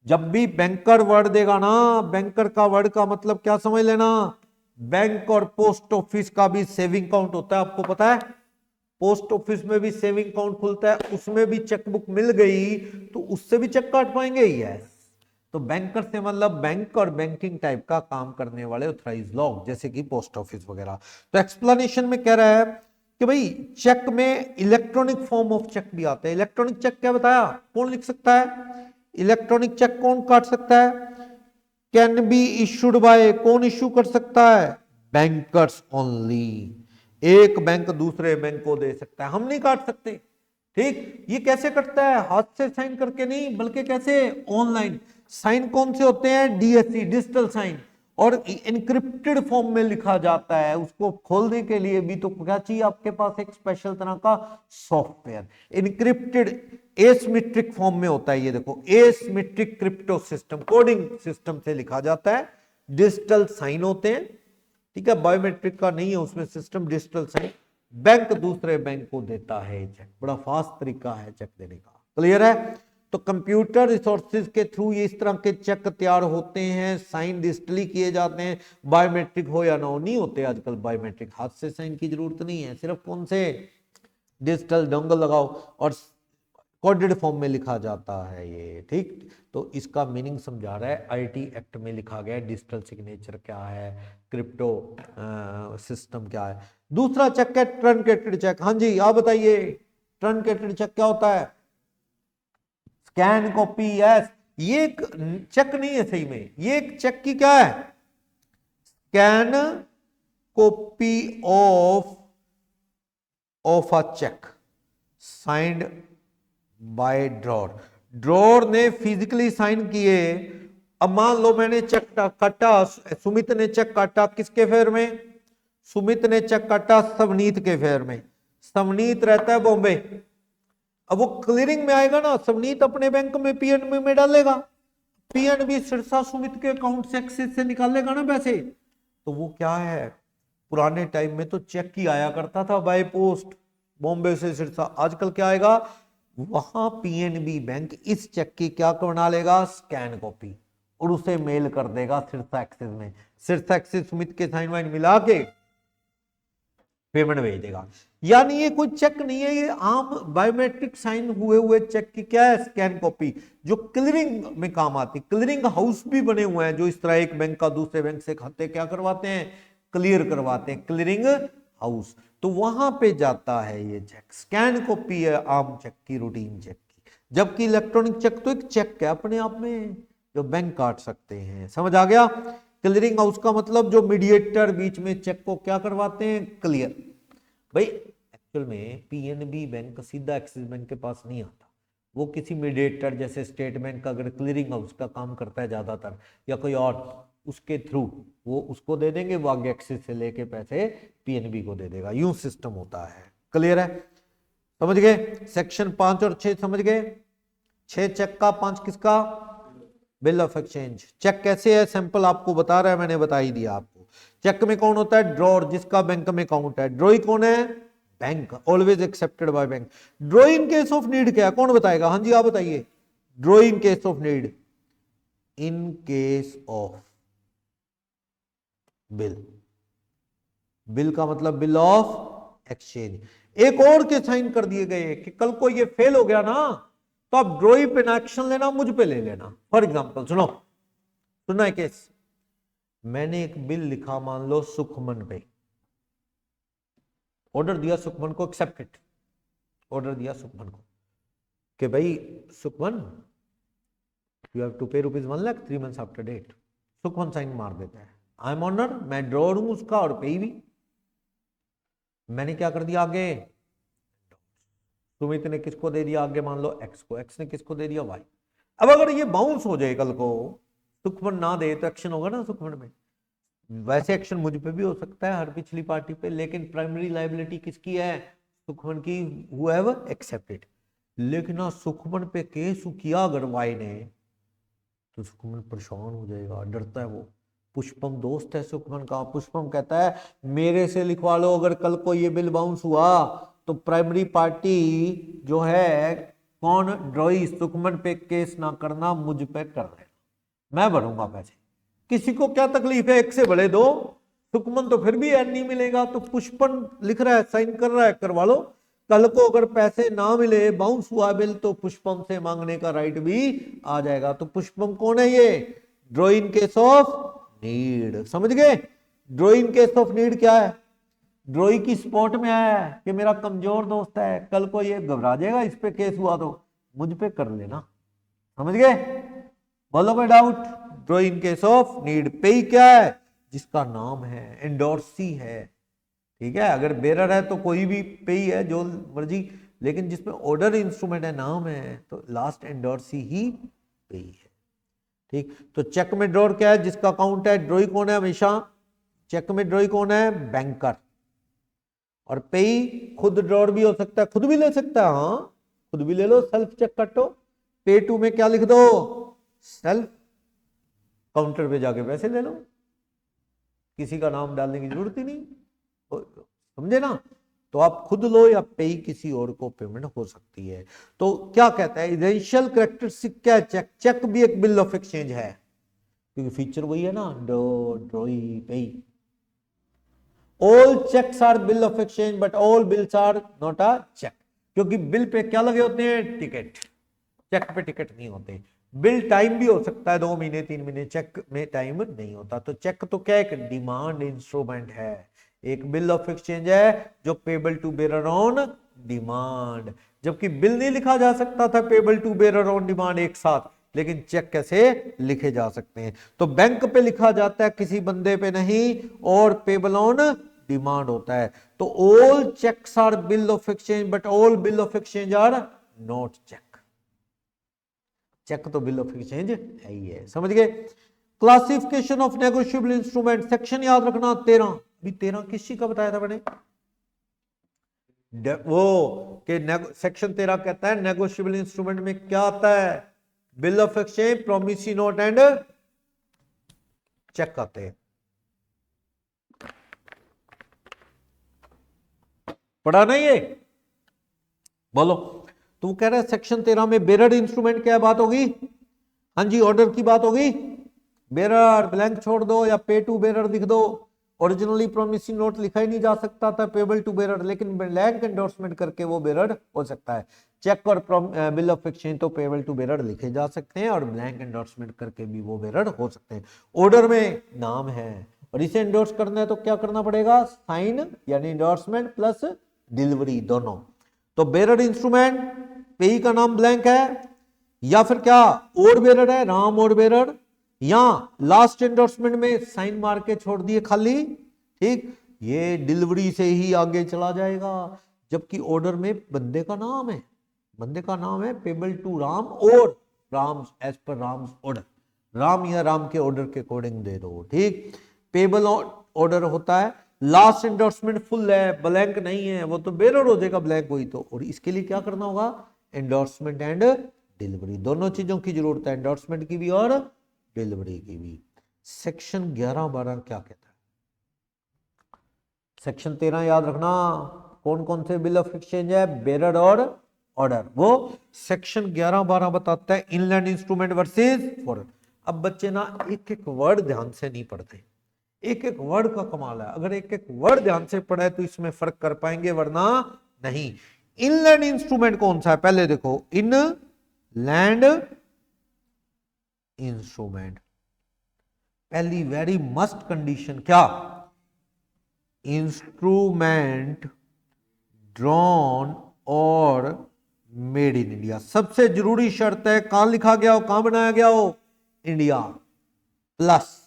जब भी बैंकर वर्ड देगा ना, बैंकर का वर्ड का मतलब क्या समझ लेना, बैंक और पोस्ट ऑफिस का भी सेविंग अकाउंट होता है, आपको पता है। पोस्ट ऑफिस में भी सेविंग अकाउंट खुलता है, उसमें भी चेकबुक मिल गई तो उससे भी चेक काट पाएंगे, यस। तो बैंकर से मतलब बैंक और बैंकिंग टाइप का काम करने वाले ऑथराइज लोग, जैसे कि पोस्ट ऑफिस वगैरह। तो एक्सप्लेनेशन में कह रहा है कि भाई चेक में इलेक्ट्रॉनिक फॉर्म ऑफ चेक भी आता है। इलेक्ट्रॉनिक चेक क्या बताया, कौन लिख सकता है, इलेक्ट्रॉनिक चेक कौन काट सकता है, कैन बी इश्यूड बाय, कौन इश्यू कर सकता है, बैंकर्स ओनली। एक बैंक दूसरे बैंक को दे सकता है, हम नहीं काट सकते। ठीक, ये कैसे करता है, हाथ से साइन करके नहीं, बल्कि कैसे, ऑनलाइन। साइन कौन से होते हैं, डीएससी, डिजिटल साइन, और इनक्रिप्टेड फॉर्म में लिखा जाता है। उसको खोलने के लिए भी तो क्या चाहिए आपके पास, एक स्पेशल तरह का सॉफ्टवेयर। इनक्रिप्टेड एसिमेट्रिक फॉर्म में होता है, ये देखो, asymmetric crypto system, coding system से लिखा जाता है। डिजिटल साइन होते हैं, ठीक है, बायोमेट्रिक का नहीं है उसमें सिस्टम, डिजिटल साइन। बैंक दूसरे बैंक को देता है चेक, बड़ा फास्ट तरीका है चेक देने का। क्लियर है। तो कंप्यूटर रिसोर्सेज के थ्रू ये इस तरह के चेक तैयार होते हैं, साइन डिजिटली किए जाते हैं, बायोमेट्रिक हो या ना हो, नहीं होते आजकल बायोमेट्रिक, हाथ से साइन की जरूरत नहीं है, सिर्फ कौन से डिजिटल डोंगल लगाओ और कोडेड फॉर्म में लिखा जाता है ये, ठीक। तो इसका मीनिंग समझा रहा है, आईटी एक्ट में लिखा गया है डिजिटल सिग्नेचर क्या है, क्रिप्टो सिस्टम क्या है। दूसरा चेक है ट्रंकेटेड चेक। हाँ जी आप बताइए, ट्रंकेटेड चेक क्या होता है? Scan copy, yes. ये एक चेक नहीं है सही में, ये एक चेक की क्या है? Scan copy of a cheque signed by drawer. Drawer ने फिजिकली साइन किए। अब मान लो मैंने चेक काटा, सुमित ने चेक काटा किसके फेवर में? सुमित ने चेक काटा सवनीत के फेवर में। सवनीत रहता है बॉम्बे, अब वो क्लियरिंग में आएगा ना, सवनीत अपने बैंक में पीएनबी में डालेगा, पीएनबी सिरसा सुमित के अकाउंट से एक्सिस से निकालेगा ना पैसे। तो वो क्या है, पुराने टाइम में तो चेक ही आया करता था बाय पोस्ट बॉम्बे से सिरसा, आजकल क्या आएगा, वहां पीएनबी बैंक इस चेक की क्या बना लेगा, स्कैन कॉपी, और उसे मेल कर देगा सिरसा एक्सिस में। सिरसा एक्सिस सुमित के साइन वाइन मिला के पेमेंट भेज देगा। यानी ये कोई चेक नहीं है, ये आम बायोमेट्रिक साइन हुए चेक की क्या है, स्कैन कॉपी, जो क्लियरिंग में काम आती। क्लियरिंग हाउस भी बने हुए हैं जो इस तरह एक बैंक का दूसरे बैंक से खाते क्या करवाते हैं, क्लियर करवाते हैं, क्लियरिंग हाउस। तो वहां पे जाता है ये चेक, स्कैन कॉपी है आम चेक की, रूटीन चेक की। जबकि इलेक्ट्रॉनिक चेक तो एक चेक है अपने आप में जो बैंक काट सकते हैं। समझ आ गया? क्लियरिंग हाउस का मतलब जो मीडिएटर बीच में चेक को क्या करवाते हैं, क्लियर। भाई एक्चुअल में पीएनबी बैंक सीधा एक्सिस बैंक के पास नहीं आता, वो किसी मीडिएटर जैसे स्टेट बैंक का अगर क्लियरिंग हाउस का काम करता है ज्यादातर, या कोई और, उसके थ्रू वो उसको दे देंगे, वो आगे एक्सिस से लेके पैसे पीएनबी को दे देगा, यूं सिस्टम होता है। क्लियर है? समझ गए? सेक्शन 5 और 6 समझ गए? 6 चेक का, 5 किसका? Bill of exchange. चेक कैसे है, सैंपल आपको बता रहा है, मैंने बता ही दिया आपको। चेक में कौन होता है, ड्रॉर, जिसका बैंक में अकाउंट है। ड्रॉई कौन है, bank, always accepted by bank. ड्रॉई in case of need क्या है, कौन बताएगा? हाँ जी आप बताइए, ड्रॉई in case of need, in case of bill, bill का मतलब बिल ऑफ एक्सचेंज। एक और के साइन कर दिए गए कि कल को ये फेल हो गया ना, तो आप ड्रॉई पे ना एक्शन लेना, मुझ पे ले लेना। फॉर एग्जांपल सुनो, सुना है केस, मैंने एक बिल लिखा मान लो सुखमन पे, ऑर्डर दिया सुखमन को, एक्सेप्टेड, ऑर्डर दिया सुखमन को कि भाई सुखमन यू हैव टू पे ₹1,00,000 3 months after date. Sukhman sign मार देता है, आई एम ऑनर, मैं ड्रॉर हूं उसका और पे भी। मैंने क्या कर दिया आगे, सुमित ने किसको दे दिया आगे, मान लो एक्स को, एक्स ने किसको दे दिया वाई। अब अगर ये बाउंस हो जाए कल को, सुखमन ना दे तो एक्शन होगा ना सुखमन में। वैसे एक्शन मुझ पे भी हो सकता है, हर पिछली पार्टी पे, लेकिन प्राइमरी लायबिलिटी किसकी है, सुखमन की, whoever एक्सेप्टेड। लेकिन ना सुखमन पे केस किया अगर वाई ने, तो सुखमन परेशान हो जाएगा, डरता है वो। पुष्पम दोस्त है सुखमन का, पुष्पम कहता है मेरे से लिखवा लो, अगर कल को ये बिल बाउंस हुआ तो प्राइमरी पार्टी जो है कौन, ड्रॉई, सुखमन पे केस ना करना, मुझ पे कर लेना, मैं भरूंगा पैसे। किसी को क्या तकलीफ है, एक से बड़े दो, सुखमन तो फिर भी एड नहीं मिलेगा, तो पुष्पन लिख रहा है, साइन कर रहा है, करवा लो। कल को अगर पैसे ना मिले, बाउंस हुआ बिल, तो पुष्पम से मांगने का राइट भी आ जाएगा। तो पुष्पम कौन है, ये draw in case of need. समझ गए? Draw in case of need क्या है, ड्रॉई की स्पॉट में आया है कि मेरा कमजोर दोस्त है, कल को ये घबरा जाएगा, इस पे केस हुआ तो मुझ पे कर लेना। समझ गए? बोलो कोई doubt? Draw in case of need. पे क्या है, जिसका नाम है, एंडोर्सी है, ठीक है। अगर बेरर है तो कोई भी पे है जो मर्जी, लेकिन जिसमें ऑर्डर इंस्ट्रूमेंट है, नाम है, तो लास्ट एंडोर्सी ही पे है, ठीक। तो चेक में ड्रॉर क्या है, जिसका अकाउंट है। ड्रॉई कौन है हमेशा चेक में, ड्रॉई कौन है, बैंकर। और पे खुद ड्रॉर भी हो सकता है, खुद भी ले सकता है, हाँ खुद भी ले लो, सेल्फ चेक काटो। पे टू में क्या लिख दो, सेल्फ, काउंटर पे जाके पैसे ले लो, किसी का नाम डालने की जरूरत ही नहीं, समझे ना। तो आप खुद लो या पे किसी और को पेमेंट हो सकती है। तो क्या कहता है इसेंशियल कैरेक्टरिस्टिक क्या है, चेक, चेक भी एक बिल ऑफ एक्सचेंज है क्योंकि फीचर वही है ना, drawee pay. All cheques are bill of exchange but all bills are not a cheque, क्योंकि बिल पे क्या लगे होते हैं, टिकट, चेक पे टिकट नहीं होते। बिल टाइम भी हो सकता है 2 महीने 3 महीने, चेक में टाइम नहीं होता। तो चेक तो क्या एक डिमांड इंस्ट्रूमेंट है, एक बिल ऑफ एक्सचेंज है जो payable to bearer on demand. जबकि बिल नहीं लिखा जा सकता था payable to bearer on demand एक साथ, लेकिन चेक कैसे लिखे जा सकते हैं। तो बैंक पे लिखा जाता है, किसी बंदे पे नहीं, और पेबल ऑन डिमांड होता है। तो all cheques are bill of exchange but all bill of exchange are not cheque. Cheque तो बिल ऑफ एक्सचेंज है ही है, समझ गए। Classification of negotiable instrument, section याद रखना 13। अभी 13 किस चीज का बताया था मैंने, वो कि सेक्शन 13 कहता है नेगोशिएबल इंस्ट्रूमेंट में क्या आता है, bill of exchange, promissory note and cheque आते हैं। पढ़ा नहीं ये, बोलो। तू कह रहा है सेक्शन 13 में बेरर इंस्ट्रूमेंट क्या बात होगी, हाँ जी ऑर्डर की बात होगी। बेरर ब्लैंक छोड़ दो या पे टू बेरर लिख दो। ओरिजिनली प्रोमिसरी नोट लिखा ही नहीं जा सकता था, पेबल टू बेरर, लेकिन ब्लैंक एंडोर्समेंट करके वो बेरर हो सकता है। चेक और बिल ऑफ एक्सचेंज तो पेबल टू बेरर लिखे जा सकते हैं और ब्लैंक एंडोर्समेंट करके भी वो बेरर हो सकते हैं। ऑर्डर में नाम है और इसे एंडोर्स करना है तो क्या करना पड़ेगा, साइन यानी एंडोर्समेंट प्लस डिलीवरी दोनों। तो बेरर इंस्ट्रूमेंट, पेई का नाम ब्लैंक है या फिर क्या और बेरर है, राम और बेरर, या लास्ट एंडोर्समेंट में साइन मार के छोड़ दिए खाली, ठीक, ये डिलीवरी से ही आगे चला जाएगा। जबकि ऑर्डर में बंदे का नाम है, बंदे का नाम है पेबल टू राम और Ram as per Ram order, Ram या राम के ऑर्डर के अकॉर्डिंग दे दो, ठीक। पेबल ऑर्डर होता है, लास्ट एंडोर्समेंट फुल है, ब्लैंक नहीं है, वो तो बेरर हो जाएगा ब्लैंक हुई तो। और इसके लिए क्या करना होगा, एंडोर्समेंट एंड डिलीवरी, दोनों चीजों की जरूरत है, एंडोर्समेंट की भी और डिलीवरी की भी। सेक्शन 11-12 क्या कहता है, सेक्शन 13 याद रखना, कौन कौन से बिल ऑफ एक्सचेंज है, बेरर और ऑर्डर। वो सेक्शन 11-12 बताता है इनलैंड इंस्ट्रूमेंट वर्सेस फॉरेन। अब बच्चे ना एक एक वर्ड ध्यान से नहीं पढ़ते, एक एक वर्ड का कमाल है, अगर एक एक वर्ड ध्यान से पढ़े तो इसमें फर्क कर पाएंगे, वरना नहीं। इनलैंड इंस्ट्रूमेंट कौन सा है, पहले देखो, इन लैंड इंस्ट्रूमेंट, पहली वेरी मस्ट कंडीशन क्या, इंस्ट्रूमेंट ड्रॉन और मेड इन इंडिया। सबसे जरूरी शर्त है, कहां लिखा गया हो, कहां बनाया गया हो, India, plus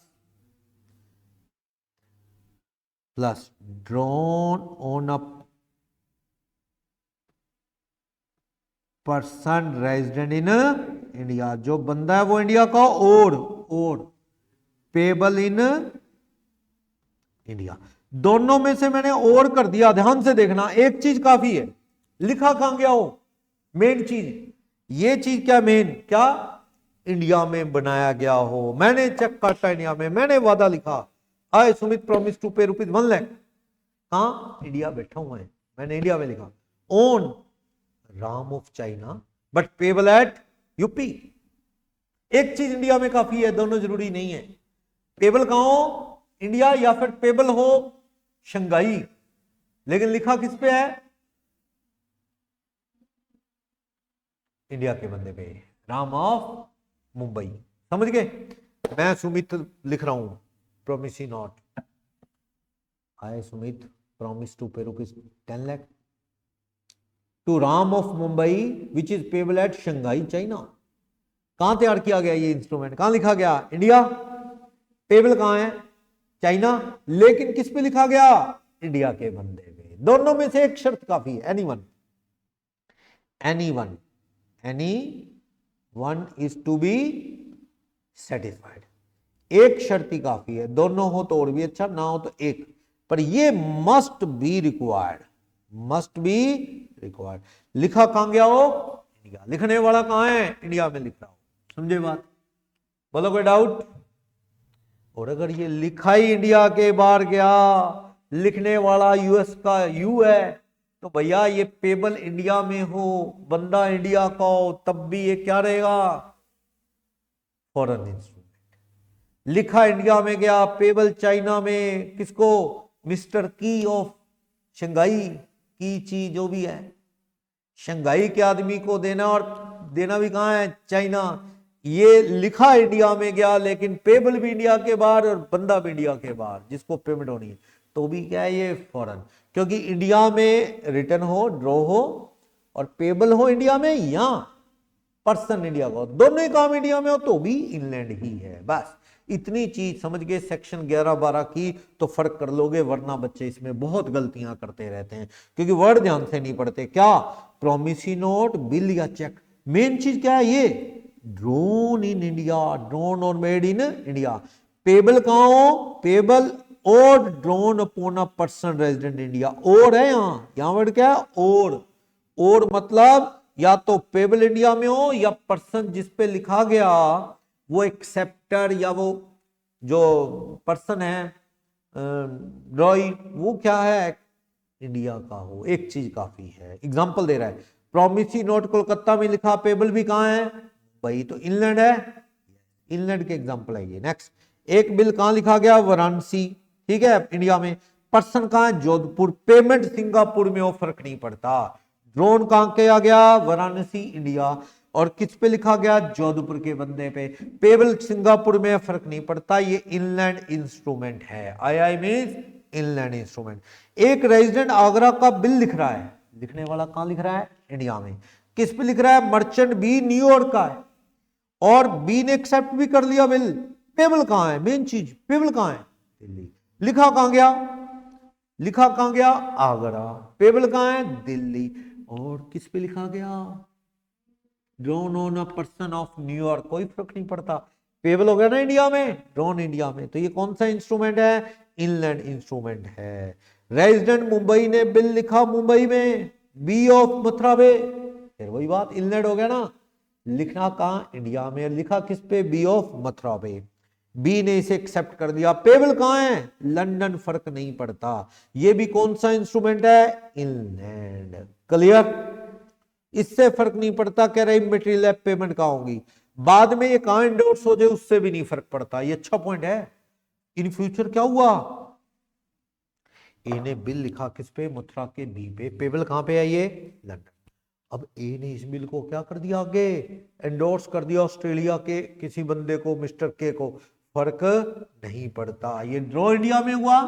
drawn on a person resident in India, जो बंदा है वो इंडिया का, और पेबल इन इंडिया। दोनों में से मैंने और कर दिया, ध्यान से देखना, एक चीज काफी है, लिखा कहां गया हो, मेन चीज, ये चीज क्या मेन, क्या इंडिया में बनाया गया हो। मैंने चेक काटा इंडिया में, मैंने वादा लिखा, आई Sumit promise to pay ₹1 lakh, कहां, इंडिया बैठा हुआ है, मैंने इंडिया में लिखा, own Ram of China but payable eight UP. एक चीज इंडिया में काफी है, दोनों जरूरी नहीं है, पेबल कहां हो, इंडिया, या फिर पेबल हो शंघाई, लेकिन लिखा किस पे है, इंडिया के बंदे पे, राम ऑफ मुंबई। समझ गए, मैं सुमित लिख रहा हूं, promissory note, I Sumit promise to pay ₹10 lakh to Ram of Mumbai which is payable at Shanghai China. कहां तैयार किया गया ये इंस्ट्रूमेंट, कहां लिखा गया, इंडिया, पेबल कहां है, चाइना, लेकिन किस पे लिखा गया, इंडिया के बंदे पे। दोनों में से एक शर्त काफी है, anyone is to be satisfied, एक शर्त ही काफी है, दोनों हो तो और भी अच्छा, ना हो तो एक, पर ये मस्ट बी रिक्वायर्ड, लिखा कहां गया हो, इंडिया, लिखने वाला कहां है, इंडिया में लिख रहा हो, समझे बात, बोलो कोई डाउट। और अगर ये लिखा ही इंडिया के बाहर गया, लिखने वाला यूएस का यू है तो भैया ये पेबल इंडिया में हो, बंदा इंडिया का हो, तब भी ये क्या रहेगा, फॉरेन इंस्ट्रूमेंट। लिखा इंडिया में गया, पेबल चाइना में, किसको, मिस्टर की ऑफ शंघाई, की ची जो भी है, शंघाई के आदमी को देना, और देना भी कहां है, चाइना। ये लिखा इंडिया में गया, लेकिन पेबल भी इंडिया के बाहर और बंदा भी इंडिया के बाहर, जिसको पेमेंट होनी है, तो भी क्या है, ये फॉरेन। क्योंकि इंडिया में रिटर्न हो, ड्रॉ हो, और पेबल हो इंडिया में, या पर्सन इंडिया का हो, दोनों ही काम इंडिया में हो, तो भी इनलैंड ही है। बस इतनी चीज समझ गए सेक्शन 11-12 की, तो फर्क कर लोगे, वरना बच्चे इसमें बहुत गलतियां करते रहते हैं, क्योंकि वर्ड ध्यान से नहीं पढ़ते। क्या, प्रोमिसी नोट, बिल या चेक, मेन चीज क्या है, ये ड्रोन इन इंडिया, ड्रोन और मेड इन इंडिया। पेबल कहां हो, पेबल और drone upon a person resident India, और है यहां वर्ड क्या है, और मतलब या तो पेबल इंडिया में हो, या पर्सन जिसपे लिखा गया वो एक्सेप्टर, या वो जो पर्सन है ड्रॉई, वो क्या है, इंडिया का हो। एक चीज काफी है, एग्जांपल दे रहा है, प्रोमिसी नोट कोलकाता में लिखा, पेबल भी कहां है भाई, तो इनलैंड है, इनलैंड के एग्जांपल है ये। नेक्स्ट, एक बिल कहां लिखा गया, वाराणसी, ठीक है, इंडिया में। पर्सन कहां है, जोधपुर, पेमेंट सिंगापुर में हो, फर्क नहीं पड़ता। ड्रोन कहां किया गया, वाराणसी, इंडिया, और किस पे लिखा गया, जोधपुर के बंदे पे। पेबल सिंगापुर में, फर्क नहीं पड़ता, ये इनलैंड इंस्ट्रूमेंट है। आई मींस इनलैंड इंस्ट्रूमेंट। एक रेजिडेंट आगरा का बिल लिख रहा है, लिखने वाला कहां लिख रहा है, इंडिया में। किस पे लिख रहा है, मर्चेंट बी न्यूयॉर्क का है, और बी ने एक्सेप्ट भी कर लिया बिल। पेबल कहां है, मेन चीज, पेबल कहां है, दिल्ली। लिखा कहां गया, लिखा कहां गया, आगरा। पेबल कहां है, दिल्ली। और किस पे लिखा गया, drone on a person of New York, कोई फर्क नहीं पड़ता। पेबल हो गया ना इंडिया में, ड्रोन इंडिया में, तो ये कौन सा इंस्ट्रूमेंट है, इनलैंड इंस्ट्रूमेंट है। रेजिडेंट मुंबई ने बिल लिखा मुंबई में, बी ऑफ मथुरा पे, फिर वही बात, इनलैंड हो गया ना। लिखना कहां, इंडिया में, लिखा किस पे, बी ऑफ मथुरा पे। बी ने इसे एक्सेप्ट कर दिया। पेबल कहां है, लंदन, फर्क नहीं पड़ता। ये भी कौन सा इंस्ट्रूमेंट है, इनलैंड। क्लियर, इससे फर्क नहीं पड़ता, कह रहे मटेरियल पेमेंट कहां होगी, बाद में ये कहां एंडोर्स हो जाए, उससे भी नहीं फर्क पड़ता। ये अच्छा पॉइंट है। इन फ्यूचर क्या हुआ, ए ने बिल लिखा किस पे, मथुरा के बी पे, पेबल कहां पे है, ये लंदन। अब ए ने इस बिल को क्या कर दिया, आगे एंडोर्स कर दिया ऑस्ट्रेलिया के किसी बंदे को, मिस्टर के को, फर्क नहीं पड़ता। ये ड्रॉ इंडिया में हुआ,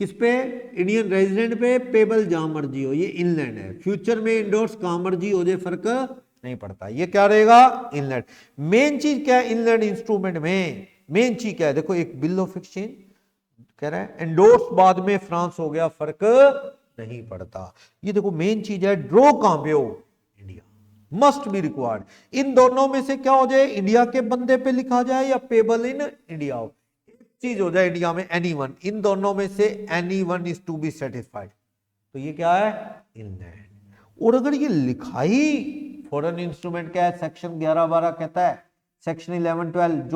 किस पे, इंडियन रेजिडेंट पे, पेबल जहां मर्जी हो, ये इनलैंड है। फ्यूचर में इंडोर्स कहां मर्जी हो जाए, फर्क नहीं पड़ता। ये क्या रहेगा, इनलैंड। मेन चीज क्या है, इनलैंड इंस्ट्रूमेंट में मेन चीज क्या है, देखो एक बिल ऑफ एक्सचेंज कह रहा है, एंडोर्स बाद में फ्रांस हो गया, फर्क नहीं पड़ता। ये देखो मेन चीज है, ड्रॉ कहां पे हो, इंडिया, मस्ट बी रिक्वायर्ड। इन दोनों में से क्या हो जाए, इंडिया के बंदे पे लिखा जाए, या पेबल इन इंडिया हो, चीज हो जाए इंडिया में, एनीवन, इन दोनों में से anyone is to be satisfied, तो ये क्या है, इनलैंड। और अगर ये लिखा ही फॉरेन इंस्ट्रूमेंट क्या है, सेक्शन 11-12 कहता है, सेक्शन 11-12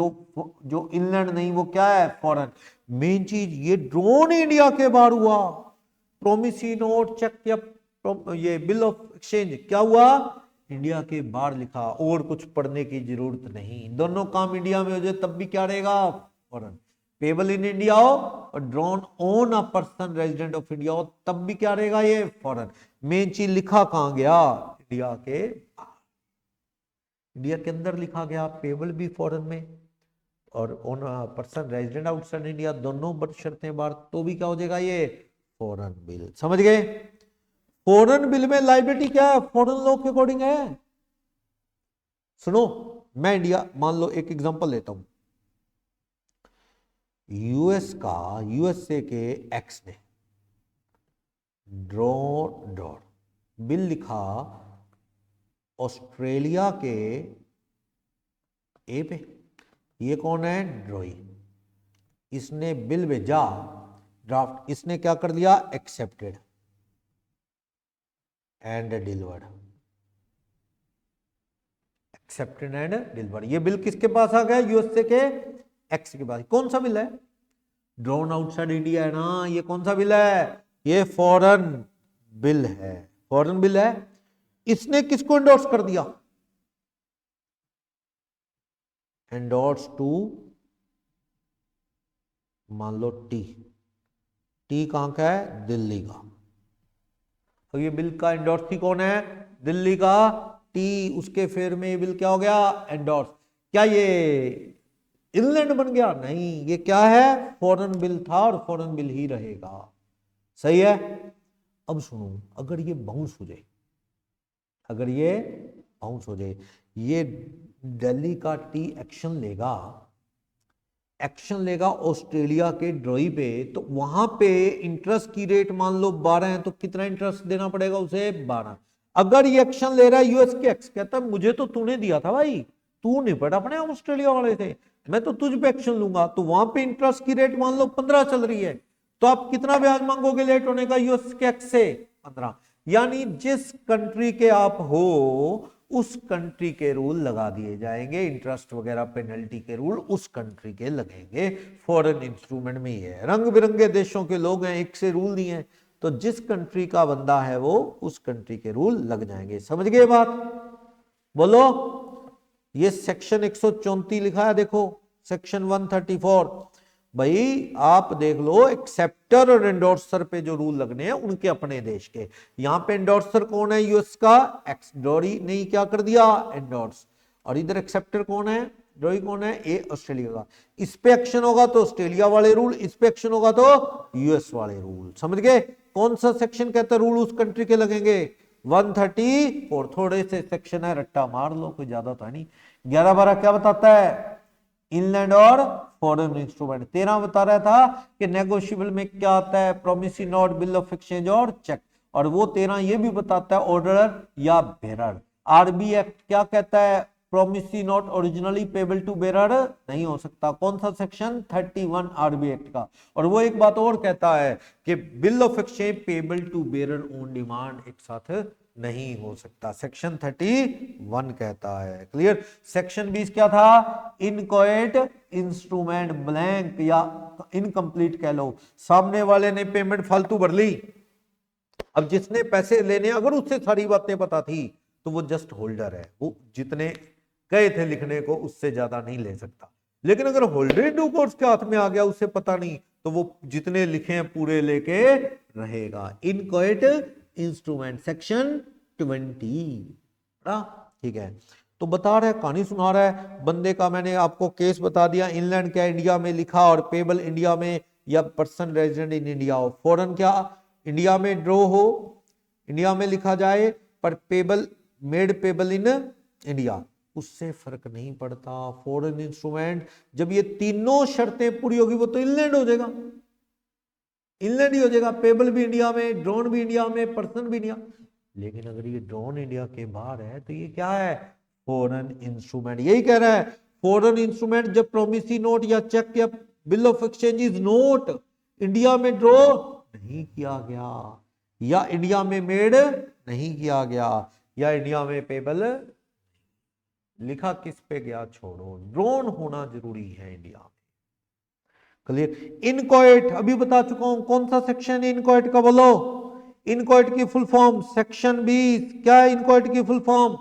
जो इनलैंड नहीं, वो क्या है, फॉरेन। मेन चीज, ये ड्रोन इंडिया के बाहर हुआ, प्रोमिसी नोट, चेक या ये बिल ऑफ एक्सचेंज क्या हुआ, इंडिया के बाहर लिखा, और कुछ पढ़ने की जरूरत नहीं। दोनों काम इंडिया में हो जाए, तब भी क्या रहेगा, फॉरेन। पेबल इन इंडिया हो, और drone on a person resident of India हो, तब भी क्या रहेगा, ये फॉरेन। मेन चीज लिखा कहां गया, इंडिया के, इंडिया के अंदर लिखा गया, पेबल भी फॉरेन में, और on person resident outside India, दोनों बट शर्तें बाहर, तो भी क्या हो जाएगा, ये फॉरेन बिल। समझ गए, फॉरेन बिल में लाइबिलिटी क्या है, फॉरेन लॉ के अकॉर्डिंग है। सुनो, मैं इंडिया, मान लो एक एग्जांपल लेता हूं, यूएसए के एक्स ने ड्रॉ बिल लिखा ऑस्ट्रेलिया के ए पे, ये कौन है, ड्रॉई। इसने बिल भेजा ड्राफ्ट, इसने क्या कर दिया, accepted and delivered, accepted and delivered. ये बिल किसके पास आ गया, यूएसए के एक्स के पास। कौन सा बिल है, ड्रोन आउटसाइड इंडिया है ना, ये कौन सा बिल है, ये फॉरेन बिल है, फॉरेन बिल है। इसने किसको एंडोर्स कर दिया? एंडोर्स टू, मान लो टी, टी कहां का है? दिल्ली का। तो ये बिल का एंडोर्सी कौन है? दिल्ली का टी। उसके फेर में ये बिल क्या हो गया? एंडोर्स। क्या ये इनलैंड बन गया? नहीं, ये क्या है? फॉरेन बिल था और फॉरेन बिल ही रहेगा। सही है। अब सुनो, अगर ये बाउंस हो जाए, अगर ये बाउंस हो जाए, ये दिल्ली का टी एक्शन लेगा, एक्शन लेगा ऑस्ट्रेलिया के ड्रॉई पे, तो वहां पे इंटरेस्ट की रेट मान लो 12 है, तो कितना इंटरेस्ट देना पड़ेगा उसे? 12। अगर ये एक्शन ले रहा है यूएस के एक्स, कहता है मुझे तो तूने दिया था भाई, तू निपट अपने ऑस्ट्रेलिया वाले थे, मैं तो तुझ पे एक्शन लूंगा, तो वहां पे इंटरेस्ट की रेट मान लो 15 चल रही है, तो आप कितना ब्याज मांगोगे लेट होने का यूएस के एक्स से? 15। यानी जिस कंट्री के आप हो उस कंट्री के रूल लगा दिए जाएंगे, इंटरेस्ट वगैरह पेनल्टी के रूल उस कंट्री के लगेंगे। फॉरेन इंस्ट्रूमेंट में ये है, रंग बिरंगे देशों के लोग हैं, एक से रूल नहीं है, तो जिस कंट्री का बंदा है वो उस कंट्री के रूल लग जाएंगे। समझ गए बात? बोलो। ये सेक्शन 134 लिखा है, देखो सेक्शन 134। भाई आप देख लो, एक्सेप्टर और एंडोर्सर पे जो रूल लगने हैं उनके अपने देश के। यहां पे एंडोर्सर कौन है? यूएस का एक्स, डोरी ने क्या कर दिया? एंडोर्स। और इधर एक्सेप्टर कौन है? डोरी कौन है? ए ऑस्ट्रेलिया का। इस पे एक्शन होगा तो ऑस्ट्रेलिया वाले रूल, इस पे एक्शन होगा तो यूएस वाले रूल। समझ गए? कौन सा सेक्शन कहता है रूल उस कंट्री के लगेंगे? 134। थोड़े से सेक्शन है, रट्टा मार लो, कोई ज्यादा तो है नहीं। 11-12 क्या बताता है? इनलैंड और फॉरेन इंस्ट्रूमेंट। 13 बता रहा था कि नेगोशिएबल में क्या आता है? Promissory note, bill of exchange और चेक। और वो 13 ये भी बताता है ऑर्डर या बेरर। आरबी एक्ट क्या कहता है? Promissory note originally payable to bearer नहीं हो सकता। कौन सा सेक्शन? 31 आरबी एक्ट का। और वो एक बात और कहता है कि bill of exchange payable to bearer on demand एक साथ नहीं हो सकता, सेक्शन 31 कहता है। क्लियर? सेक्शन 20 क्या था? इनकोएट इंस्ट्रूमेंट, ब्लैंक या इनकम्प्लीट कह लो, सामने वाले ने पेमेंट फालतू भर ली। अब जिसने पैसे लेने, अगर उससे सारी बातें पता थी तो वो जस्ट होल्डर है, वो जितने गए थे लिखने को उससे ज्यादा नहीं ले सकता। लेकिन अगर होल्डर ड्यू कोर्स के हाथ में आ गया, उससे पता नहीं, तो वो जितने लिखे हैं पूरे लेके रहेगा। Inchoate instrument section 20। ठीक है, तो बता रहा है, कहानी सुना रहा है बंदे का। मैंने आपको केस बता दिया। इनलैंड क्या इंडिया में लिखा और पेबल इंडिया में, या पर्सन रेजिडेंट इन इंडिया हो। फॉरेन क्या इंडिया में ड्रॉ हो, इंडिया में लिखा जाए, पर payable made payable in India, उससे फर्क नहीं पड़ता। फॉरेन इंस्ट्रूमेंट जब ये तीनों शर्तें पूरी होगी वो तो इनलैंड हो जाएगा, इनलैंड ही हो जाएगा। पेबल भी इंडिया में, ड्रोन भी इंडिया में, पर्सन भी इंडिया। लेकिन अगर ये ड्रोन इंडिया के बाहर है तो ये क्या है? Foreign instrument. यही कह रहा है, फॉरेन इंस्ट्रूमेंट जब प्रोमिसरी नोट या चेक या bill of exchange is note India में ड्रॉ नहीं किया गया, या इंडिया में मेड नहीं किया गया, या इंडिया में पेबल लिखा किस पे गया छोड़ो, ड्रोन होना जरूरी है इंडिया में। क्लियर? इनकोएट अभी बता चुका हूं, कौन सा सेक्शन है इनकोएट का? बोलो। इनकोएट की फुल फॉर्म सेक्शन 20। क्या है इनकोएट की फुल फॉर्म?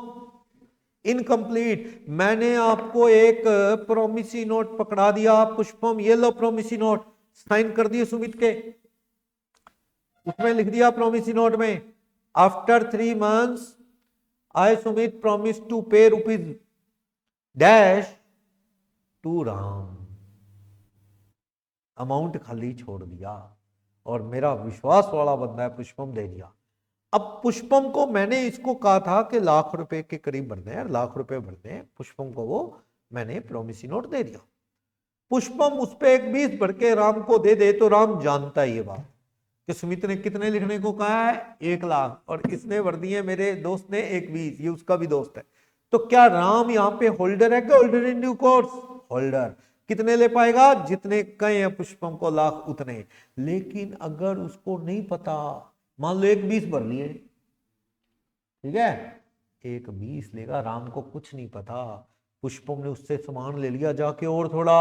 इनकम्प्लीट। मैंने आपको एक प्रोमिसरी नोट पकड़ा दिया, पुष्पम, ये लो प्रोमिसरी नोट, साइन कर दिए सुमित के, उसमें लिख दिया प्रोमिसरी नोट में, after 3 months I Sumit promise to pay rupees dash to Ram. Amount खाली छोड़ दिया, और मेरा विश्वास वाला बंदा है पुष्पम, दे दिया। अब पुष्पम को मैंने इसको कहा था कि लाख रुपए के करीब भरने हैं, लाख रुपए भरने हैं, पुष्पम को वो मैंने प्रोमिसरी नोट दे दिया। पुष्पम उस पे 1 20 भर के राम को दे दे, तो राम जानता है ये बात कि सुमित ने कितने लिखने को कहा है? 1 लाख, और इसने भर दिए मेरे दोस्त ने 1 20, ये उसका भी दोस्त है। तो क्या राम यहाँ पे होल्डर है? क्या holder in due course? Holder. कितने ले पाएगा? जितने कहे हैं पुष्पम को लाख, उतने। लेकिन अगर उसको नहीं पता, मान लो 1 20 भर लिए, ठीक है, 1 20 लेगा, राम को कुछ नहीं पता, पुष्पम ने उससे सामान ले लिया जाके और थोड़ा,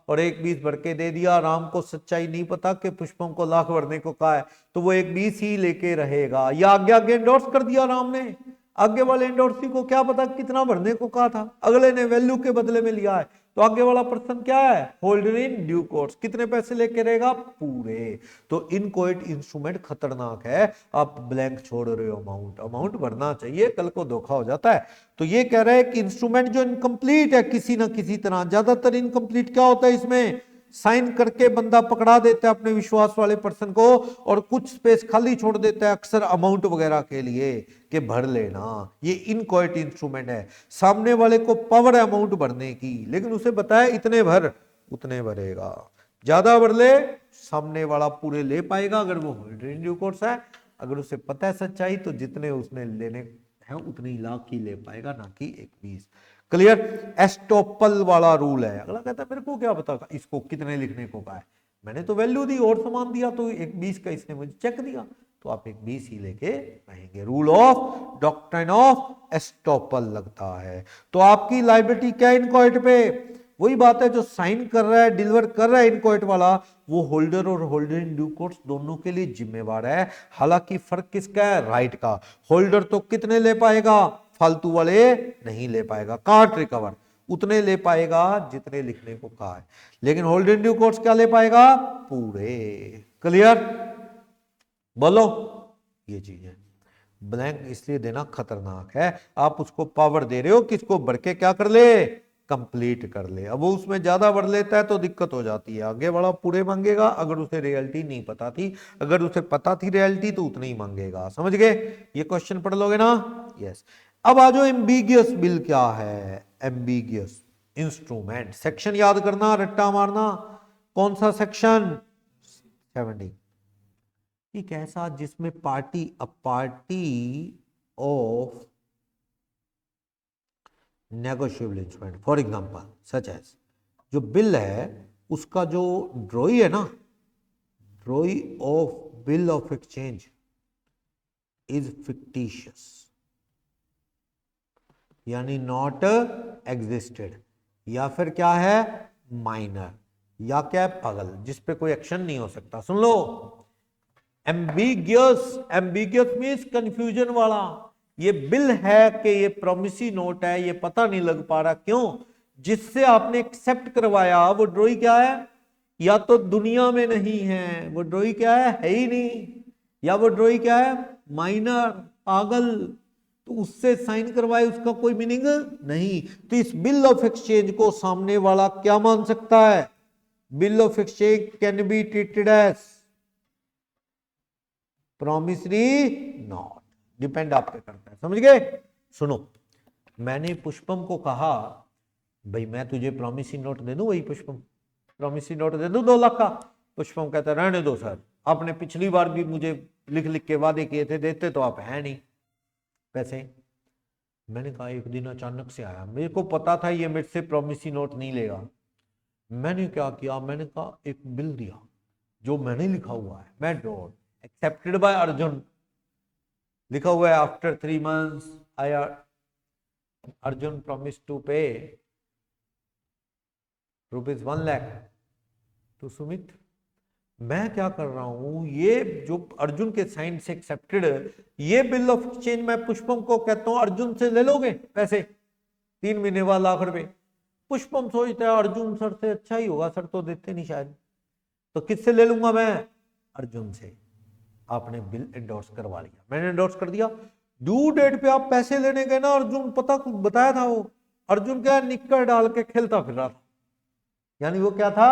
और 1 20 भर के दे दिया। राम को सच्चाई नहीं पता कि पुष्पम को लाख भरने को कहा है, तो वो 1 20 ही लेके रहेगा। या आगे आगे एंडोर्स कर दिया राम ने, आगे वाले एंडोर्सी को क्या पता कितना भरने को कहा था, अगले ने वैल्यू के बदले में लिया है, तो आगे वाला पर्सन क्या है, होल्डर इन ड्यू कोर्स। कितने पैसे लेके रहेगा, पूरे। तो इनकोएट इंस्ट्रूमेंट खतरनाक है, आप ब्लैंक छोड़ रहे हो, अमाउंट भरना चाहिए, कल को धोखा हो जाता है। तो ये कह रहा है कि इंस्ट्रूमेंट जो इनकम्प्लीट है किसी ना किसी तरह, ज्यादातर इनकम्प्लीट क्या होता है इसमें, साइन करके बंदा पकड़ा देता है अपने विश्वास वाले पर्सन को, और कुछ स्पेस खाली छोड़ देता है अक्सर अमाउंट वगैरह के लिए कि भर लेना। ये इनकोएट इंस्ट्रूमेंट है, सामने वाले को पावर है अमाउंट भरने की, लेकिन उसे बताया इतने भर, उतने भरेगा। ज्यादा भर ले, सामने वाला पूरे ले पाएगा अगर वो होल्डर इन ड्यू कोर्स है। अगर उसे पता है सच्चाई तो जितने उसने लेने हैं उतनी लाख ही ले पाएगा, ना कि 1 20। क्लियर। एस्टोपल वाला रूल है। अगला कहता है मेरे को क्या पता इसको कितने लिखने को कहा है, मैंने तो वैल्यू दी और सामान दिया, तो 1 20 का इसने मुझे चेक दिया, तो आप 1 20 ही लेके रहेंगे। Rule of doctrine of estoppel लगता है। तो आपकी लायबिलिटी क्या इनकोएट पे, वही बात है, जो साइन कर रहा है, डिलीवर कर रहा है इनकोएट वाला, वो होल्डर और होल्डर इन ड्यू कोर्स दोनों के लिए जिम्मेवार है। हालांकि फर्क किसका है, राइट का। होल्डर तो कितने ले पाएगा, फालतू वाले नहीं ले पाएगा, कांट रिकवर, उतने ले पाएगा जितने लिखने को कहा है, लेकिन होल्डर इन ड्यू कोर्स क्या ले पाएगा, पूरे। क्लियर, बोलो। ये चीज है, ब्लैंक इसलिए देना खतरनाक है, आप उसको पावर दे रहे हो किसको, भर के क्या कर ले, कंप्लीट कर ले। अब वो उसमें ज्यादा भर लेता है तो दिक्कत हो जाती है, आगे वाला पूरे मांगेगा अगर उसे रियलिटी नहीं पता थी, अगर उसे पता थी रियलिटी तो उतना ही मांगेगा। समझ गए, ये क्वेश्चन पढ़ लोगे ना, यस। अब आ जाओ एम्बिगियस बिल क्या है, एम्बिगियस इंस्ट्रूमेंट। सेक्शन याद करना, रट्टा मारना, कौन सा सेक्शन, 70। एक ऐसा जिसमें party, a party of negotiable instrument, for example such as, जो बिल है उसका जो ड्रॉई है ना, drawee of bill of exchange is fictitious, यानी नॉट एग्जिस्टेड, या फिर क्या है, माइनर, या क्या है, पागल, जिस पे कोई एक्शन नहीं हो सकता। सुन लो, एम्बिगियस, एम्बिगियस मींस कंफ्यूजन वाला। ये बिल है कि ये प्रोमिसी नोट है, ये पता नहीं लग पा रहा, क्यों, जिससे आपने एक्सेप्ट करवाया वो ड्रॉई क्या है, या तो दुनिया में नहीं है, वो ड्रॉई क्या है ही नहीं, या वो ड्रॉई क्या है, माइनर, पागल, तो उससे साइन करवाए उसका कोई मीनिंग नहीं। तो इस बिल ऑफ एक्सचेंज को सामने वाला क्या मान सकता है, bill of exchange can be treated as promissory note, depend आप पे करता है। समझ गए। सुनो, मैंने पुष्पम को कहा भाई मैं तुझे प्रॉमिसरी नोट दे दूं, वही पुष्पम प्रॉमिसरी नोट दे दूं 2 लाख का। पुष्पम कहता रहने दो सर, आपने पिछली बार भी मुझे लिख लिख के वादे किए थे, देते तो आप है नहीं पैसे। मैंने कहा एक दिन अचानक से आया, मेरे को पता था ये मेरे से प्रॉमिसरी नोट नहीं लेगा। मैंने क्या किया, मैंने कहा एक बिल दिया जो मैंने लिखा हुआ है, मैं ड्रॉ एक्सेप्टेड बाय अर्जुन, लिखा हुआ है after 3 months I Arjun promise to pay ₹1 lakh तो सुमित। मैं क्या कर रहा हूं, ये जो अर्जुन के साइन से एक्सेप्टेड, ये बिल ऑफ एक्सचेंज मैं पुष्पम को कहता हूं अर्जुन से ले लोगे पैसे 3 महीने बाद ₹1 लाख। पुष्पम सोचता है अर्जुन सर से अच्छा ही होगा, सर तो देते नहीं शायद, तो किससे ले लूंगा मैं, अर्जुन से। आपने बिल एंडोर्स करवा लिया, मैंने एंडोर्स कर दिया, ड्यू डेट पे आप पैसे लेने गए ना, अर्जुन पता कुछ बताया था, वो अर्जुन क्या निक्कर डाल के खेलता फिर रहा था, यानी वो क्या था,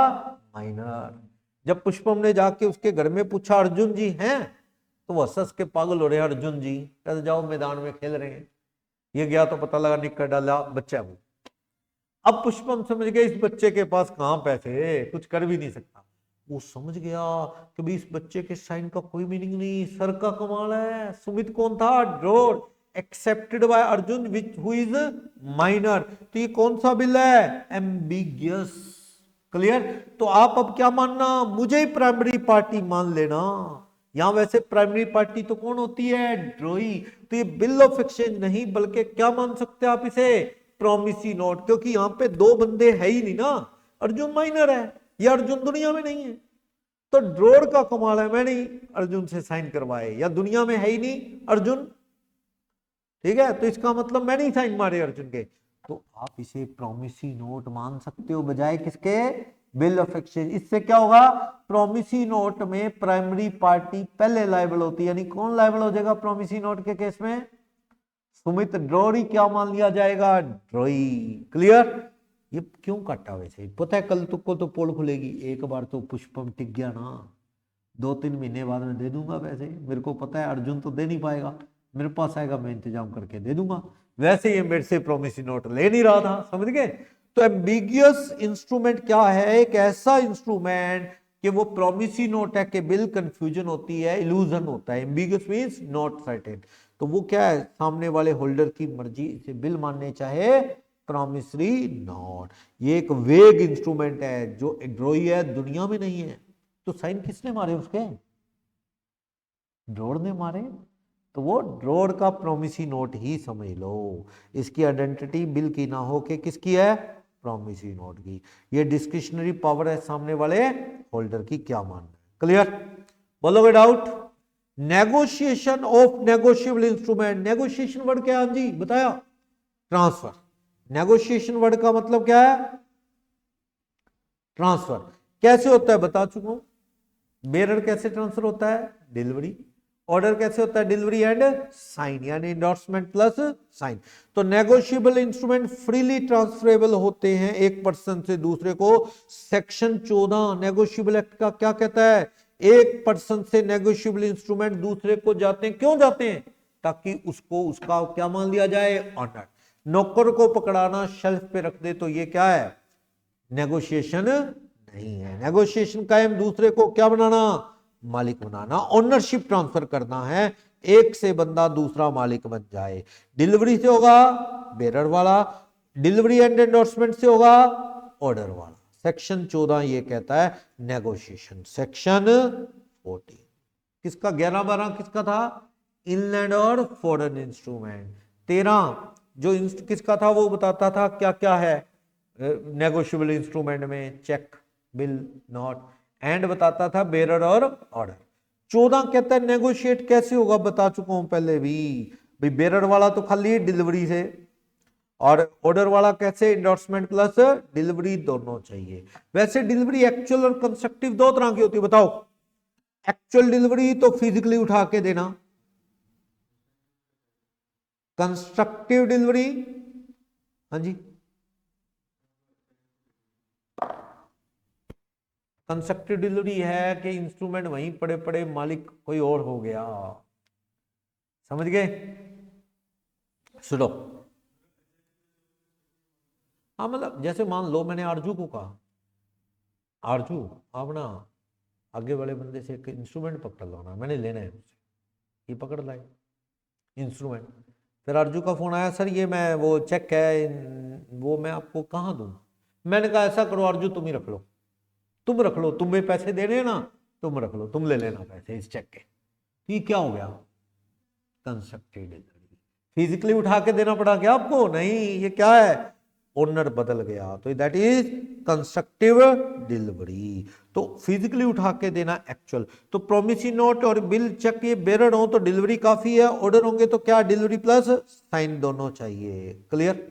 माइनर। जब पुष्पम ने जाके उसके घर में पूछा अर्जुन जी हैं, तो वो हंस के पागल हो रहे, अर्जुन जी कहते जाओ मैदान में खेल रहे हैं। ये गया तो पता लगा निक्कर डाला बच्चा वो। अब पुष्पम समझ गए इस बच्चे के पास कहां पैसे, कुछ कर भी नहीं सकता। वो समझ गया कि भाई इस बच्चे के साइन का कोई मीनिंग नहीं, सर का कमाल है। सुमित कौन था, draw accepted by Arjun which who is minor. तो ये कौन सा बिल है, एम्बिगियस। क्लियर। तो आप अब क्या मानना, मुझे प्राइमरी पार्टी मान लेना। यहां वैसे प्राइमरी पार्टी तो कौन होती है, ड्रॉई। तो ये बिल ऑफ एक्सचेंज नहीं, बल्कि क्या मान सकते हैं आप इसे, प्रॉमिसी नोट, क्योंकि यहां पे दो बंदे है ही नहीं ना, अर्जुन माइनर है या अर्जुन दुनिया में नहीं है, तो ड्रॉर का कमाल है मैंने अर्जुन से साइन करवाए, या दुनिया में है ही नहीं अर्जुन, ठीक है, तो इसका मतलब मैंने ही साइन मारे अर्जुन के, तो आप इसे प्रॉमिसी नोट मान सकते हो बजाय किसके, बिल ऑफ एक्सचेंज। इससे क्या होगा, प्रॉमिसी नोट में प्राइमरी पार्टी पहले लायबल होती है, यानी कौन लायबल हो जाएगा प्रॉमिसी नोट के केस में, सुमित ड्रॉरी क्या मान लिया जाएगा, ड्रॉई। क्लियर, ये क्यों काटा वैसे पता है, कल तुमको तो पोल खुलेगी, एक बार तो पुष्पम टिक गया ना, 2-3 महीने बाद में दे दूंगा पैसे, मेरे को पता है अर्जुन तो दे नहीं पाएगा, मेरे पास आएगा मैं इंतजाम करके दे दूंगा, वैसे ये मेरे से प्रॉमिसी नोट ले नहीं रहा था, समझ गए। तो एम्बिगियस इंस्ट्रूमेंट क्या है, एक ऐसा इंस्ट्रूमेंट कि वो प्रॉमिसी नोट है कि बिल कंफ्यूजन होती है, इल्यूजन होता है, एम्बिगियस मींस नॉट सर्टेन, तो वो क्या है, सामने वाले होल्डर की मर्जी से बिल मानने चाहे प्रॉमिसरी नोट, ये एक वेग इंस्ट्रूमेंट है जो ड्रॉई है, दुनिया में नहीं है, तो साइन किसने मारे उसके, ड्रॉर ने मारे, तो वो ड्रॉर का प्रॉमिसी नोट ही समझ लो, इसकी आइडेंटिटी बिल की ना हो के किसकी है, प्रॉमिसी नोट की, ये डिस्क्रिशनरी पावर है सामने वाले होल्डर की, क्या मानना है, क्लियर, बोलोगे doubt. Negotiation of negotiable instrument, negotiation word क्या है जी बताया, ट्रांसफर, नेगोशिएशन वर्ड का मतलब क्या है, ट्रांसफर, कैसे होता है बता चुका हूं, बेरर कैसे ट्रांसफर होता है, डिलीवरी, ऑर्डर कैसे होता है, डिलीवरी एंड साइन, यानी एंडोर्समेंट प्लस साइन, तो नेगोशिएबल इंस्ट्रूमेंट फ्रीली ट्रांसफरेबल होते हैं एक पर्सन से दूसरे को, सेक्शन 14 नेगोशिएबल एक्ट का क्या कहता है, एक पर्सन से नेगोशिएबल इंस्ट्रूमेंट दूसरे को जाते हैं, क्यों जाते हैं, ताकि उसको उसका क्या मान लिया जाए, ऑनर, नौकर को पकड़ाना शेल्फ पे रख दे तो ये क्या है, नेगोशिएशन नहीं है, नेगोशिएशन का एम दूसरे को क्या बनाना, मालिक बनाना, ओनरशिप ट्रांसफर करना है, एक से बंदा दूसरा मालिक बन जाए, डिलीवरी से होगा बेरर वाला, डिलीवरी एंड एंडोर्समेंट से होगा ऑर्डर वाला, सेक्शन 14 ये कहता है नेगोशिएशन, सेक्शन 14 किसका, 11-12 किसका था, इनलैंड और फॉरेन इंस्ट्रूमेंट, 13 जो किसका था वो बताता था क्या क्या है नेगोशिएबल इंस्ट्रूमेंट में, चेक, बिल, नोट, एंड बताता था बेरर और ऑर्डर, 14 कहता है नेगोशिएट कैसे होगा, बता चुका हूं पहले भी, भाई बेरर वाला तो खाली डिलीवरी से, और ऑर्डर वाला कैसे, एंडोर्समेंट प्लस डिलीवरी दोनों चाहिए, वैसे डिलीवरी एक्चुअल और कंस्ट्रक्टिव दो तरह की होती है, बताओ, एक्चुअल डिलीवरी तो फिजिकली उठा के देना, कंस्ट्रक्टिव डिलीवरी, हाँ जी, कंस्ट्रक्टिव डिलीवरी है कि इंस्ट्रूमेंट वहीं पड़े पड़े मालिक कोई और हो गया, समझ गए, सुनो, हाँ मतलब जैसे मान लो मैंने आरजू को कहा, आरजू आप ना आगे वाले बंदे से एक इंस्ट्रूमेंट पकड़ लो ना, मैंने लेना है मुझसे, ये पकड़ लाए इंस्ट्रूमेंट, फिर आरजू का फोन आया, सर ये मैं वो चेक है वो मैं आपको कहाँ दूं, मैंने कहा ऐसा करो आरजू तुम ही रख लो, तुम रख लो, तुम्हें पैसे देने हैं ना, तुम रख लो, तुम ले लेना पैसे इस चेक के, ये क्या हो गया, कंस्ट्रक्टिव डिलीवरी, फिजिकली उठा के देना पड़ा क्या आपको, नहीं, ये क्या है, ओनर बदल गया, तो दैट इज कंस्ट्रक्टिव डिलीवरी, तो फिजिकली उठा के देना एक्चुअल, तो प्रोमिसी नोट और बिल चेक ये बेरर हो तो डिलीवरी काफी है, ऑर्डर होंगे तो क्या डिलीवरी प्लस साइन दोनों चाहिए, क्लियर,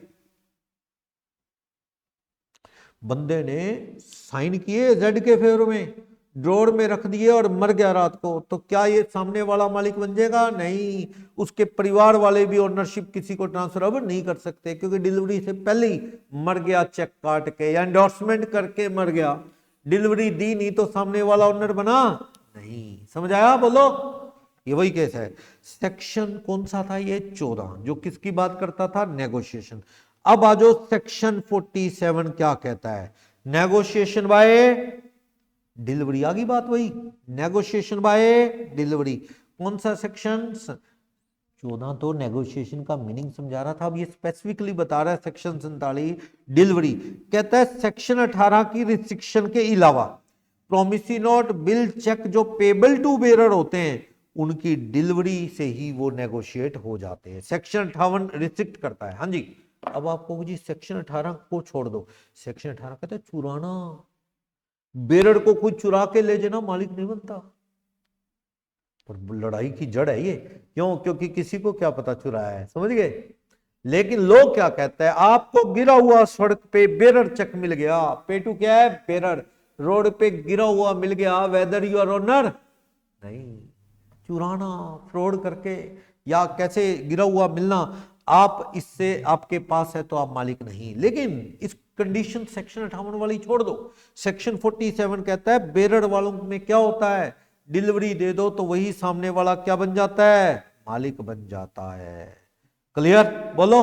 बंदे ने साइन किए जेड के फेवर में, ड्रॉर में रख दिए और मर गया रात को, तो क्या ये सामने वाला मालिक बन जाएगा, नहीं, उसके परिवार वाले भी ओनरशिप किसी को ट्रांसफर अब नहीं कर सकते, क्योंकि डिलीवरी से पहले ही मर गया, चेक काट के या एंडोर्समेंट करके मर गया, डिलीवरी दी नहीं तो सामने वाला ओनर बना नहीं, समझ आया, बोलो, ये वही केस है, सेक्शन कौन सा था ये 14 जो किसकी बात करता था, नेगोशिएशन, अब आ जाओ सेक्शन 47 क्या कहता है, नेगोशिएशन बाय डिलीवरी, आ गई बात वही, नेगोशिएशन बाय डिलीवरी, कौन सा सेक्शन 14 तो नेगोशिएशन का मीनिंग समझा रहा था, अब ये स्पेसिफिकली बता रहा है सेक्शन 47 डिलीवरी, कहता है सेक्शन 18 की रिस्ट्रिक्शन के अलावा प्रोमिसी नोट, बिल, चेक जो पेबल टू बेरर होते हैं उनकी डिलीवरी से ही वो नेगोशिएट हो जाते हैं, सेक्शन 58 रिस्ट्रिक्ट करता है, हाँ जी, अब आपको जी सेक्शन 18 को छोड़ दो, सेक्शन 18 कहता है चुराना, बेरड़ को कोई चुरा के ले जाना मालिक नहीं बनता। पर लड़ाई की जड़ है ये, क्यों? क्योंकि किसी को क्या पता चुराया है, समझ गए? लेकिन लोग क्या कहते हैं, आपको गिरा हुआ सड़क पे बेरड़ चेक मिल गया, पेटू क्या है? बेरड़, रोड पे गिरा हुआ मिल गया, वेदर यू आर ओनर नहीं। चुराना, फ्रॉड करके या कैसे गिरा हुआ मिलना, आप इससे आपके पास है तो आप मालिक नहीं। लेकिन इस कंडीशन सेक्शन 58 वाली छोड़ दो, सेक्शन 47 कहता है बेरड़ वालों में क्या होता है, डिलीवरी दे दो तो वही सामने वाला क्या बन जाता है? मालिक बन जाता है। क्लियर? बोलो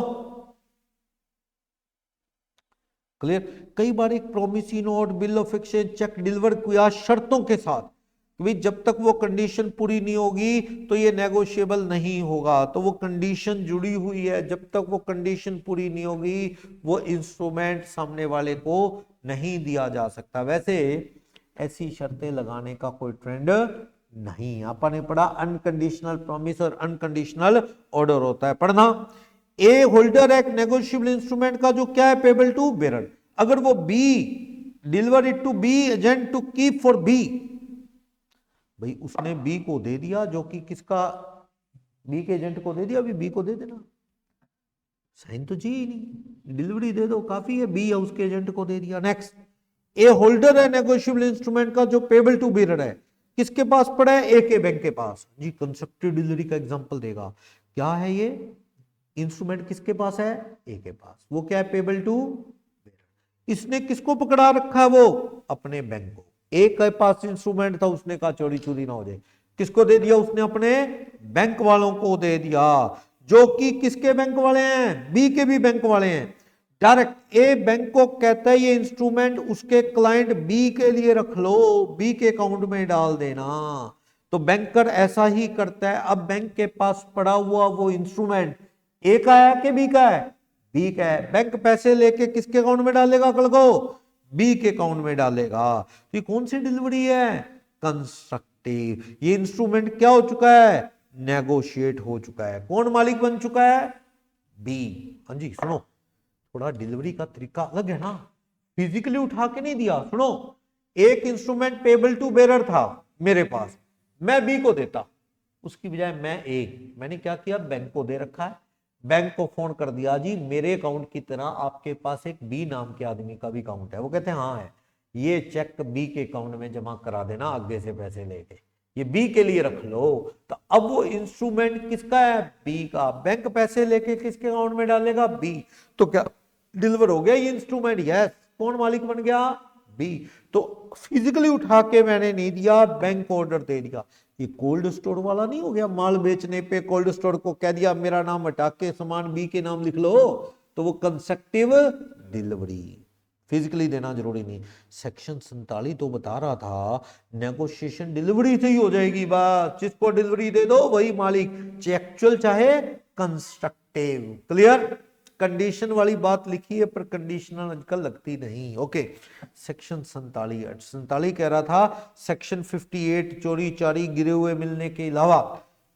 क्लियर? कई बार एक promissory note, bill of exchange, cheque deliver किया शर्तों के साथ कि जब तक वो कंडीशन पूरी नहीं होगी तो ये नेगोशिएबल नहीं होगा। तो वो कंडीशन जुड़ी हुई है, जब तक वो कंडीशन पूरी नहीं होगी वो इंस्ट्रूमेंट सामने वाले को नहीं दिया जा सकता। वैसे ऐसी शर्तें लगाने का कोई ट्रेंड नहीं, आपने पढ़ा अनकंडीशनल प्रॉमिस और अनकंडीशनल ऑर्डर होता है, पढ़ना। ए होल्डर एक नेगोशिएबल इंस्ट्रूमेंट का जो क्या है, पेबल टू बेरर, अगर वो B deliver it to B agent to keep for B, भाई उसने बी को दे दिया, जो कि किसका, बी के एजेंट को दे दिया, अभी बी को दे देना, साइन तो चाहिए नहीं, डिलीवरी दे दो काफी है, बी है उसके एजेंट को दे दिया। नेक्स्ट, ए होल्डर है नेगोशिएबल इंस्ट्रूमेंट का जो पेबल टू बेरर है, किसके पास पड़ा है? ए के बैंक के पास जी। कंस्ट्रक्टिव डिलीवरी का एग्जांपल देगा, क्या है ये इंस्ट्रूमेंट, किसके पास है? ए के पास, वो क्या है? Payable to bearer. इसने किसको पकड़ा रखा है? वो अपने बैंक को। ए के पास इंस्ट्रूमेंट था, उसने कहा चोरी चोरी ना हो जाए, किसको दे दिया? उसने अपने बैंक वालों को दे दिया, जो कि किसके बैंक वाले हैं? बी के भी बैंक वाले हैं। डायरेक्ट ए बैंक को कहता है ये इंस्ट्रूमेंट उसके क्लाइंट बी के लिए रख लो, बी के अकाउंट में डाल देना, तो बैंकर ऐसा ही करता है। अब बैंक के पास पड़ा हुआ वो इंस्ट्रूमेंट ए का है कि बी का है? बी का है। बैंक पैसे लेके किसके अकाउंट में डालेगा? कल को बी के अकाउंट में डालेगा। तो ये कौन सी डिलीवरी है? कंस्ट्रक्टिव। ये इंस्ट्रूमेंट क्या हो चुका है? नेगोशिएट हो चुका है। कौन मालिक बन चुका है? बी। हाँ जी सुनो, थोड़ा डिलीवरी का तरीका अलग है ना, फिजिकली उठा के नहीं दिया। सुनो, एक इंस्ट्रूमेंट पेबल टू बेरर था मेरे पास, मैं बी को देता, उसकी बजाय मैंने क्या किया? बैंक को दे रखा है, बैंक को फोन कर दिया, जी मेरे अकाउंट की तरह आपके पास एक बी नाम के आदमी का भी अकाउंट है। वो कहते हैं हाँ है, ये चेक बी के अकाउंट में जमा करा देना, आगे से पैसे लेके, ये बी के लिए रख लो। तो अब वो इंस्ट्रूमेंट किसका है? बी का। बैंक पैसे लेके किसके अकाउंट में डालेगा? बी। तो क्या डिलीवर हो गया ये इंस्ट्रूमेंट? यस। कौन मालिक बन गया? बी। तो फिजिकली उठा के मैंने नहीं दिया, बैंक को ऑर्डर दे दिया। ये कोल्ड स्टोर वाला नहीं हो गया, माल बेचने पे कोल्ड स्टोर को कह दिया मेरा नाम हटा के सामान बी के नाम लिख लो, तो वो कंस्ट्रक्टिव डिलीवरी, फिजिकली देना जरूरी नहीं। सेक्शन 47 तो बता रहा था नेगोशिएशन डिलीवरी से ही हो जाएगी, बस जिसको डिलीवरी दे दो वही मालिक, एक्चुअल चाहे कंस्ट्रक्टिव। क्लियर? कंडीशन वाली बात लिखी है पर कंडीशनल आजकल लगती नहीं। ओके, सेक्शन 47 कह रहा था सेक्शन 58 चोरी चारी गिरे हुए मिलने के अलावा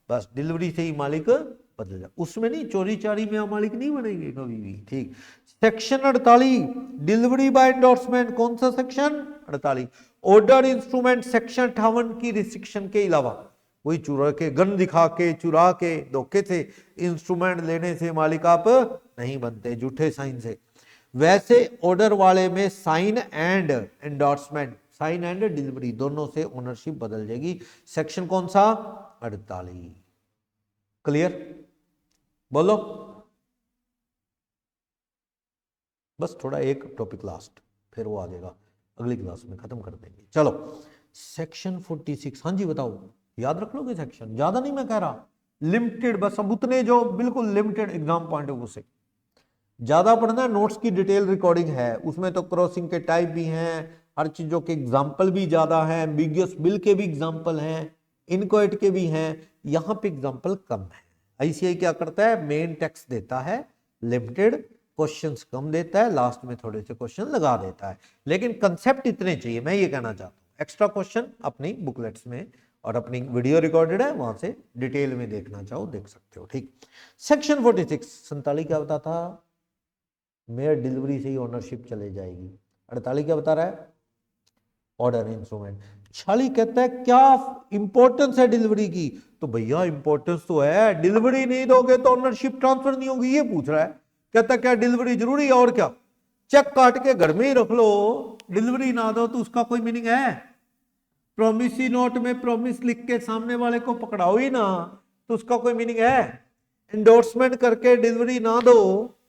बस डिलीवरी से ही मालिक बदल जाए, उसमें नहीं, चोरी चारी में आप मालिक नहीं बनेंगे कभी भी। ठीक। सेक्शन 48 डिलीवरी बाय एंडोर्समेंट, कौन सा सेक्शन? 48। ऑर्डर इंस्ट्रूमेंट सेक्शन 58 की रिस्ट्रिक्शन के अलावा, वही चुरा के, गन दिखा के, चुरा के, धोखे से इंस्ट्रूमेंट लेने से मालिक आप नहीं बनते, झूठे साइन से। वैसे ऑर्डर वाले में sign and endorsement, sign and delivery दोनों से ओनरशिप बदल जाएगी। सेक्शन कौन सा? 48। क्लियर? बोलो। बस थोड़ा एक टॉपिक लास्ट, फिर वो आ जाएगा अगली क्लास में, खत्म कर देंगे। चलो सेक्शन 46। हाँ जी बताओ, याद रख लोगे सेक्शन? ज्यादा नहीं मैं कह रहा, लिमिटेड, बस अब उतने जो बिल्कुल limited exam point of view से। ज्यादा पढ़ना, नोट्स की डिटेल रिकॉर्डिंग है उसमें, तो क्रॉसिंग के टाइप भी हैं, हर चीजों के एग्जाम्पल भी ज्यादा है, एम्बिगियस बिल के भी एग्जाम्पल हैं, इनक्वाइट के भी हैं, यहाँ पे एग्जाम्पल कम है। आईसीआई क्या करता है? मेन टेक्स्ट देता है लिमिटेड, क्वेश्चंस कम देता है, लास्ट में थोड़े से क्वेश्चन लगा देता है, लेकिन कंसेप्ट इतने चाहिए, मैं ये कहना चाहता हूँ। एक्स्ट्रा क्वेश्चन अपनी बुकलेट्स में और अपनी वीडियो रिकॉर्डेड है, वहां से डिटेल में देखना चाहो देख सकते हो। ठीक। सेक्शन 46 47 क्या बताता? मेयर डिलीवरी से ही ओनरशिप चले जाएगी। 48 क्या बता रहा है? Order instrument. 46 कहता है क्या इंपॉर्टेंस है डिलीवरी की? तो भैया इंपॉर्टेंस तो है, डिलीवरी नहीं दोगे तो ओनरशिप ट्रांसफर नहीं होगी, ये पूछ रहा है। कहता क्या डिलीवरी जरूरी है और क्या? चेक काट के घर में ही रख लो, डिलीवरी ना दो तो उसका कोई मीनिंग है? प्रोमिसी नोट में प्रोमिस लिख के सामने वाले को पकड़ाओ ही ना तो उसका कोई मीनिंग है? इंडोर्समेंट करके डिलीवरी ना दो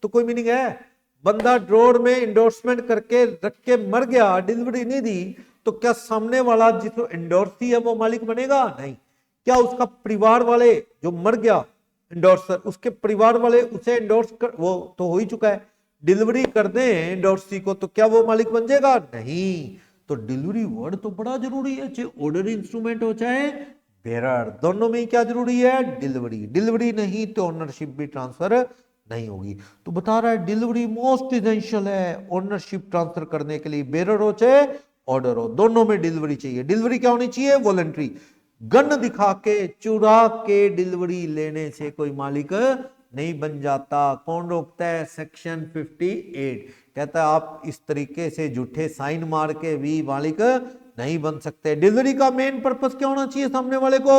तो कोई मीनिंग है? बंदा ड्रॉर में इंडोर्समेंट करके रख के मर गया, डिलीवरी नहीं दी, तो क्या सामने वाला जिसको इंडोर्सी है वो मालिक बनेगा? नहीं। क्या उसका परिवार वाले जो मर गया इंडोर्सर, उसके परिवार वाले उसे इंडोर्स कर, वो तो हो ही चुका है, डिलीवरी कर दें इंडोर्सी को तो क्या वो मालिक बन जाएगा? नहीं। तो डिलीवरी वर्ड तो बड़ा जरूरी है, चाहे ऑर्डर इंस्ट्रूमेंट हो चाहे बेरर, दोनों में क्या जरूरी है? डिलीवरी। डिलीवरी नहीं तो ओनरशिप भी ट्रांसफर नहीं होगी। तो बता रहा है डिलीवरी मोस्ट इसेंशियल है ओनरशिप ट्रांसफर करने के लिए, बेरर हो चाहे ऑर्डर हो, दोनों में डिलीवरी चाहिए। डिलीवरी क्या होनी चाहिए? वॉलंटरी। गन दिखा के चुरा के डिलीवरी लेने से कोई मालिक नहीं बन जाता। कौन रोकता है? सेक्शन 58 कहता है आप इस तरीके से झूठे साइन मार के भी मालिक नहीं बन सकते। डिलीवरी का मेन पर्पस क्या होना चाहिए? सामने वाले को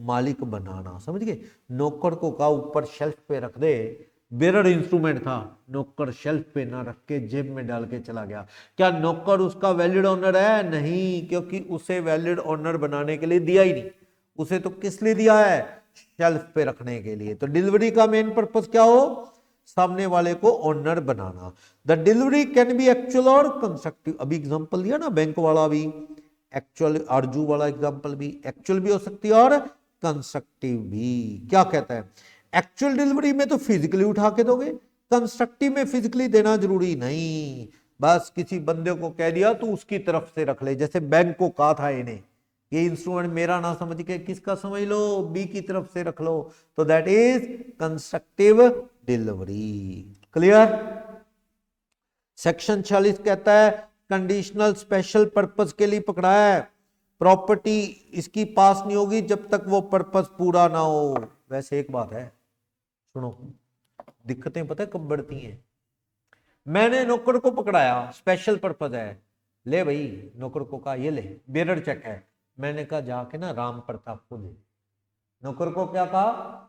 मालिक बनाना, समझ गए? नौकर को का ऊपर शेल्फ पे रख दे, बेरर इंस्ट्रूमेंट था, नौकर शेल्फ पे ना रख के जेब में डाल के चला गया, क्या नौकर उसका वैलिड ओनर है? नहीं, क्योंकि उसे वैलिड ओनर बनाने के लिए दिया ही नहीं, उसे तो किस लिए दिया है? शेल्फ पे रखने के लिए। तो डिलीवरी का मेन पर्पस क्या हो? सामने वाले को owner banana. The delivery can be actual और कंस्ट्रक्टिव। अभी एग्जांपल दिया ना बैंक वाला भी, एक्चुअल अर्जू वाला एग्जांपल भी, एक्चुअल भी हो सकती है और कंस्ट्रक्टिव भी। क्या कहता है? एक्चुअल डिलीवरी में तो फिजिकली उठा के दोगे, कंस्ट्रक्टिव में फिजिकली देना जरूरी नहीं, बस किसी बंदे को कह दिया तो उसकी तरफ से रख ले। जैसे बैंक को कहा था इन्हें ये इंस्ट्रूमेंट मेरा ना समझ के किसका समझ लो, बी की तरफ से रख लो, तो that is constructive delivery. Clear? Section 46 कहता है कंडीशनल स्पेशल पर्पस के लिए पकड़ाया है, प्रॉपर्टी इसकी पास नहीं होगी जब तक वो पर्पस पूरा ना हो। वैसे एक बात है, सुनो, दिक्कतें पता है कब बढ़ती हैं? मैंने नौकर को पकड़ाया, स्पेशल पर्पस है, ले भाई, नौकर को कहा ये ले बेरर चेक है, मैंने कहा जाके ना राम प्रताप को दे। नौकर को क्या कहा?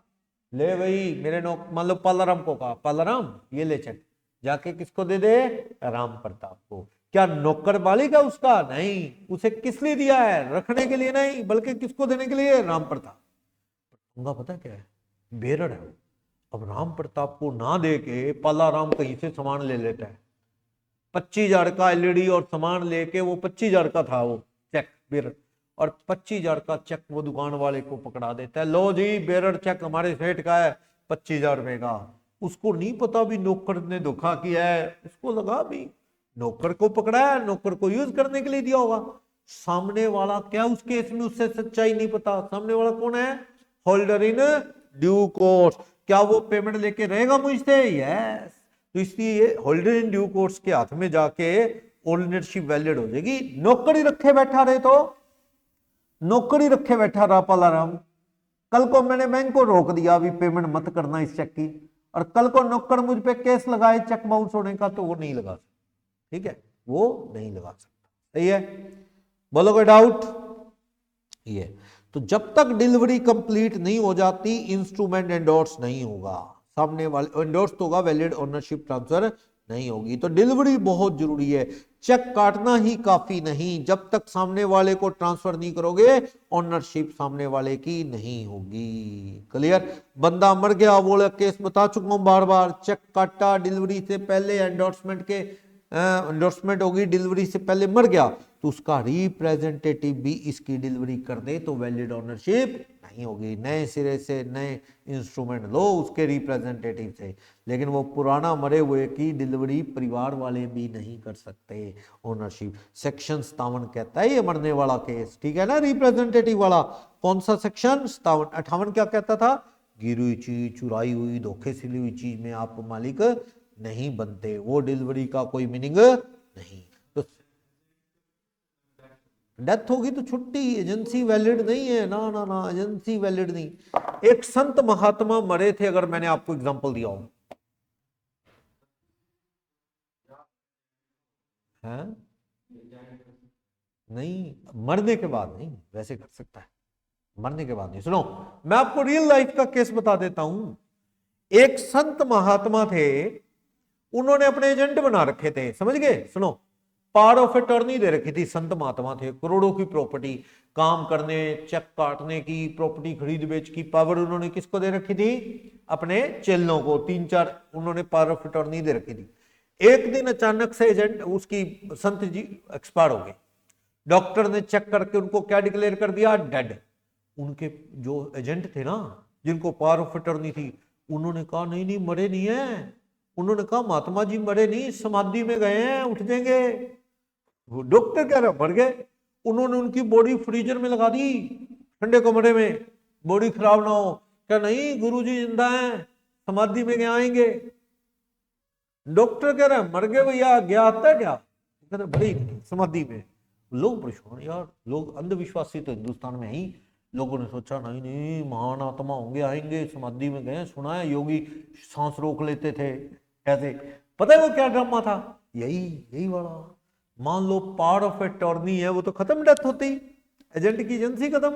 ले भाई मेरे मान लो पालाराम को कहा, पालाराम ये ले चेक, जाके किसको दे दे? राम प्रताप को। क्या नौकर मालिक है उसका? नहीं। उसे किस लिए दिया है? रखने के लिए नहीं, बल्कि किसको देने के लिए? राम प्रताप। पता क्या है? बेरर है। अब राम प्रताप को ना दे के पालाराम कहीं से सामान ले लेता है, 25,000 का एलईडी और सामान लेके, वो 25,000 का था वो चेक बेरर, और 25,000 का चेक वो दुकान वाले को पकड़ा देता है, लो जी बेरर चेक हमारे सेठ का है 25,000 रुपए का। उसको नहीं पता भी नौकर ने धोखा किया है, उसको लगा भी नौकर को पकड़ा है, नौकर को यूज करने के लिए दिया होगा। सामने वाला क्या उस केस में उससे सच्चाई नहीं पता, सामने वाला कौन है? Holder in due course. क्या वो पेमेंट लेके रहेगा मुझसे? यस। तो इसलिए होल्डर इन ड्यू कोर्स के हाथ में जाके ओनरशिप वैलिड हो जाएगी। नौकर ही रखे बैठा रहे तो, नौकर ही रखे बैठा रहा पालाराम, कल को मैंने बैंक को रोक दिया अभी पेमेंट मत करना इस चेक की, और कल को नौकर मुझ पे केस लगाए चेक बाउंस होने का, तो वो नहीं लगा सकता। ठीक है, वो नहीं लगा सकता। सही है? बोलो कोई डाउट? ये तो जब तक डिलीवरी कंप्लीट नहीं हो जाती इंस्ट्रूमेंट एंडोर्स नहीं होगा, सामने वाले एंडोर्स तो होगा, वैलिड ओनरशिप ट्रांसफर नहीं होगी। तो डिलीवरी बहुत जरूरी है, चेक काटना ही काफी नहीं, जब तक सामने वाले को ट्रांसफर नहीं करोगे ओनरशिप सामने वाले की नहीं होगी। क्लियर? बंदा मर गया, बोले केस बता चुका हूं बार बार, चेक काटा डिलीवरी से पहले, एंडोर्समेंट के एंडोर्समेंट होगी डिलीवरी से पहले, मर गया, तो उसका रिप्रेजेंटेटिव भी इसकी डिलीवरी कर दे तो वैलिड ओनरशिप नहीं होगी। नए सिरे से नए इंस्ट्रूमेंट लो उसके रिप्रेजेंटेटिव से, लेकिन वो पुराना मरे हुए की डिलीवरी परिवार वाले भी नहीं कर सकते ओनरशिप। सेक्शन 57 कहता है ये मरने वाला केस, ठीक है ना, रिप्रेजेंटेटिव वाला। कौन सा सेक्शन? 57। 58 क्या कहता था? गिरी हुई चीज, चुराई हुई, धोखे से ली हुई चीज में आप मालिक नहीं बनते, वो डिलीवरी का कोई मीनिंग नहीं। तो डेथ होगी तो छुट्टी, एजेंसी वैलिड नहीं है ना, ना ना, एजेंसी वैलिड नहीं। एक संत महात्मा मरे थे, अगर मैंने आपको एग्जांपल दिया हो, है नहीं, मरने के बाद नहीं, वैसे कर सकता है, मरने के बाद नहीं। सुनो, मैं आपको रियल लाइफ का केस बता देता हूं। एक संत महात्मा थे, उन्होंने अपने एजेंट बना रखे थे, समझ गए। सुनो, पावर ऑफ अटॉर्नी दे रखी थी, संत महात्मा थे, करोड़ों की प्रॉपर्टी, काम करने, चेक काटने की, प्रॉपर्टी खरीद बेच की पावर उन्होंने किसको दे रखी थी? अपने चेलों को। 3-4 उन्होंने पावर ऑफ अटॉर्नी दे रखी थी। एक दिन अचानक से एजेंट उसकी संत जी एक्सपायर हो गए। डॉक्टर ने चेक करके उनको क्या डिक्लेयर कर दिया? डेड। उनके जो एजेंट थे ना, जिनको पावर ऑफ अटॉर्नी थी, उन्होंने कहा नहीं नहीं मरे नहीं है। उन्होंने कहा महात्मा जी मरे नहीं, समाधि में गए हैं, उठ जाएंगे। वो डॉक्टर कह रहे मर गए। उन्होंने उनकी बॉडी फ्रीजर में लगा दी, ठंडे कमरे में, बॉडी खराब ना हो। क्या नहीं, गुरुजी जिंदा हैं, समाधि में क्या आएंगे। डॉक्टर कह रहे हैं मर गए भैया, गया आता क्या? कहते भाई समाधि में। लोग परेशान, यार लोग अंधविश्वासी तो हिंदुस्तान में ही। लोगों ने सोचा नहीं नहीं महान आत्मा होंगे, आएंगे, समाधि में गए, सुना है योगी सांस रोक लेते थे ऐसे। पता है वो क्या ड्रामा था? यही वाला। मान लो पावर ऑफ अटॉर्नी है, वो तो खत्म, डेथ होती, एजेंट की एजेंसी खत्म।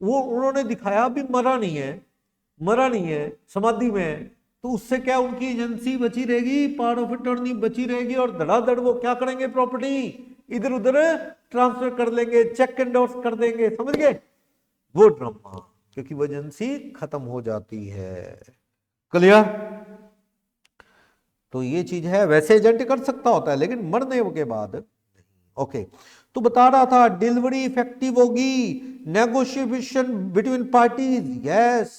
वो उन्होंने दिखाया भी मरा नहीं है, समाधि में है, तो उससे क्या उनकी एजेंसी बची रहेगी, पावर ऑफ अटॉर्नी बची रहेगी, और धड़ाधड़ वो क्या करेंगे, प्रॉपर्टी इधर उधर ट्रांसफर कर लेंगे, चेक एंडोर्स कर देंगे, समझ गए वो ड्रामा, क्योंकि वो एजेंसी खत्म हो जाती है। क्लियर? तो ये चीज है। वैसे एजेंट कर सकता होता है, लेकिन मरने के बाद। ओके, तो बता रहा था डिलीवरी इफेक्टिव होगी, नेगोशिएशन बिटवीन पार्टीज। यस,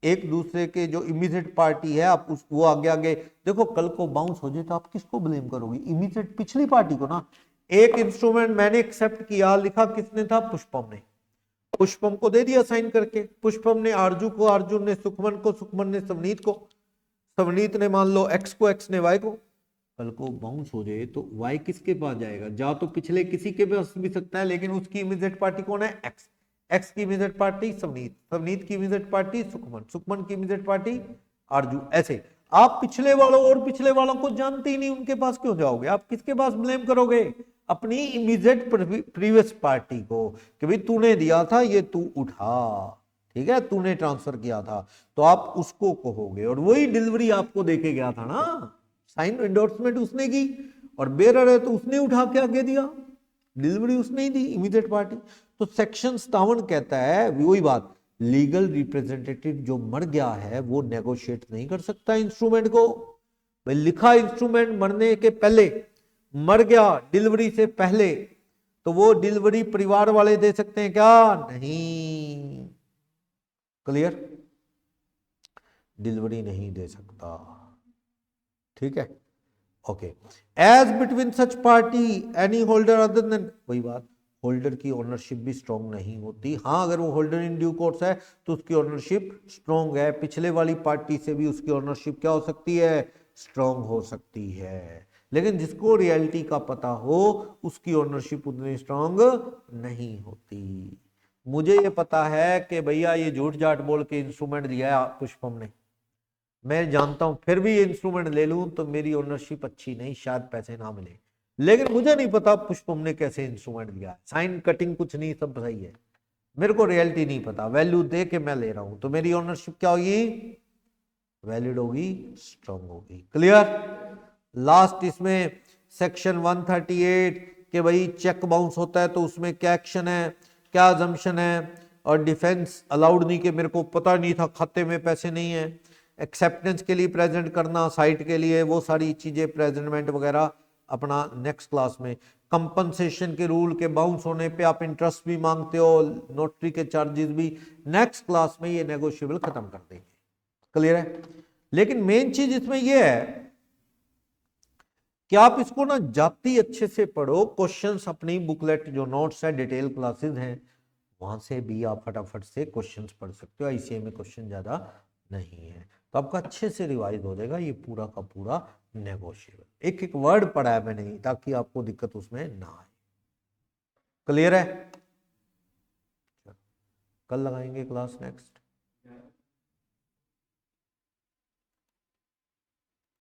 एक दूसरे के जो इमीडिएट पार्टी है, आप उस वो आगे देखो, कल को बाउंस हो जाए तो आप किसको ब्लेम करोगे? इमीडिएट पिछली पार्टी को ना। एक इंस्ट्रूमेंट मैंने एक्सेप्ट किया, लिखा किसने था? पुष्पम ने। पुष्पम को दे दिया साइन करके। पुष्पम ने आरजू को, अर्जुन ने सुखमन को, सुखमन ने सवनीत को, सवनीत ने मान लो एक्स को, एक्स ने वाई को। कल को बाउंस हो जाए तो वाई किसके पास जाएगा? जा तो पिछले किसी के पास भी सकता है, लेकिन उसकी इमीडिएट पार्टी कौन है? एक्स। एक्स की इमीडिएट पार्टी सवनीत, सवनीत की इमीडिएट पार्टी सुखमन, सुखमन की इमीडिएट पार्टी आरजू। ऐसे आप पिछले वालों और पिछले वालों को जानते ही नहीं, उनके पास क्यों जाओगे? आप किसके पास ब्लेम करोगे? अपनी इमीडिएट प्रीवियस पार्टी को, कि भाई तूने दिया था, ये तू उठा, ठीक है, तूने ट्रांसफर किया था, तो आप उसको कहोगे। और वही डिलीवरी आपको देके गया था ना, साइन एंडोर्समेंट उसने की, और बेरर है तो उसने उठा के आगे दिया, डिलीवरी उसने ही दी, इमीडिएट पार्टी। तो सेक्शन 57 कहता है वही बात, लीगल रिप्रेजेंटेटिव जो मर गया है वो नेगोशिएट नहीं कर सकता इंस्ट्रूमेंट को। भाई लिखा इंस्ट्रूमेंट मरने के पहले, मर गया डिलीवरी से पहले, तो वो डिलीवरी परिवार वाले दे सकते हैं क्या? नहीं। क्लियर? डिलीवरी नहीं दे सकता, ठीक है। Okay, as between such party any holder other than, वही बात, होल्डर की ओनरशिप भी स्ट्रॉन्ग नहीं होती। हाँ, अगर वो होल्डर इन ड्यू कोर्स है तो उसकी ओनरशिप स्ट्रॉन्ग है, पिछले वाली पार्टी से भी उसकी ओनरशिप क्या हो सकती है? स्ट्रॉन्ग हो सकती है। लेकिन जिसको रियलिटी का पता हो उसकी ओनरशिप उतनी स्ट्रॉन्ग नहीं होती। मुझे ये पता है कि भैया ये झूठ जाट बोल के इंस्ट्रूमेंट दिया है पुष्पम ने, मैं जानता हूं, फिर भी ये इंस्ट्रूमेंट ले लूं तो मेरी ओनरशिप अच्छी नहीं, शायद पैसे ना मिले, लेकिन मुझे नहीं पता पुष्पम ने कैसे इंस्ट्रूमेंट दिया, साइन कटिंग कुछ नहीं, सब सही है, मेरे को रियलिटी नहीं पता, वैल्यू दे के मैं ले रहा हूं, तो मेरी ओनरशिप क्या होगी? वैलिड होगी, स्ट्रॉन्ग होगी। क्लियर? लास्ट इसमें सेक्शन 138 के भाई चेक बाउंस होता है तो उसमें क्या एक्शन है, क्या अजम्पशन है, और डिफेंस अलाउड नहीं, कि मेरे को पता नहीं था, खाते में पैसे नहीं है, एक्सेप्टेंस के लिए प्रेजेंट करना, साइट के लिए, वो सारी चीजें प्रेजेंटमेंट वगैरह अपना नेक्स्ट क्लास में। कंपनसेशन के रूल के बाउंस होने पे आप इंटरेस्ट भी मांगते हो, नोटरी के चार्जेस भी, नेक्स्ट क्लास में ये नेगोशिएबल खत्म कर देंगे। क्लियर है? लेकिन मेन चीज इसमें यह है कि आप इसको ना जाती अच्छे से पढ़ो, क्वेश्चंस अपनी बुकलेट जो नोट्स है, डिटेल क्लासेस हैं, वहां से भी आप फटाफट से क्वेश्चंस पढ़ सकते हो, आईसीए में क्वेश्चन ज्यादा नहीं है, तो आपका अच्छे से रिवाइज हो जाएगा ये पूरा का पूरा नेगोशिएबल। एक एक वर्ड पढ़ा है मैंने ताकि आपको दिक्कत उसमें ना आए। क्लियर है? कल लगाएंगे क्लास नेक्स्ट।